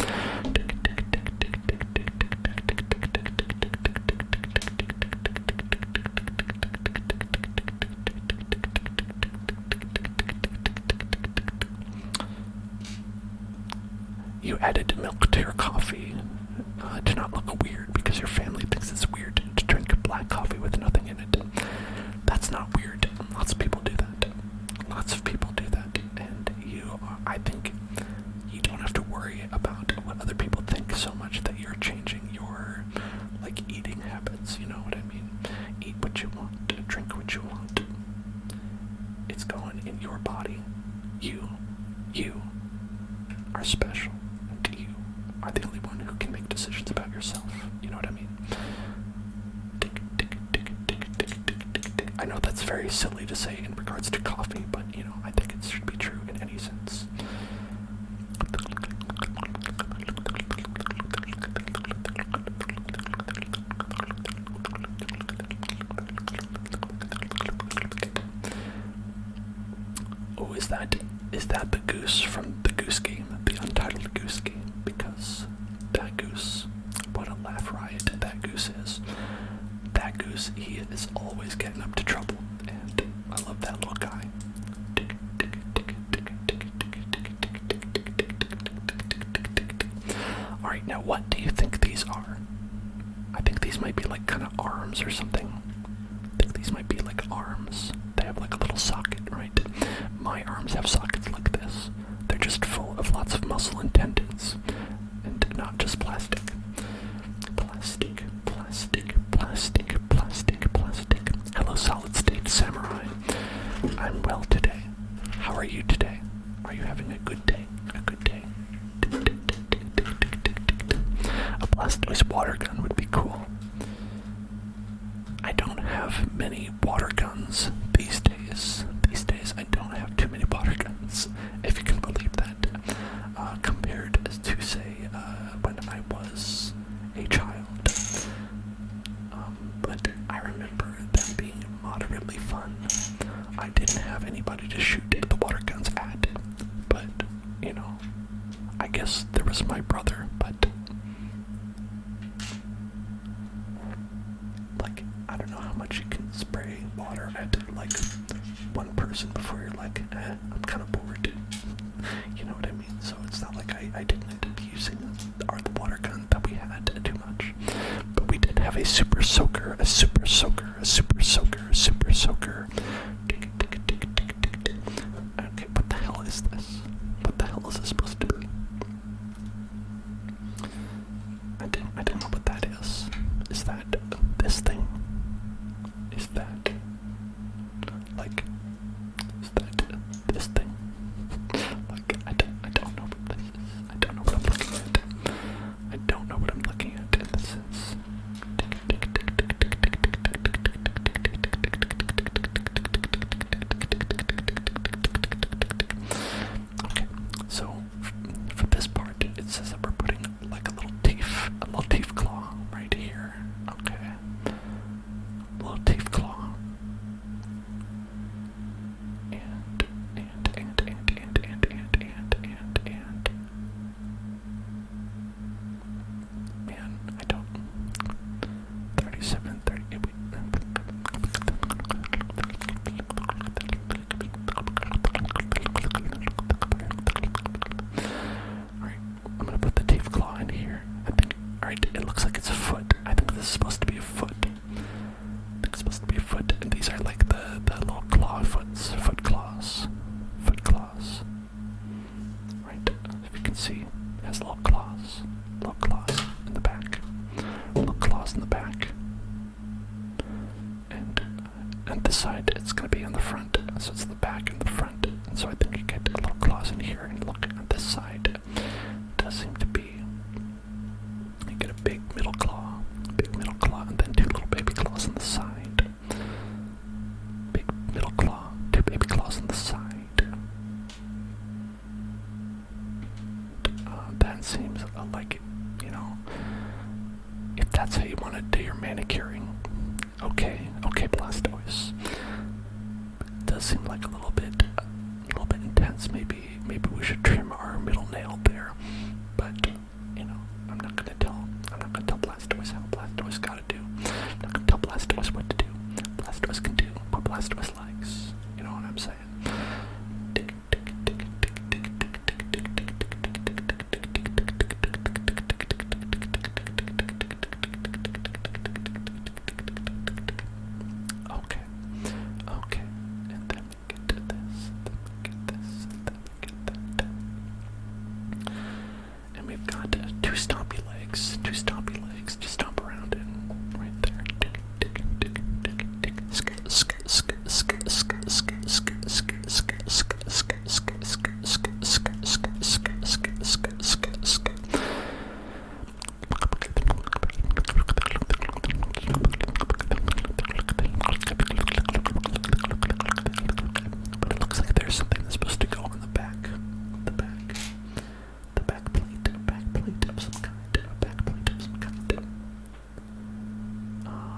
You added milk to your coffee. Do not look weird because your family thinks it's weird to drink black coffee with nothing in it. That's not weird. Lots of people do that. And I think you don't have to worry about what other people think so much that you're changing your, like, eating habits, you know what I mean? Eat what you want, drink what you want. It's going in your body. You are special. And you are the only one who can make decisions about yourself. You know what I mean? I know that's very silly to say in regards to coffee, but, you know, I think it should be true in any sense. Oh, is that the goose from the Goose Game, the Untitled Goose Game? Because that goose, what a laugh riot that goose is. That goose, he is always getting up to trouble, and I love that little guy. Alright, now what do you think these are? I think these might be like kind of arms or something. I think these might be like arms. They have like a little socket, right? My arms have sockets like this. They're just full of lots of muscle and tendons, and not just plastic. Plastic. Hello, Solid State Samurai. I'm well today. How are you today? Are you having a good day? A Blastoise water gun would be cool. I don't have many water guns these days. I don't have too many water guns, if you can believe that, compared to, say, when I was a child. But I remember them being moderately fun. I didn't have anybody to shoot the water guns at, but, you know, I guess there was my brother, but, like, I don't know how much you can spray water at, like, one person before you're like, I'm kind of bored. You know what I mean? So it's not like I didn't end up using the water gun that we had too much. But we did have a super soaker. Okay, what the hell is this? What the hell is this supposed to be? I didn't See, it has little claws in the back, little claws in the back, and this side it's going to be in the front, so it's the back and the front, and so I think you get a little claws in here, and look at this side, it does seem to be, you get a big middle claw, and then two little baby claws on the side, big middle claw, two baby claws on the side. That seems like, you know, if that's how you want to do your manicuring, okay, Blastoise. It does seem like a little bit intense. Maybe we should trim our middle nail there. But you know, I'm not gonna tell Blastoise how Blastoise gotta do. I'm not gonna tell Blastoise what to do. Blastoise can do what Blastoise likes. You know what I'm saying? Okay, and then we get to this, then we get that. And we've got two stompy legs to stomp around in, right there. But it looks like there's something that's supposed to go on the back plate of some kind.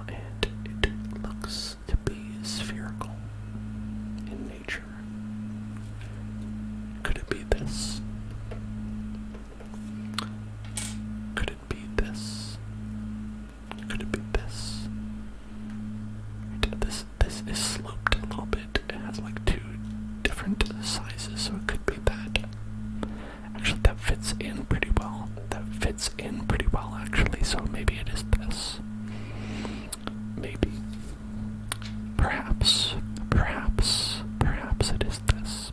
And it looks to be spherical in nature. Could it be this? Could it be this? This is sloped a little bit. It has like two different sizes, so it could be that. Actually, that fits in pretty well. Actually, so maybe it is this. Maybe. Perhaps it is this.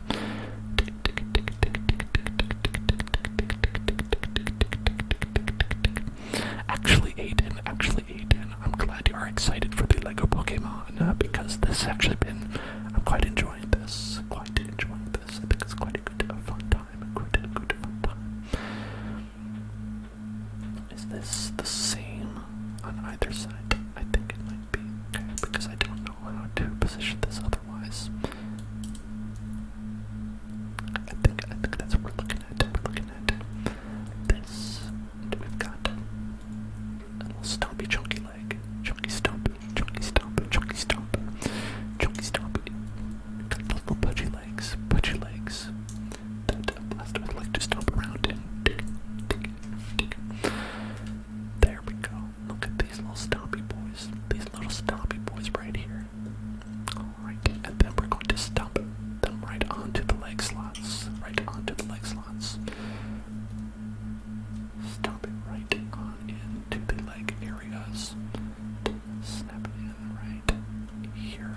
Actually, Aiden, I'm glad you are excited for the Lego Pokémon, because this has actually been, I'm quite enjoying this. I think it's quite a good fun time. Is this the same on either side? I think it might be, okay, because I don't know how to position this otherwise. I think that's what we're looking at. We're looking at this. And we've got a little stompy chunky leg. Chunky stomp. Got little pudgy legs. That Blastoise like to stomp around in. There we go. Look at these little stompy boys. Right here. Alright, and then we're going to stomp them right onto the leg slots. Stomp it right on into the leg areas. Snap it in right here.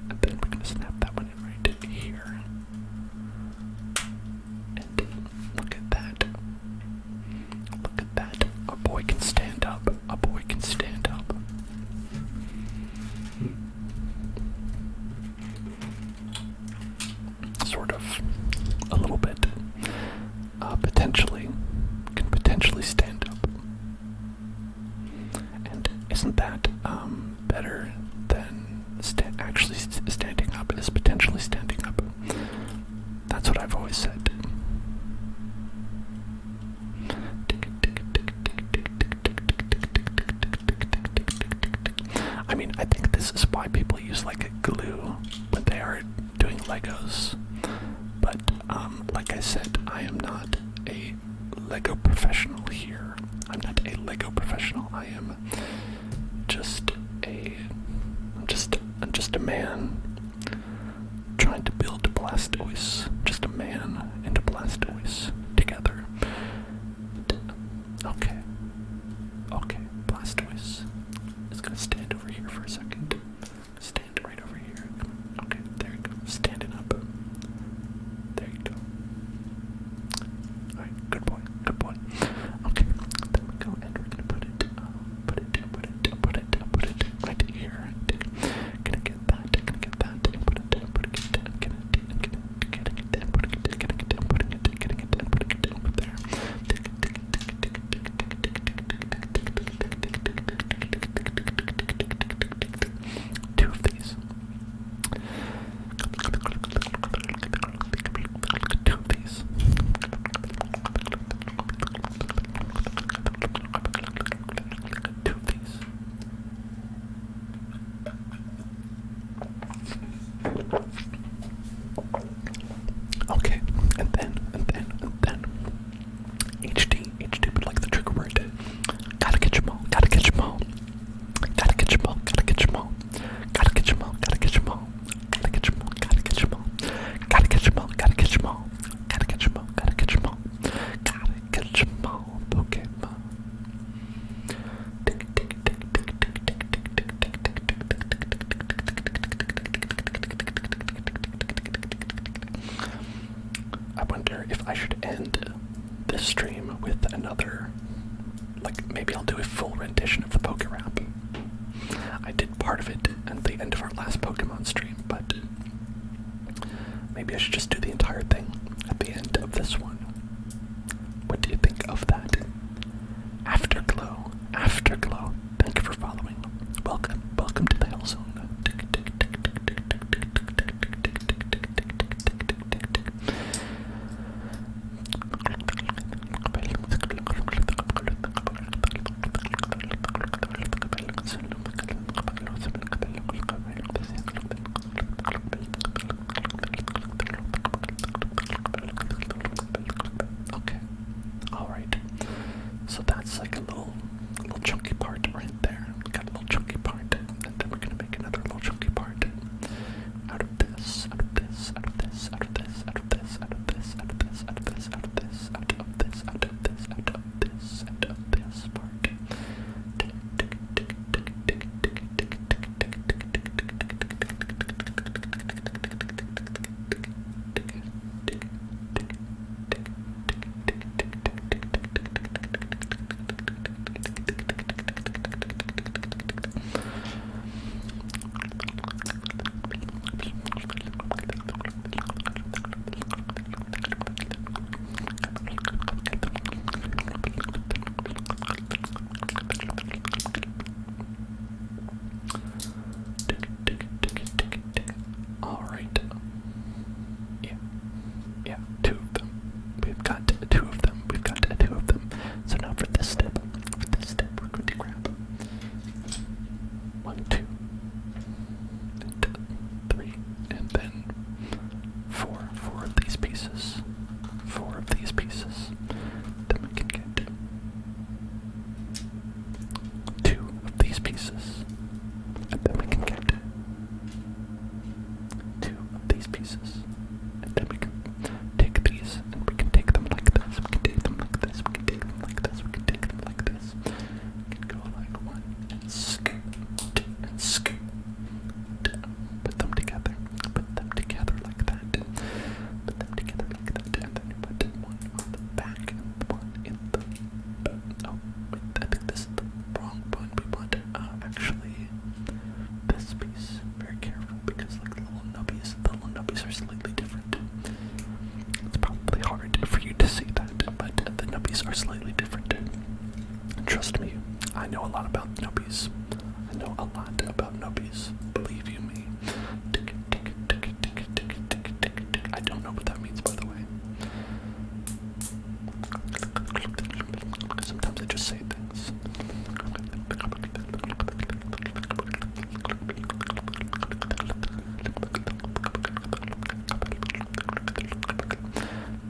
And then we're going to snap that one in right here. And look at that. A boy can stand up. Sort of, a little bit, can potentially stand up. And isn't that better than actually standing up? Is potentially standing up. That's what I've always said. I mean, I think this is why people use like glue when they are doing Legos. But like I said, I am not a Lego professional here. I'm just a man trying to build a Blastoise. Just a man and a Blastoise together. Okay, Blastoise is gonna stand over here for a second. Stand right over here. Okay, there you go. Standing up. There you go. if I should end this stream with another, like maybe I'll do a full rendition of the Poke Rap. I did part of it at the end of our last Pokemon stream, but maybe I should just do the entire thing at the end of this one. What do you think of that? Afterglow, Afterglow. Thank you for following. Welcome to the Hell Zone. Okay. All right. So that's like a little chunky part right there. We got a little chunky part, and then we're gonna make another little chunky part out of this, out of this, out of this, out of this, out of this, out of this, out of this, out of this, out of this, out of this, out of this, out of this, out of this part. Alright. Yeah, two of them. We've got two of them. We've got two of them. So now for this step, we're going to grab 1, 2, and 3, and then four of these pieces. 4 of these pieces. Then we can get 2 of these pieces. And then we can get 2 of these pieces. And then we can take these and we can take them like this. We can take them like this. We can take them like this. We can take them like this. We can go like 1 and scoop and scoop. Put them together. Put them together like that. Put them together like that. And then you put 1 on the back and 1 in the. Oh, wait, I think this is the wrong one. We want actually this piece. Very careful because like the little nubbies are slightly different. It's probably hard for you to see that, but the nubbies are slightly different. Trust me, I know a lot about nubbies. Believe you me. I don't know what that means, by the way. Sometimes I just say things.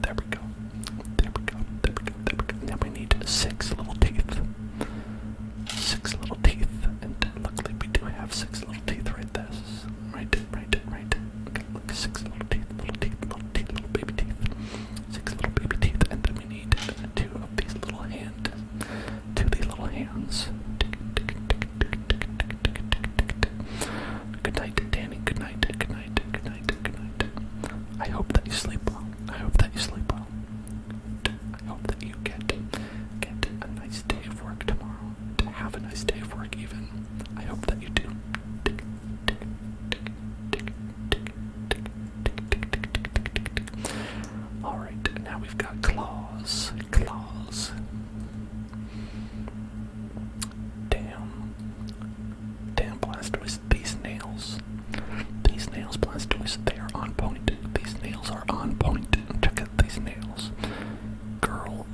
There we go. Now we need 6 little teeth. 6 little teeth, and luckily we do have 6 little teeth right there. Right. Okay, look, 6 little teeth, little baby teeth. 6 little baby teeth, and then we need 2 of these little hands. 2 of these little hands. Good night, Danny. Good night. I hope that you sleep well. I hope that you get a nice day of work tomorrow. Have a nice day of work even. I hope that you do. Alright, now we've got claws. Damn, Blastoise, these nails, Blastoise, they are on point. These nails are on point. Check out these nails. Girl,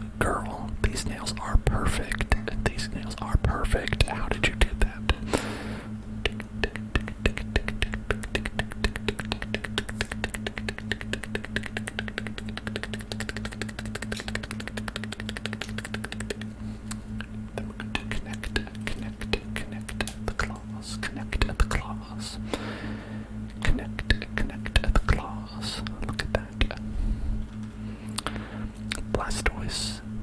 these nails are perfect. How did you do that? Then we're going to connect the claws. Connect the claws. Look at that.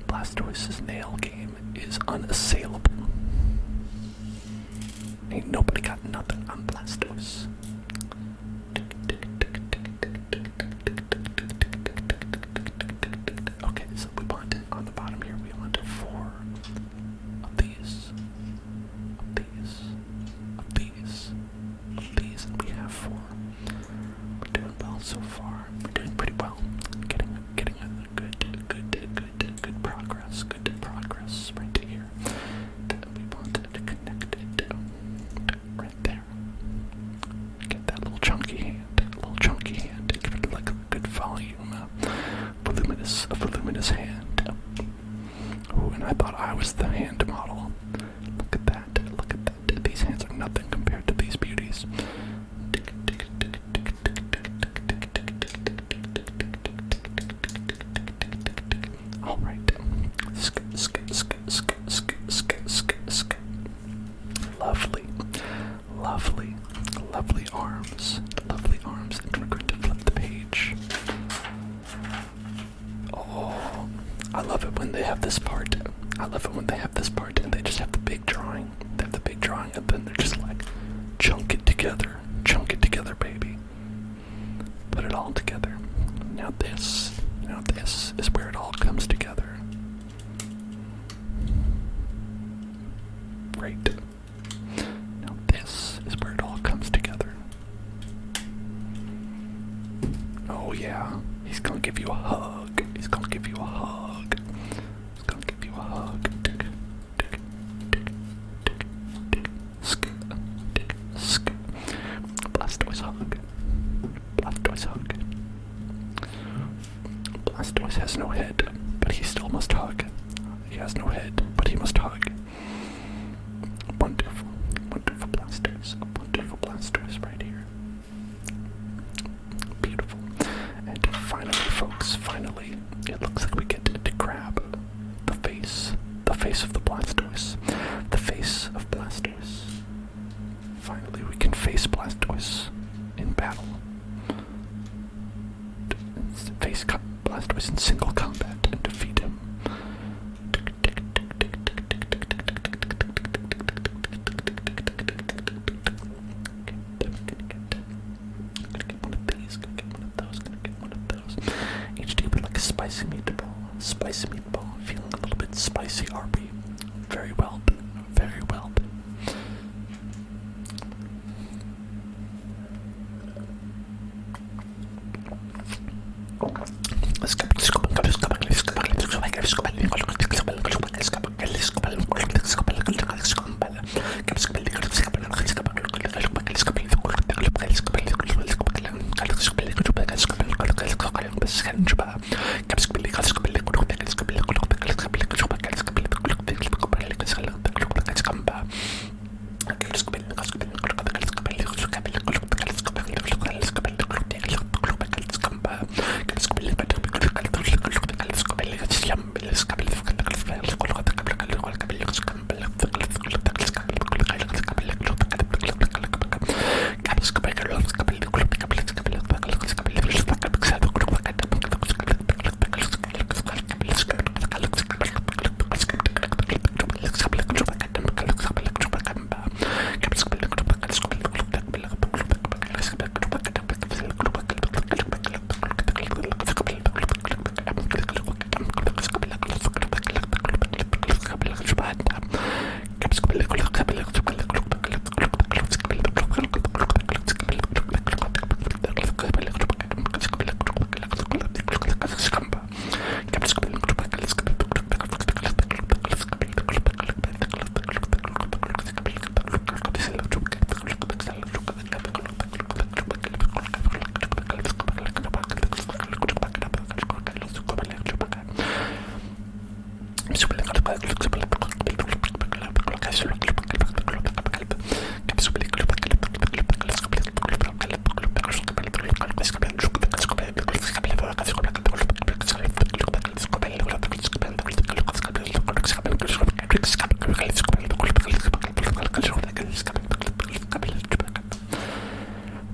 Blastoise's nail game is unassailable. Ain't nobody got nothing on Blastoise. his hand. Ooh, and I thought I was the hand model. Look at that. Look at that. These hands are nothing compared to these beauties. All right. Lovely, lovely, lovely arms. Lovely arms. And we're going to flip the page. Oh, I love it when they have this part. I love it when they have this part and they just have the big drawing. They have the big drawing and then they're just like, chunk it together, baby. Put it all together. Now this is where it all comes together. Great. Now this is where it all comes together. Oh yeah, he's gonna give you a hug. He's gonna give you a hug. He's gonna give you a hug. Blastoise hug. Blastoise hug. Blastoise has no head, but he still must hug. He has no head, but he must hug. Wonderful, wonderful Blastoise. A wonderful Blastoise right here. Beautiful. And finally, folks, finally, it looks like we get to grab the face of the Blastoise. The face of Blastoise. Finally, we can face Blastoise in battle. Face Blastoise in single combat and defeat him. Gonna get one of these, gonna get one of those, gonna get one of those. HD would like a spicy meatball. Spicy meatball. Feeling a little bit spicy, are we? Very well done. Very well done.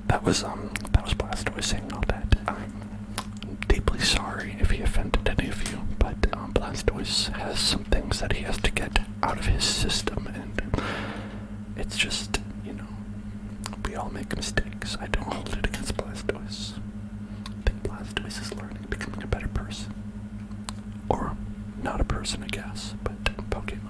That was Blastoise saying all that. I'm deeply sorry if he offended any of you, but Blastoise has some things that he has to get out of his system, and it's just, we all make mistakes. I don't hold it against Blastoise. I think Blastoise is learning, becoming a better person. Or not a person, I guess, but Pokemon.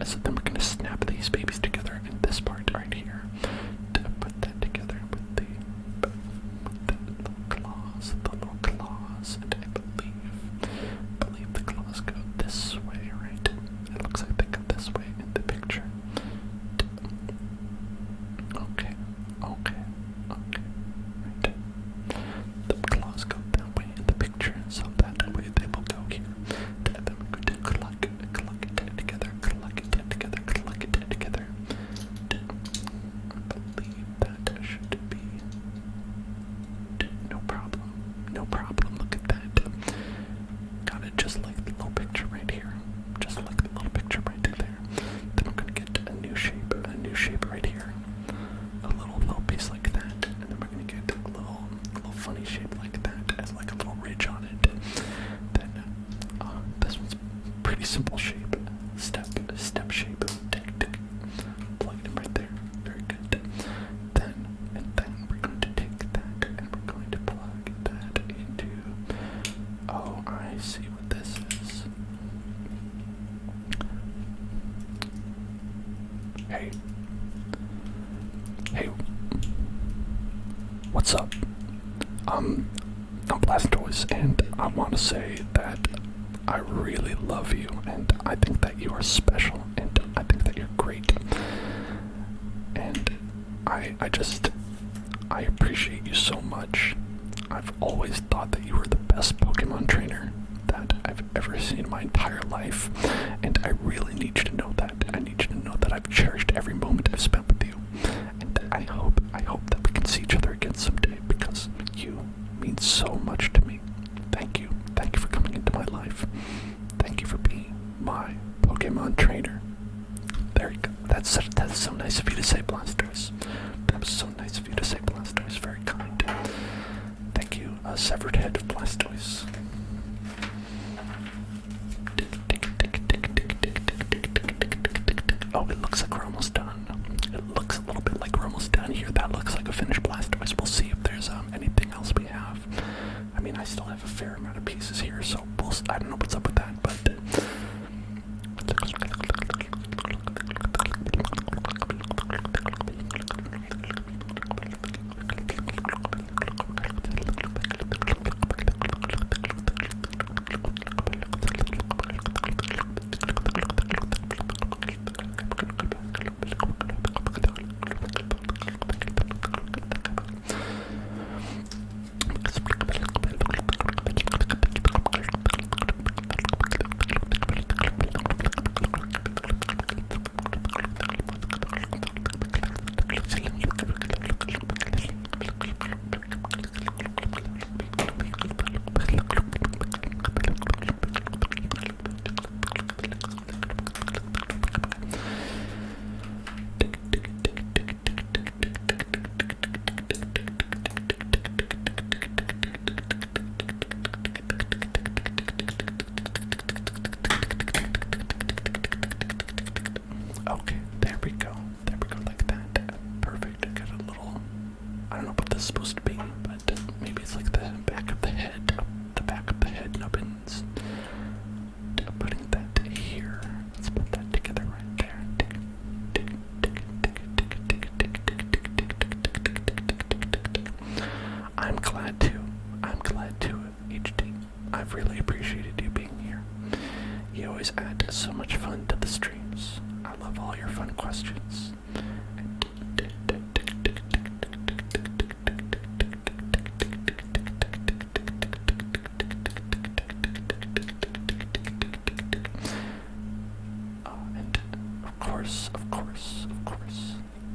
So then we're going to snap these babies together in this part right here. To put that together with the little claws, and I believe the claws go this way, right? It looks like they go this way in the picture. Okay. what's up? I'm Blastoise, and I want to say that I really love you, and I think that you are special, and I think that you're great. And I appreciate you so much. I've always thought that you were the best Pokemon trainer that I've ever seen in my entire life, and I really need you to know that. I need you to know that I've cherished every moment I've spent with you, and I hope that we can see each other again someday, because you mean so much to me. Thank you for coming into my life. Thank you for being my Pokemon trainer. There you go. That's so nice of you to say, Blastoise. That was so nice of you to say, Blastoise. Very kind. Thank you, severed head of Blastoise. Oh, it looks like we're almost done. It looks a little bit like we're almost done here. That looks like a finished Blastoise. We'll see if there's anything else we have. I mean, I still have a fair amount of pieces here, so I don't know what's up with that, but... Okay, there we go like that. Perfect. I got a little, I don't know what this is supposed to be, but maybe it's like the back of the head nubbins. Putting that here. Let's put that together right there. I'm glad to, HD. I've really appreciated you being here. You always add so much fun to the streams. I love all your fun questions. And of course,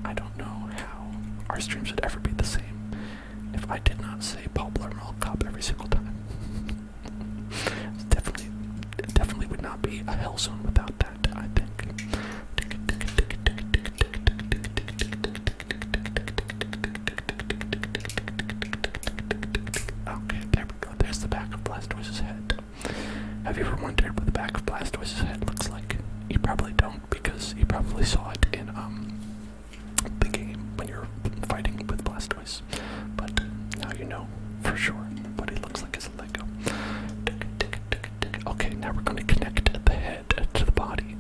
I don't know how our streams would ever be the same if I did not say Poplar Mall Cop every single time. It definitely would not be a hell zone without that, I think. Okay, there we go. There's the back of Blastoise's head. Have you ever wondered what the back of Blastoise's head looks like? You probably don't, because you probably saw it in the game when you're fighting with Blastoise. But now you know for sure what he looks like as a Lego. Okay, now we're going to connect the head to the body.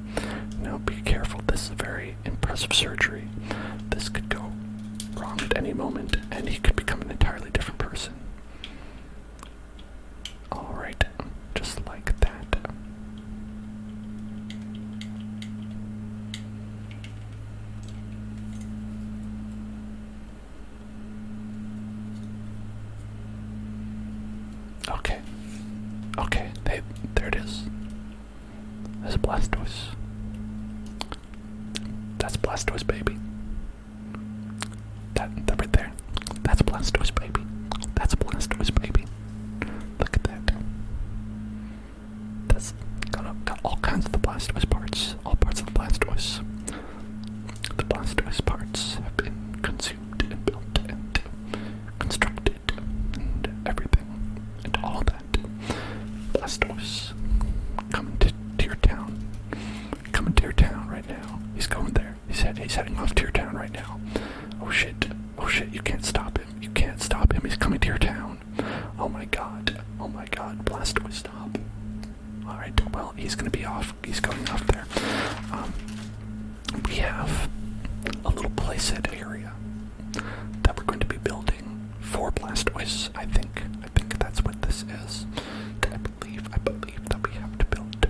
Now be careful, this is a very impressive surgery. This could go wrong at any moment, and he could become an entirely different person. Alright, just like that. Okay, there it is. There's a Blastoise. That's Blastoise, baby. That right there. That's Blastoise, baby. That's Blastoise, baby. Look at that. That's got all kinds of the Blastoise parts. All parts of the Blastoise. The Blastoise parts have been consumed and built and constructed and everything and all that. Blastoise, coming to your town. Coming to your town right now. He's going there. He's heading off to your town right now. Oh shit, you can't stop him. You can't stop him. He's coming to your town. Oh my god, Blastoise, stop. Alright, well, he's gonna be off. He's going off there. We have a little playset area that we're going to be building for Blastoise. I think that's what this is. I believe that we have to build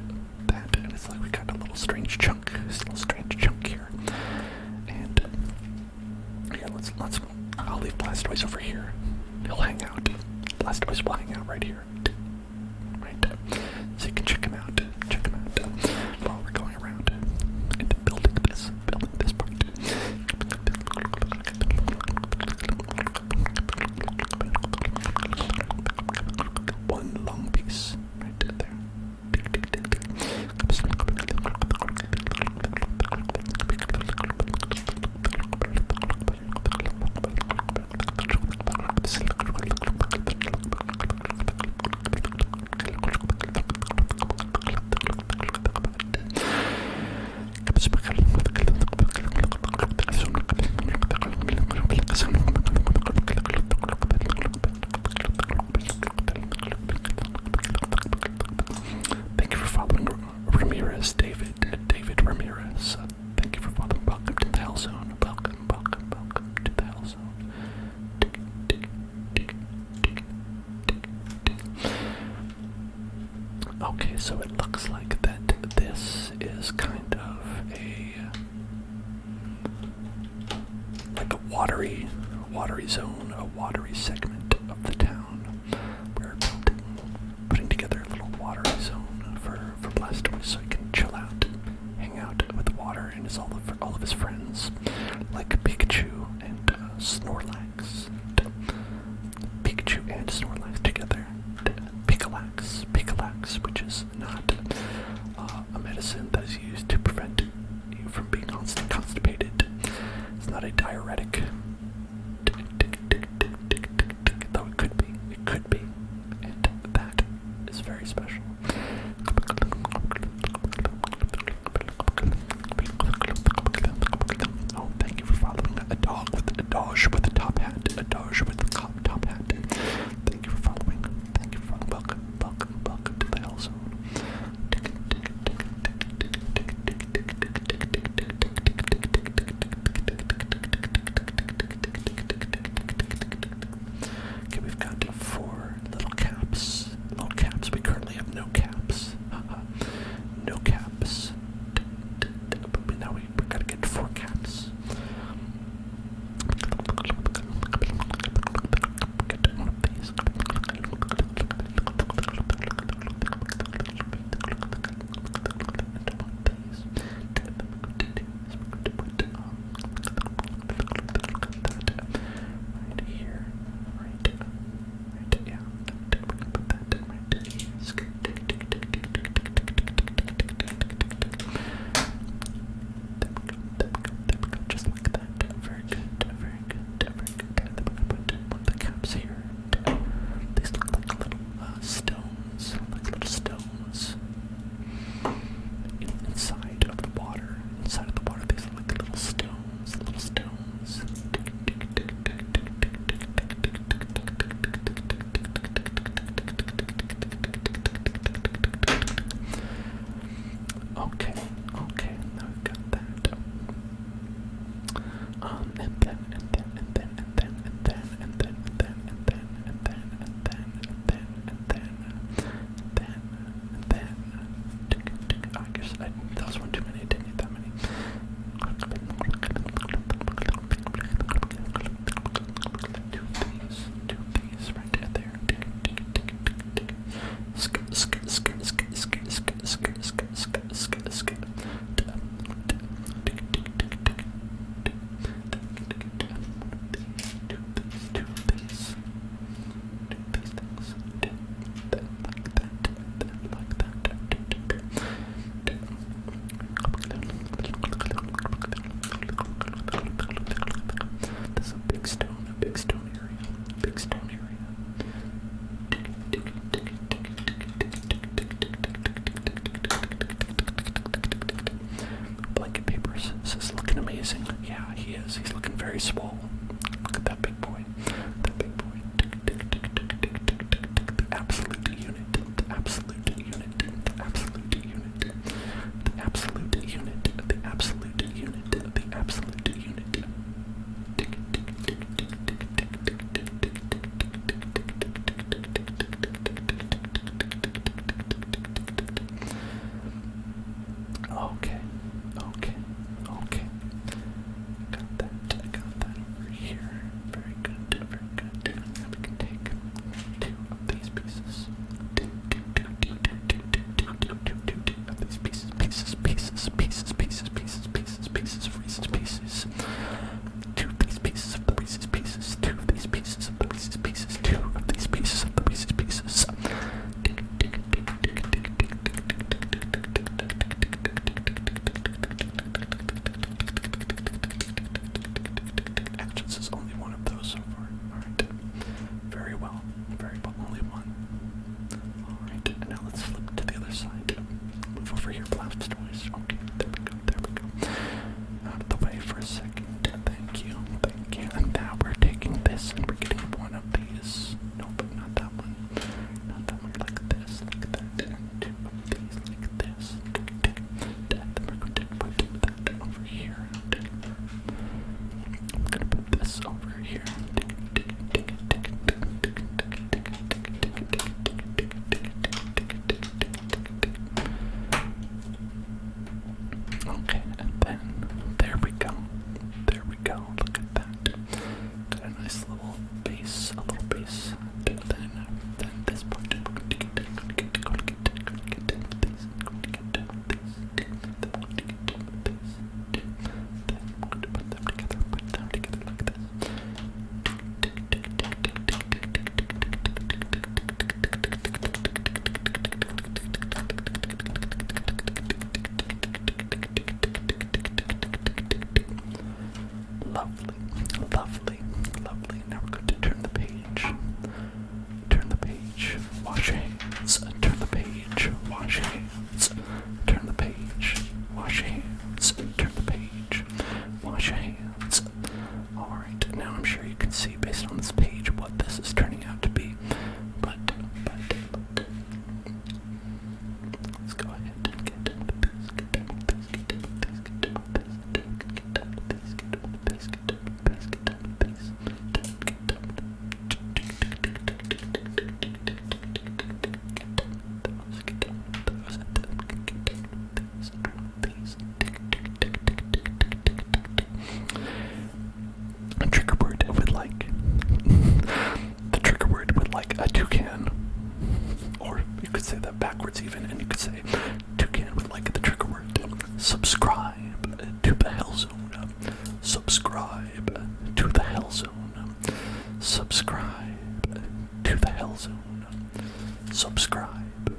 that, and it's like we got a little strange chunk here. And here, let's. I'll leave Blastoise over here. He'll hang out. Blastoise will hang out right here. Right. So you can check him out. While we're going around and building this part. One long piece right there. Thank you for following Ramirez, David Ramirez. Thank you for following. Welcome to the Hell Zone. Welcome to the Hell Zone. Okay, so it looks like that this is kind of like a watery zone, a watery segment of the town. We're putting together a little watery zone for Blastoise so he can chill out, hang out with the water and all of his friends, like Pikachu and Snorlax. Pikachu and Snorlax together. Picolax, which is not a medicine that is used to prevent you from being constipated. It's not a diuretic. Though it could be, and that is very special. Oh, thank you for following. A dog with a Dodge with a top hat. Top hat. Thank you for following. Welcome to the Hell Zone. Okay, we've got 4 based on this page what this is turning out to be. But let's go ahead and get a trigger word would like the trigger word would like a toucan, or you could say that backwards even, and you could say toucan would like the trigger word subscribe to the Hell Zone, subscribe to the Hell Zone, subscribe to the Hell Zone, subscribe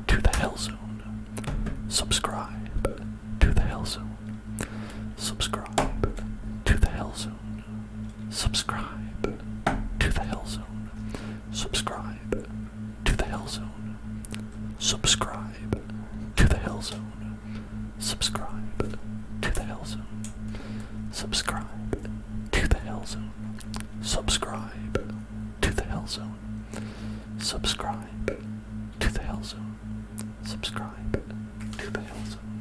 to the Hell Zone, subscribe to the Hell Zone, subscribe to the Hell Zone, subscribe to the Hell Zone, subscribe to the Hell Zone, subscribe to the Hell Zone, subscribe to the Hell Zone, subscribe to the Hell Zone, subscribe to the Hell Zone, subscribe to the Hell Zone, subscribe to the Hell Zone, subscribe to the Hell Zone,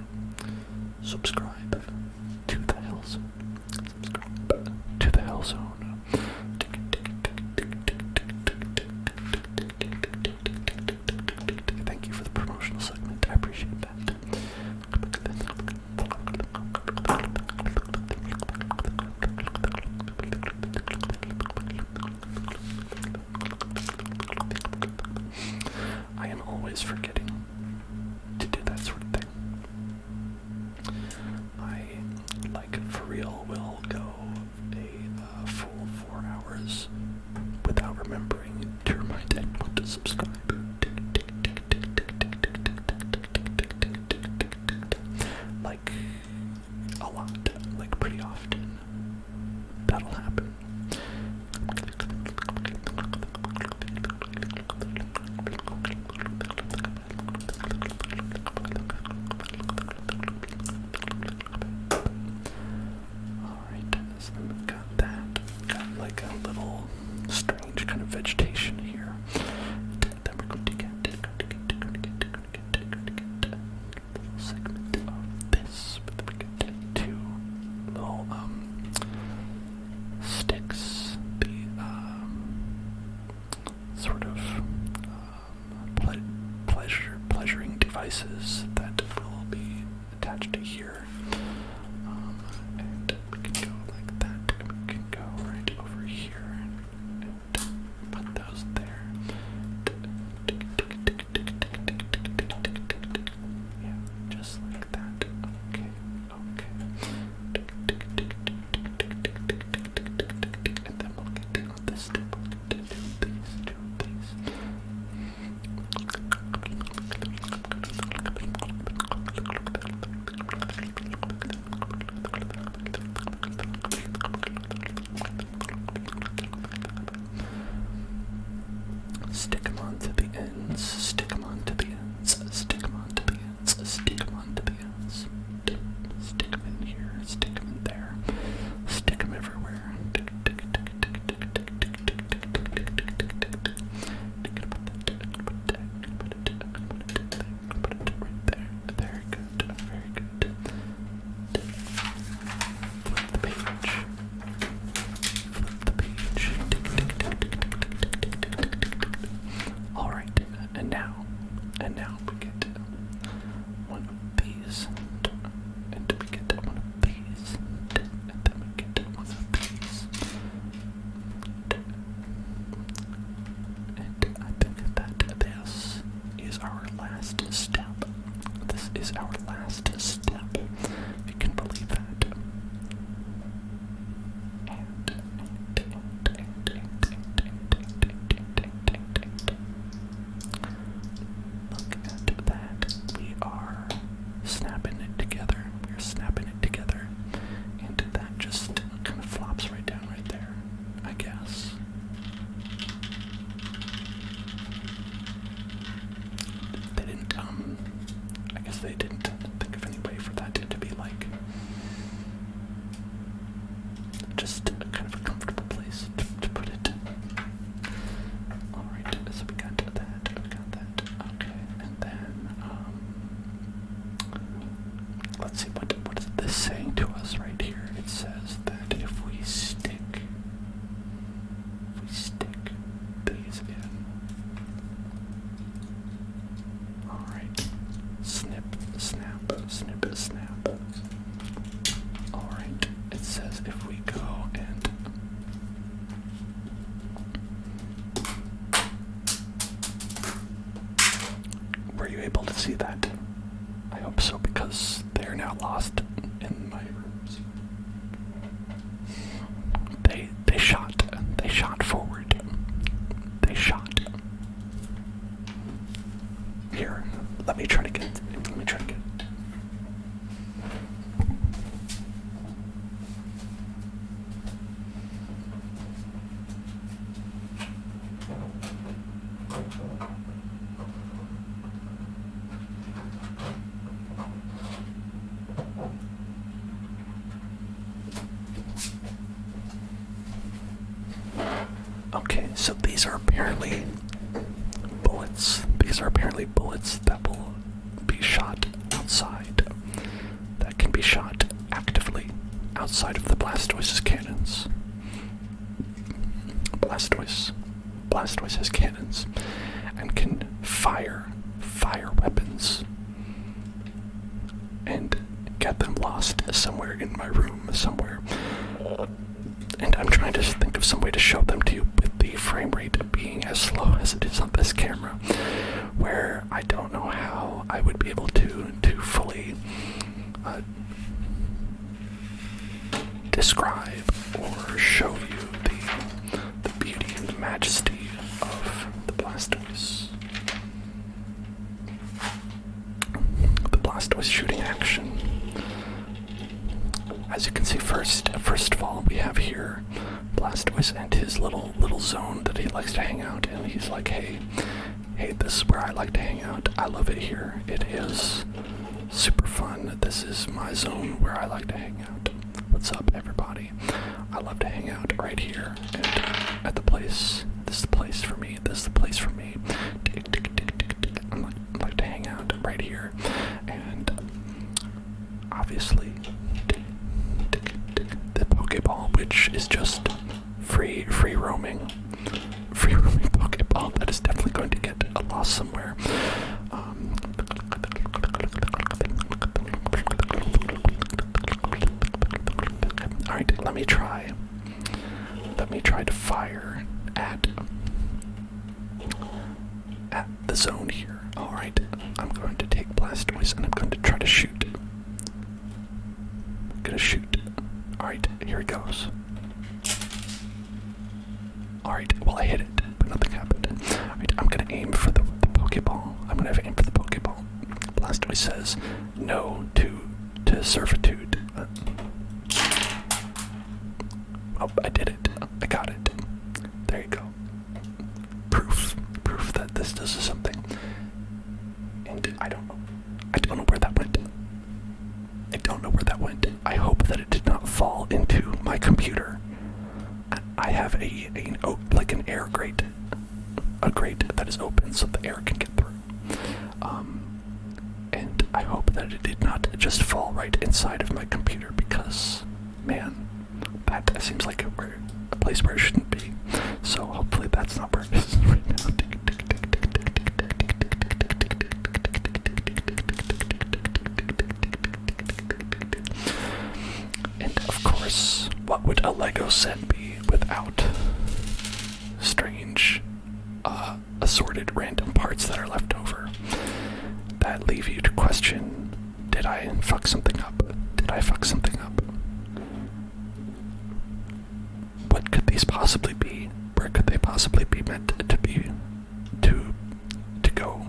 subscribe to the Hell Zone. Thank you for the promotional segment. I appreciate that. I am always forgetting to do that sort of thing. I, like, for real, will go a full 4 hours without remembering to remind anyone to subscribe. Like, a lot. Like, pretty often. That'll happen. Alright, so we've got that. Got like a little strange kind of vegetation here. Then we're going to get a little segment of this. But then we get two little sticks. The sort of pleasuring devices that will be attached to here. And we can go like that, and we can go right over here and put those there. Yeah, just like that. Okay. And then we'll get on this step. We'll do these. Stick them onto the ends, stick them onto the ends, stick them onto the ends, stick them onto the ends. Stick them in here, stick them in there, stick them everywhere. Very good, very good. Flip the page. Flip the page. Alright, and now we get one of these, and we get one of these, and then we get one of these. And I think that this is our last step. This is our last step, if you can believe that. Look at that. We are snapping it together. We're snapping it together. And that just kind of flops right down right there, I guess. They didn't, I guess they didn't see that. I hope so, because they are now lost in my rooms. They shot forward. They shot. Here, let me try to get. Okay, so these are apparently bullets. These are apparently bullets that will be shot outside. That can be shot actively outside of the Blastoise's cannons. Blastoise has cannons and can fire weapons and get them lost somewhere in my room somewhere. And I'm trying to think of some way to show them to you with the frame rate being as slow as it is on this camera, where I don't know how I would be able to fully describe or show you the beauty and the majesty of the Blastoise. The Blastoise shooting action. As you can see, first of all, we have here Blastoise and his little zone that he likes to hang out in. He's like, hey, this is where I like to hang out. I love it here. It is super fun. This is my zone where I like to hang out. What's up, everybody? I love to hang out right here and at the place. This is the place for me. This is the place for me. I like to hang out right here, and obviously the Pokeball, which is just free roaming Pokeball that is definitely going to get lost somewhere. Alright, let me try to fire at the zone here. Alright, I'm going to take Blastoise and I'm going to try to shoot. I'm gonna shoot. Alright, here it goes. Alright, well I hit it, but nothing happened. Alright, I'm gonna aim for the Pokeball. I'm gonna aim for the Pokeball. Blastoise says no to servitude. Oh, I did it. I got it. There you go. Proof that this does something. And I don't know where that went. I hope that it did not fall into my computer. I have an air grate. A grate that is open so the air can get through. And I hope that it did not just fall right inside of my computer, because, man, that seems like a place where it shouldn't be. So hopefully that's not where it is right now. And of course, what would a Lego set be without strange, assorted random parts that are left over that leave you to question, did I fuck something up? What could these possibly be? Where could they possibly be meant to be to go?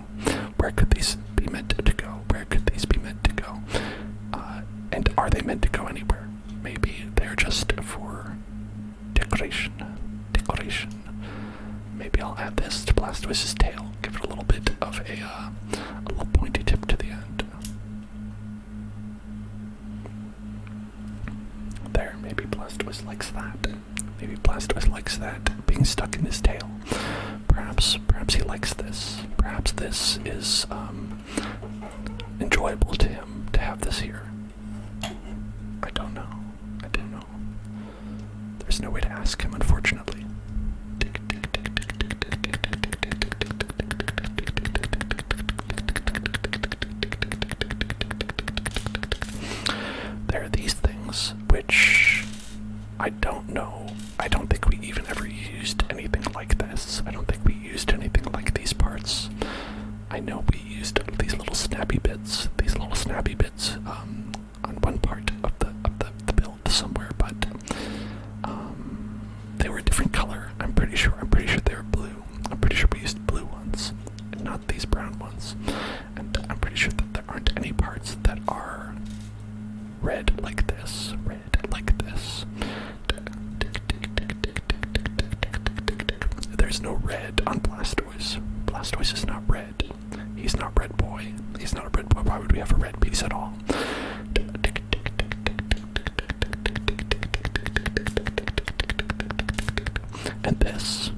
Where could these be meant to go? Where could these be meant to go? And are they meant to go anywhere? Maybe they're just for decoration. Maybe I'll add this to Blastoise's tail. Give it a little bit of a little pointy tip to the end. There, maybe Blastoise likes that. Maybe Blastoise likes that, being stuck in his tail. Perhaps he likes this. Perhaps this is enjoyable to him to have this here. I don't know. There's no way to ask him, unfortunately. There are these things which I don't know. I don't think we even ever used anything like this. I don't think we used anything like these parts. I know we used these little there's no red on Blastoise. Blastoise is not red. He's not red boy. He's not a red boy. Why would we have a red piece at all? And this,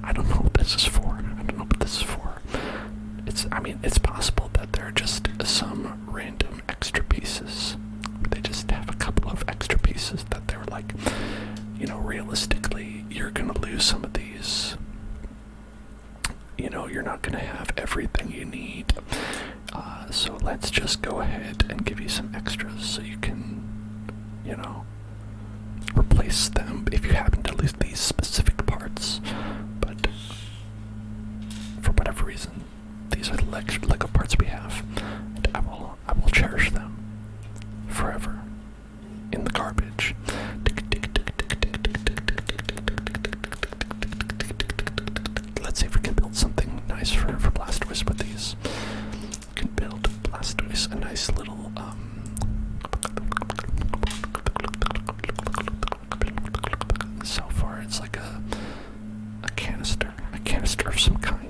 I don't know what this is for. I don't know what this is for. It's possible that there are just some random extra pieces. They just have a couple of extra pieces that they're like, realistically, you're gonna lose some of these. You're not gonna have everything you need. So let's just go ahead and give you some extras so you can, replace them if you happen to lose these specific parts. But for whatever reason, these are the Lego parts we have, and I will cherish them forever in the garbage. Let's see if we can build something nice for Blastoise with these. We can build Blastoise a nice little so far it's like a canister of some kind.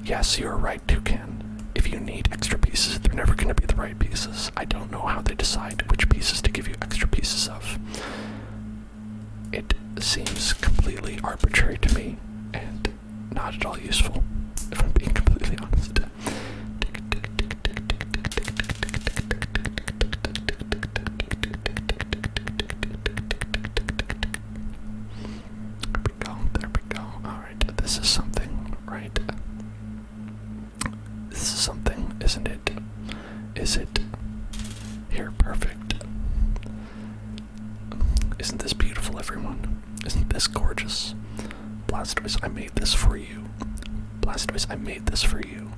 Yes, you're right, Toucan. If you need extra pieces, they're never going to be the right pieces. I don't know how they decide which pieces to give you extra pieces of. It seems completely arbitrary to me, and not at all useful, if I'm being completely honest. There we go. Alright, this is something, right? This is something, isn't it? Is it? Here, perfect. Isn't this beautiful, everyone? Isn't this gorgeous? Blastoise, I made this for you. Blastoise, I made this for you.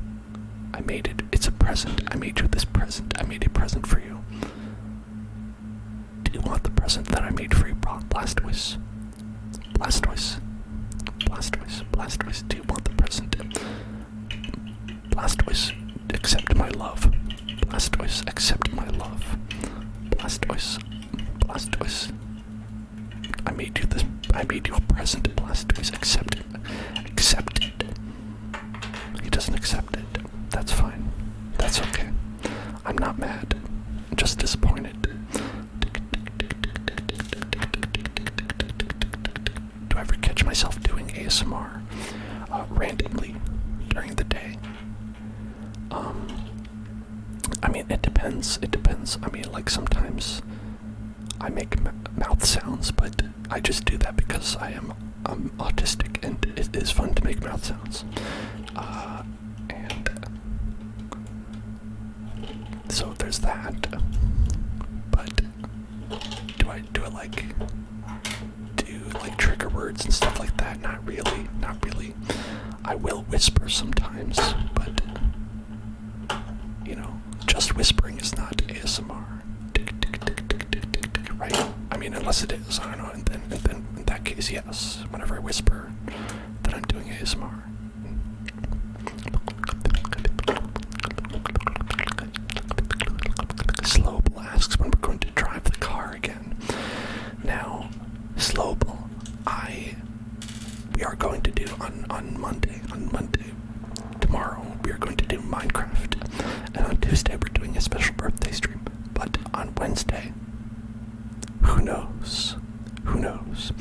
I made it. It's a present. I made you this present. I made a present for you. Do you want the present that I made for you, Blastoise? Blastoise. Blastoise. Blastoise, do you want the present? Blastoise, accept my love. Blastoise, accept my love. Blastoise. Blastoise. I made you a present, Blastoise. Accept it. Accept it. He doesn't accept it. That's fine. That's okay. I'm not mad. I'm just disappointed. Do I ever catch myself doing ASMR randomly during the day? It depends. It depends. Like sometimes I make mouth sounds, but I just do that because I'm autistic, and it is fun to make mouth sounds. And so there's that. But do I like trigger words and stuff like that? Not really. Not really. I will whisper sometimes, but just whispering is not ASMR. Right? Unless it is, I don't know, and then in that case, yes. Whenever I whisper, then I'm doing ASMR. Slowble asks when we're going to drive the car again. Now, Slowble, we are going to do on Monday, tomorrow, we are going to do Minecraft. And on Tuesday, we're doing a special birthday stream. But on Wednesday, who knows? Who knows?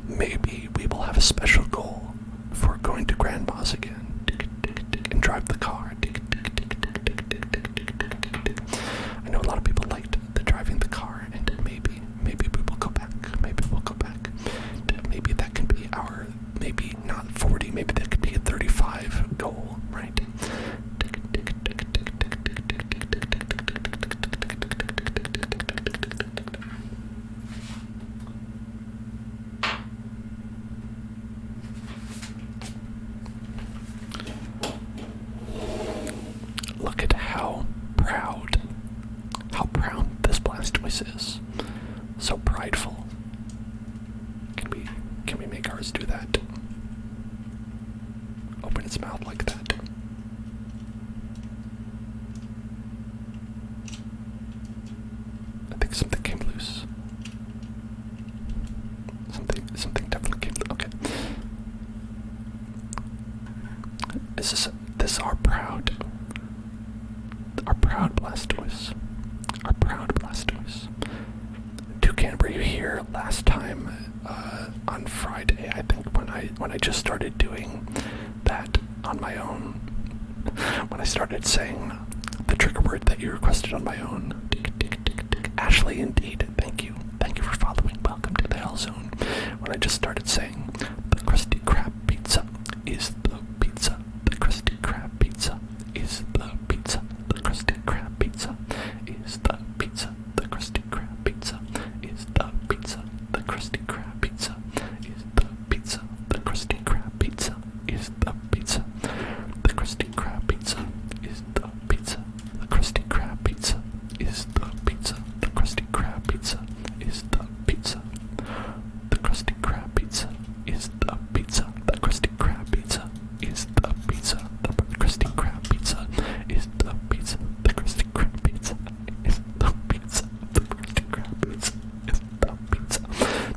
Maybe we will have a special goal for going to Grandma's again and drive the car. I know a lot of people liked the driving the car, and maybe we will go back. Maybe we'll go back. Maybe that can be our, maybe not 40, maybe that could be a 35 goal, right? Look at how proud this Blastoise is. So prideful. Can we make ours do that? its mouth like that. I think something came loose. Something definitely came loose. Okay. This is our proud Blastoise. Our proud Blastoise. Toucan, were you here last time on Friday? I think when I just started doing that on my own. When I started saying the trigger word that you requested on my own. Ashley, indeed. Thank you. Thank you for following. Welcome to the Hell Zone. When I just started saying the Krusty Krab pizza is the pizza. The Krusty Krab pizza is the pizza. The Krusty Krab pizza is the pizza. The Krusty Krab pizza is the pizza. The Krusty Krab pizza is the pizza. The Krusty Krab pizza is the pizza. The Krusty Krab pizza is the pizza. The Krusty Krab pizza is the pizza. The Krusty Krab pizza is the pizza. The Krusty Krab pizza is the pizza. The Krusty Krab pizza is the pizza. The Krusty Krab pizza is the pizza. The Krusty Krab pizza is the pizza. The Krusty Krab pizza is the pizza.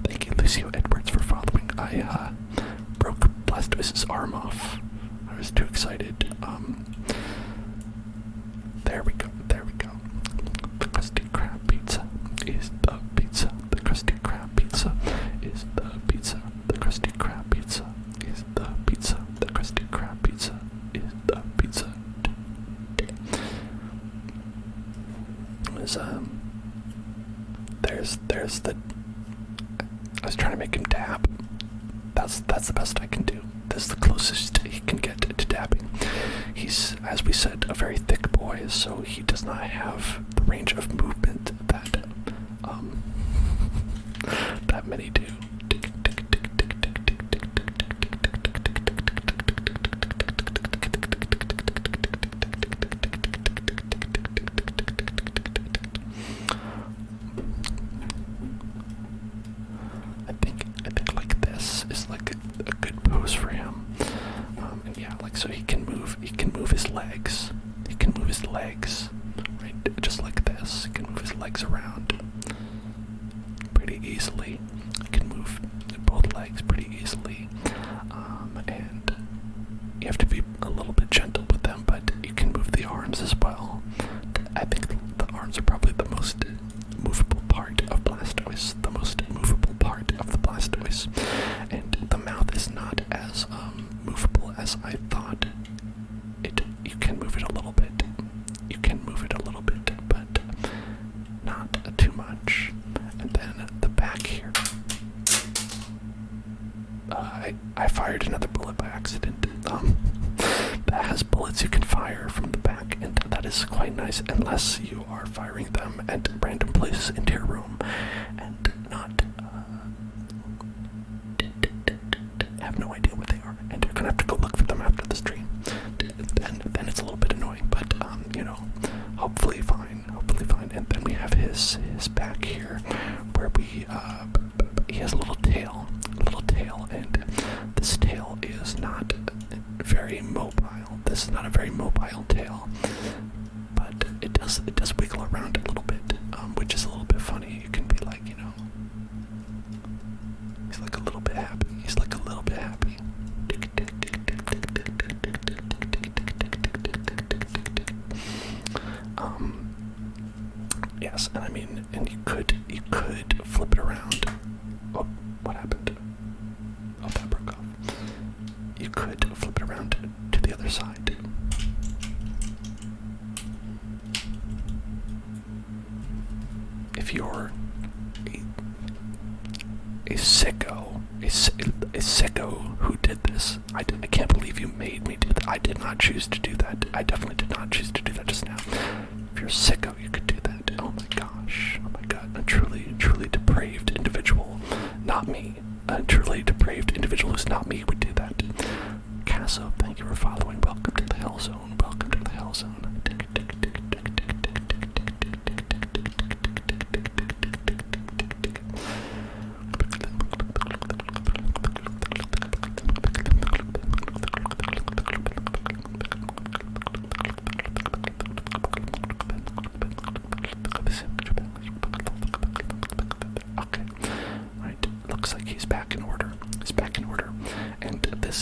Thank you, Lucio Edwards, for following. I broke Blastoise's arm off. I was too excited. There we go. There we go. The Krusty Krab pizza is the pizza. The Krusty Krab pizza is the pizza. The Krusty Krab pizza is the pizza. The Krusty Krab pizza is the pizza. There's the. I was trying to make him dab. That's the best I can do. That's the closest he can get to dabbing. He's, as we said, a very thick boy, so he does not have the range of movement that that many do. I think like this is like a good pose for him. And yeah, like so he can move his legs. He can move his legs, right? Just like this. He can move his legs around pretty easily. He can move both legs pretty easily. And you have to be a little bit gentle with them, but you can move the arms as well. I think the arms are probably the most movable part of Blastoise. The most movable part of the Blastoise. And the mouth is not as movable as I thought. You can move it a little bit. You can move it a little bit, but not too much. And then the back here. I fired another bullet by accident. That has bullets you can fire from the back, and that is quite nice, unless you are firing them at random places into your room, and not have no idea what they are, and you're gonna have to go look for them after the stream. Then it's a little bit annoying, but hopefully fine. And then we have his back here, where he has a little tail, and this tail is not very mobile. This is not a very mobile tail, but it does wiggle around a little bit, which is a little bit funny. You can be like, he's like a little bit happy. He's like a little bit happy. Yes, and I mean, and you could flip it around. Oh, what happened? Oh, that broke off. You could flip it around to the other side. If you're a sicko who did this, I can't believe you made me do that. I did not choose to do that. I definitely did not choose to do that just now. If you're a sicko, you could do that. Oh my gosh. Oh my god. A truly depraved individual. Not me. A truly depraved individual who's not me would do that. Casso, thank you for following. Welcome to the Hell Zone. Welcome to the Hell Zone.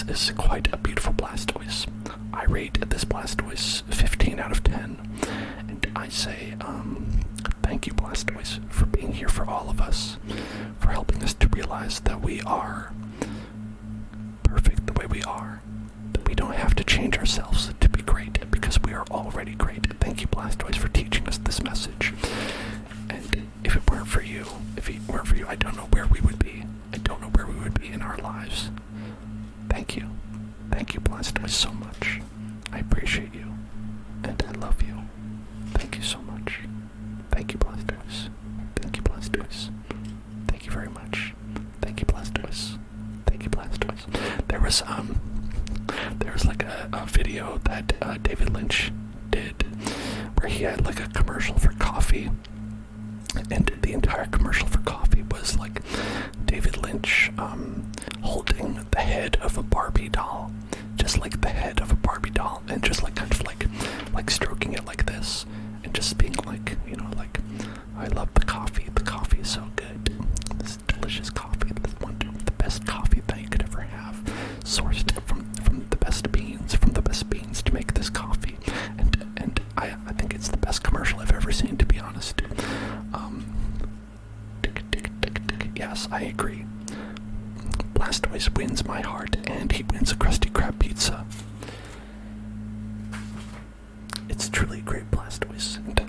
this is quite a beautiful Blastoise. I rate this Blastoise 15 out of 10, and I say, thank you, Blastoise, for being here for all of us, for helping us to realize that we are perfect the way we are, that we don't have to change ourselves to be great, because we are already great. Thank you, Blastoise, for teaching us this message. And if it weren't for you, I don't know where we would be. I don't know where we would be in our lives. Thank you. Thank you, Blastoise, so much. I appreciate you, and I love you. Thank you so much. Thank you, Blastoise. Thank you, Blastoise. Thank you very much. Thank you, Blastoise. Thank you, Blastoise. There was like a video that David Lynch did where he had like a commercial for coffee, and the entire commercial for coffee was like David Lynch holding the head of a Barbie doll, just like the head of a Barbie doll, and just like kind of like stroking it like this, and just being like, you know, like, I love the coffee is so good, this delicious coffee, the best coffee that you could ever have, sourced from the best beans to make this coffee, and I think it's the best commercial I've ever seen, to be honest. Yes, I agree. Blastoise wins my heart, and he wins a Krusty Krab pizza. It's truly a great Blastoise, and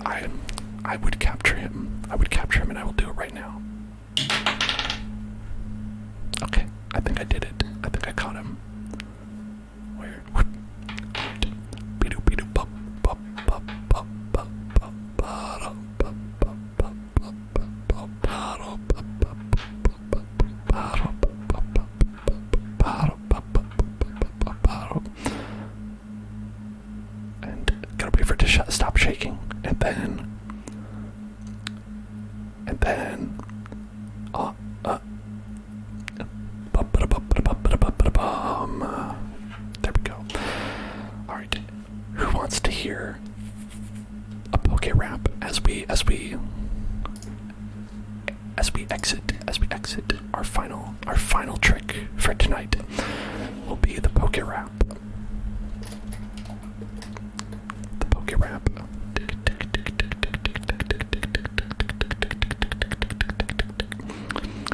I would capture him. And I will do it right now. Okay, I think I did it. I think I caught him. Where? Beedoo bop bop bop bop bop bop bop bop bop bop bop bop. And gotta wait for it to stop shaking, and then there we go. All right, who wants to hear a poke rap as we exit our final trick for tonight? Will be the poke rap. The poke rap.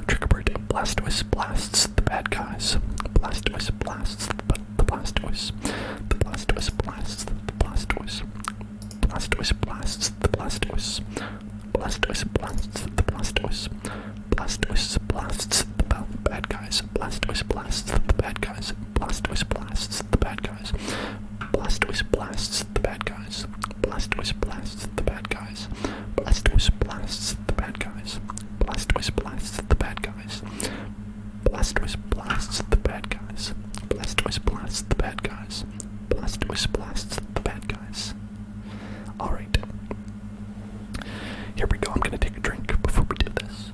Trigger word: Blastoise blasts the bad guys. Blastoise blasts the Blastoise. The Blastoise blasts the Blastoise. Blastoise blasts the Blastoise. Blastoise blasts the Blastoise. Blastoise blasts the bad guys. Blastoise blasts the bad guys. Blastoise blasts the bad guys. Blastoise blasts the bad guys. Blastoise blasts the bad guys. Blastoise blasts the bad guys. Blastoise blasts the bad guys. Blastoise blasts the bad guys. Blastoise blasts the bad guys. Blastoise blasts the bad guys. Alright. Here we go. I'm gonna take a drink before we do this.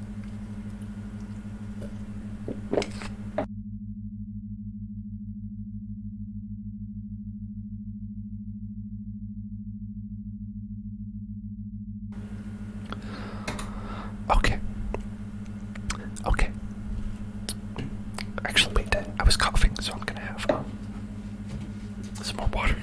Okay. Actually, wait, I was coughing, so I'm gonna have some more water.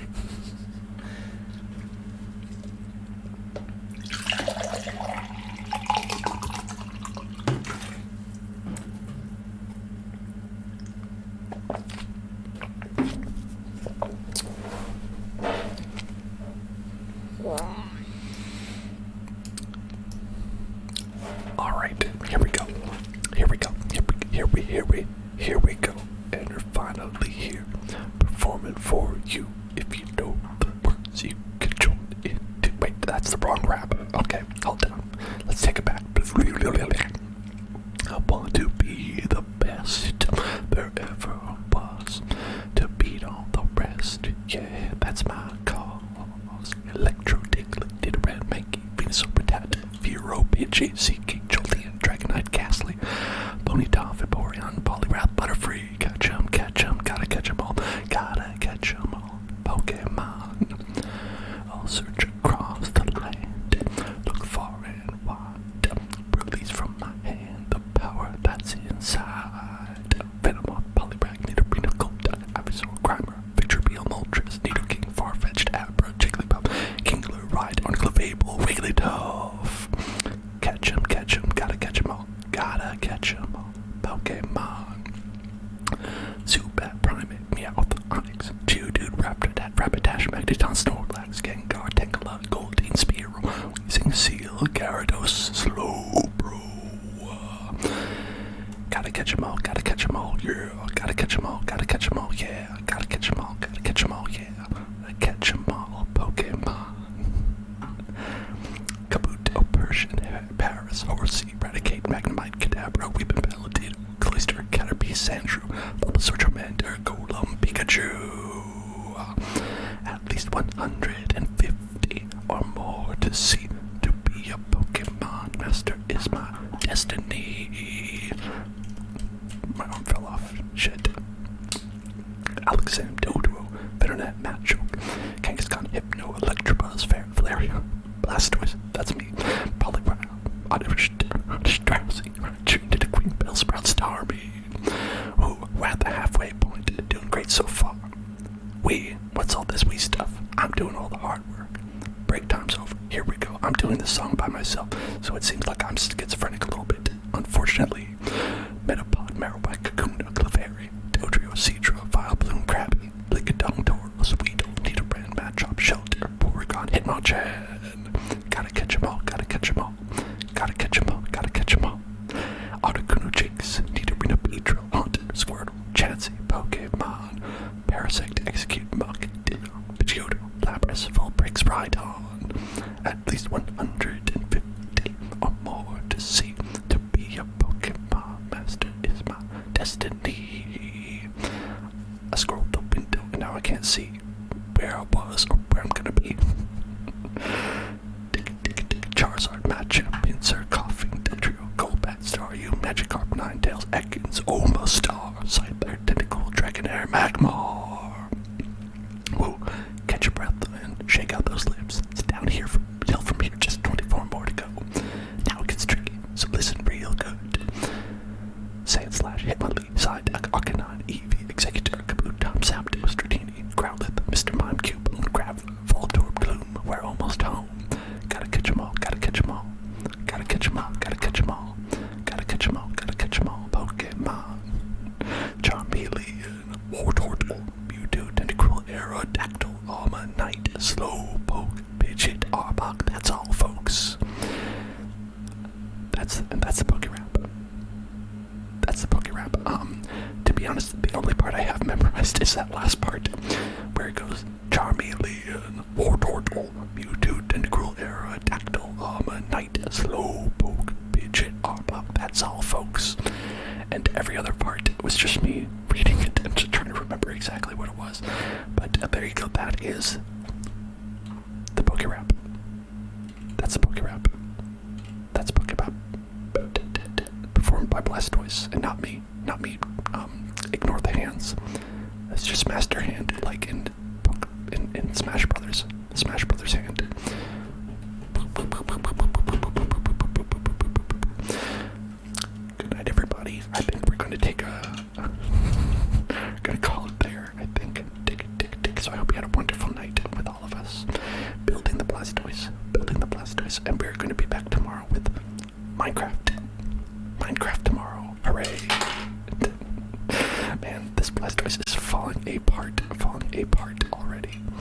Alright, here we go. Here we go. And we're finally here, performing for you. If you know the words, you can join in. Wait, that's the wrong rap. Okay, hold on. Let's take it back. I want to be the best there ever was, to beat all the rest. Yeah, that's my cause. Electro, Tingly, Nidoran, Mankey, Venusaur, Rattata, Fearow, Pidgey, Seeking, Jolteon, Dragonite, Ghastly, Ponyta, Vaporeon, Poliwrath, Butterfree. Catch 'em, gotta catch 'em all. Gotta catch 'em all. Pokemon, I'll search across the land, look far and wide, release from my hand the power that's inside. Venomoth, Poliwrath, Nidorino, Golduck, Titan, Snorlax, Gengar, Tekla, Goldeen, Spearow, Weezing, Seal, Gyarados, Slowbro. Gotta catch 'em all, yeah. Gotta catch 'em all, yeah. Gotta catch 'em all, yeah. Gotta catch 'em all, yeah. Catch 'em all, Pokemon. Kabuto, Persian, Paris, Horsey, Eradicate, Magnemite, Kadabra, Weeping Paladin, Cloyster, Caterpie, Sandshrew, Bulbasaur, Charmander, Golem, Pikachu. At least 150 or more to see. To be a Pokemon master is my destiny. My arm fell off. Shit. Alexander, Doduo, Venonat, Machoke, Kangaskhan, Hypno, Electabuzz, Flareon, Blastoise, that's me, Poliwrath, Oddish, Drowsy, tuned into Queen Bellsprout, Starmie. Ooh, we're at the halfway point, doing great so far. What's all this stuff? I'm doing all the hard work. Break time's over, here we go. I'm doing this song by myself, so it seems like I'm schizophrenic a little bit. Unfortunately, Metapod, Marowak, Kakuna, Clefairy, Dodrio, Seadra, Vileplume, Krabby, Lickitung, Tauros, Weedle, Nidoran, Machop, Shelter, Porygon, Hitmonchan. Gotta catch 'em all, gotta catch 'em all. Gotta catch 'em all, gotta catch 'em all. Articuno, Jinx, Nidorina, Beedrill, Haunter, Squirtle, Chansey, Pokemon, Parasect, Execute, Muk, Ditto, Pidgeotto, Lapras, Vulpix, Rhydon. At least 150 or more to see. To be a Pokemon master is my destiny. I scrolled the window and now I can't see where I was or where I'm gonna be. Charizard, Machamp, Pinsir, Coughing, Dugtrio, Golbat, Staryu, Magikarp, Ninetales, Ekans, Omastar, Scyther, Tentacle, Dragonair, Magmar. Whoa, catch your breath and shake out those lips. It's down here from here, just 24 more to go. Now it gets tricky, so listen real good. Sand Slash, Hitmonlee, Psyduck, Arcanine, Eevee, Executor, Kabuto, Zapdos, Dratini, Growlithe, Mr. Mime, Cubone, Graveler, Voltorb, Gloom, we're almost home. Gotta catch 'em all, gotta catch 'em all. Gotta catch 'em all, gotta catch 'em all. Gotta catch 'em all, gotta catch 'em all. Pokemon. Charmeleon, Wartortle, Mewtwo, Tentacruel, Aerodactyl, Almanite, Slowpoke, Pidgeot, Arbok. That's all, folks. That's the Pokérap. That's the Pokérap. To be honest, the only part I have memorized is that last part, where it goes Charmeleon, Wartortle, Mewtwo, Tentacruel, Aerodactyl, Almanite, Slowpoke, Pidgeot, Arbok. That's all, folks. And every other part was just me reading it and just trying to remember exactly what it was. But there you go. That is the Pokérap. That's the Pokérap. That's Pokérap. Performed by Blastoise and not me. Not me. Ignore the hands. It's just Master Hand, like in Smash Brothers. Smash Brothers hand. Good night, everybody. I think we're going to take gonna call it there. I think. Tick. So I hope you had a wonderful night with all of us. Building the Blastoise, and we're going to be back tomorrow with Minecraft tomorrow. Hooray! Man, this Blastoise is falling apart already.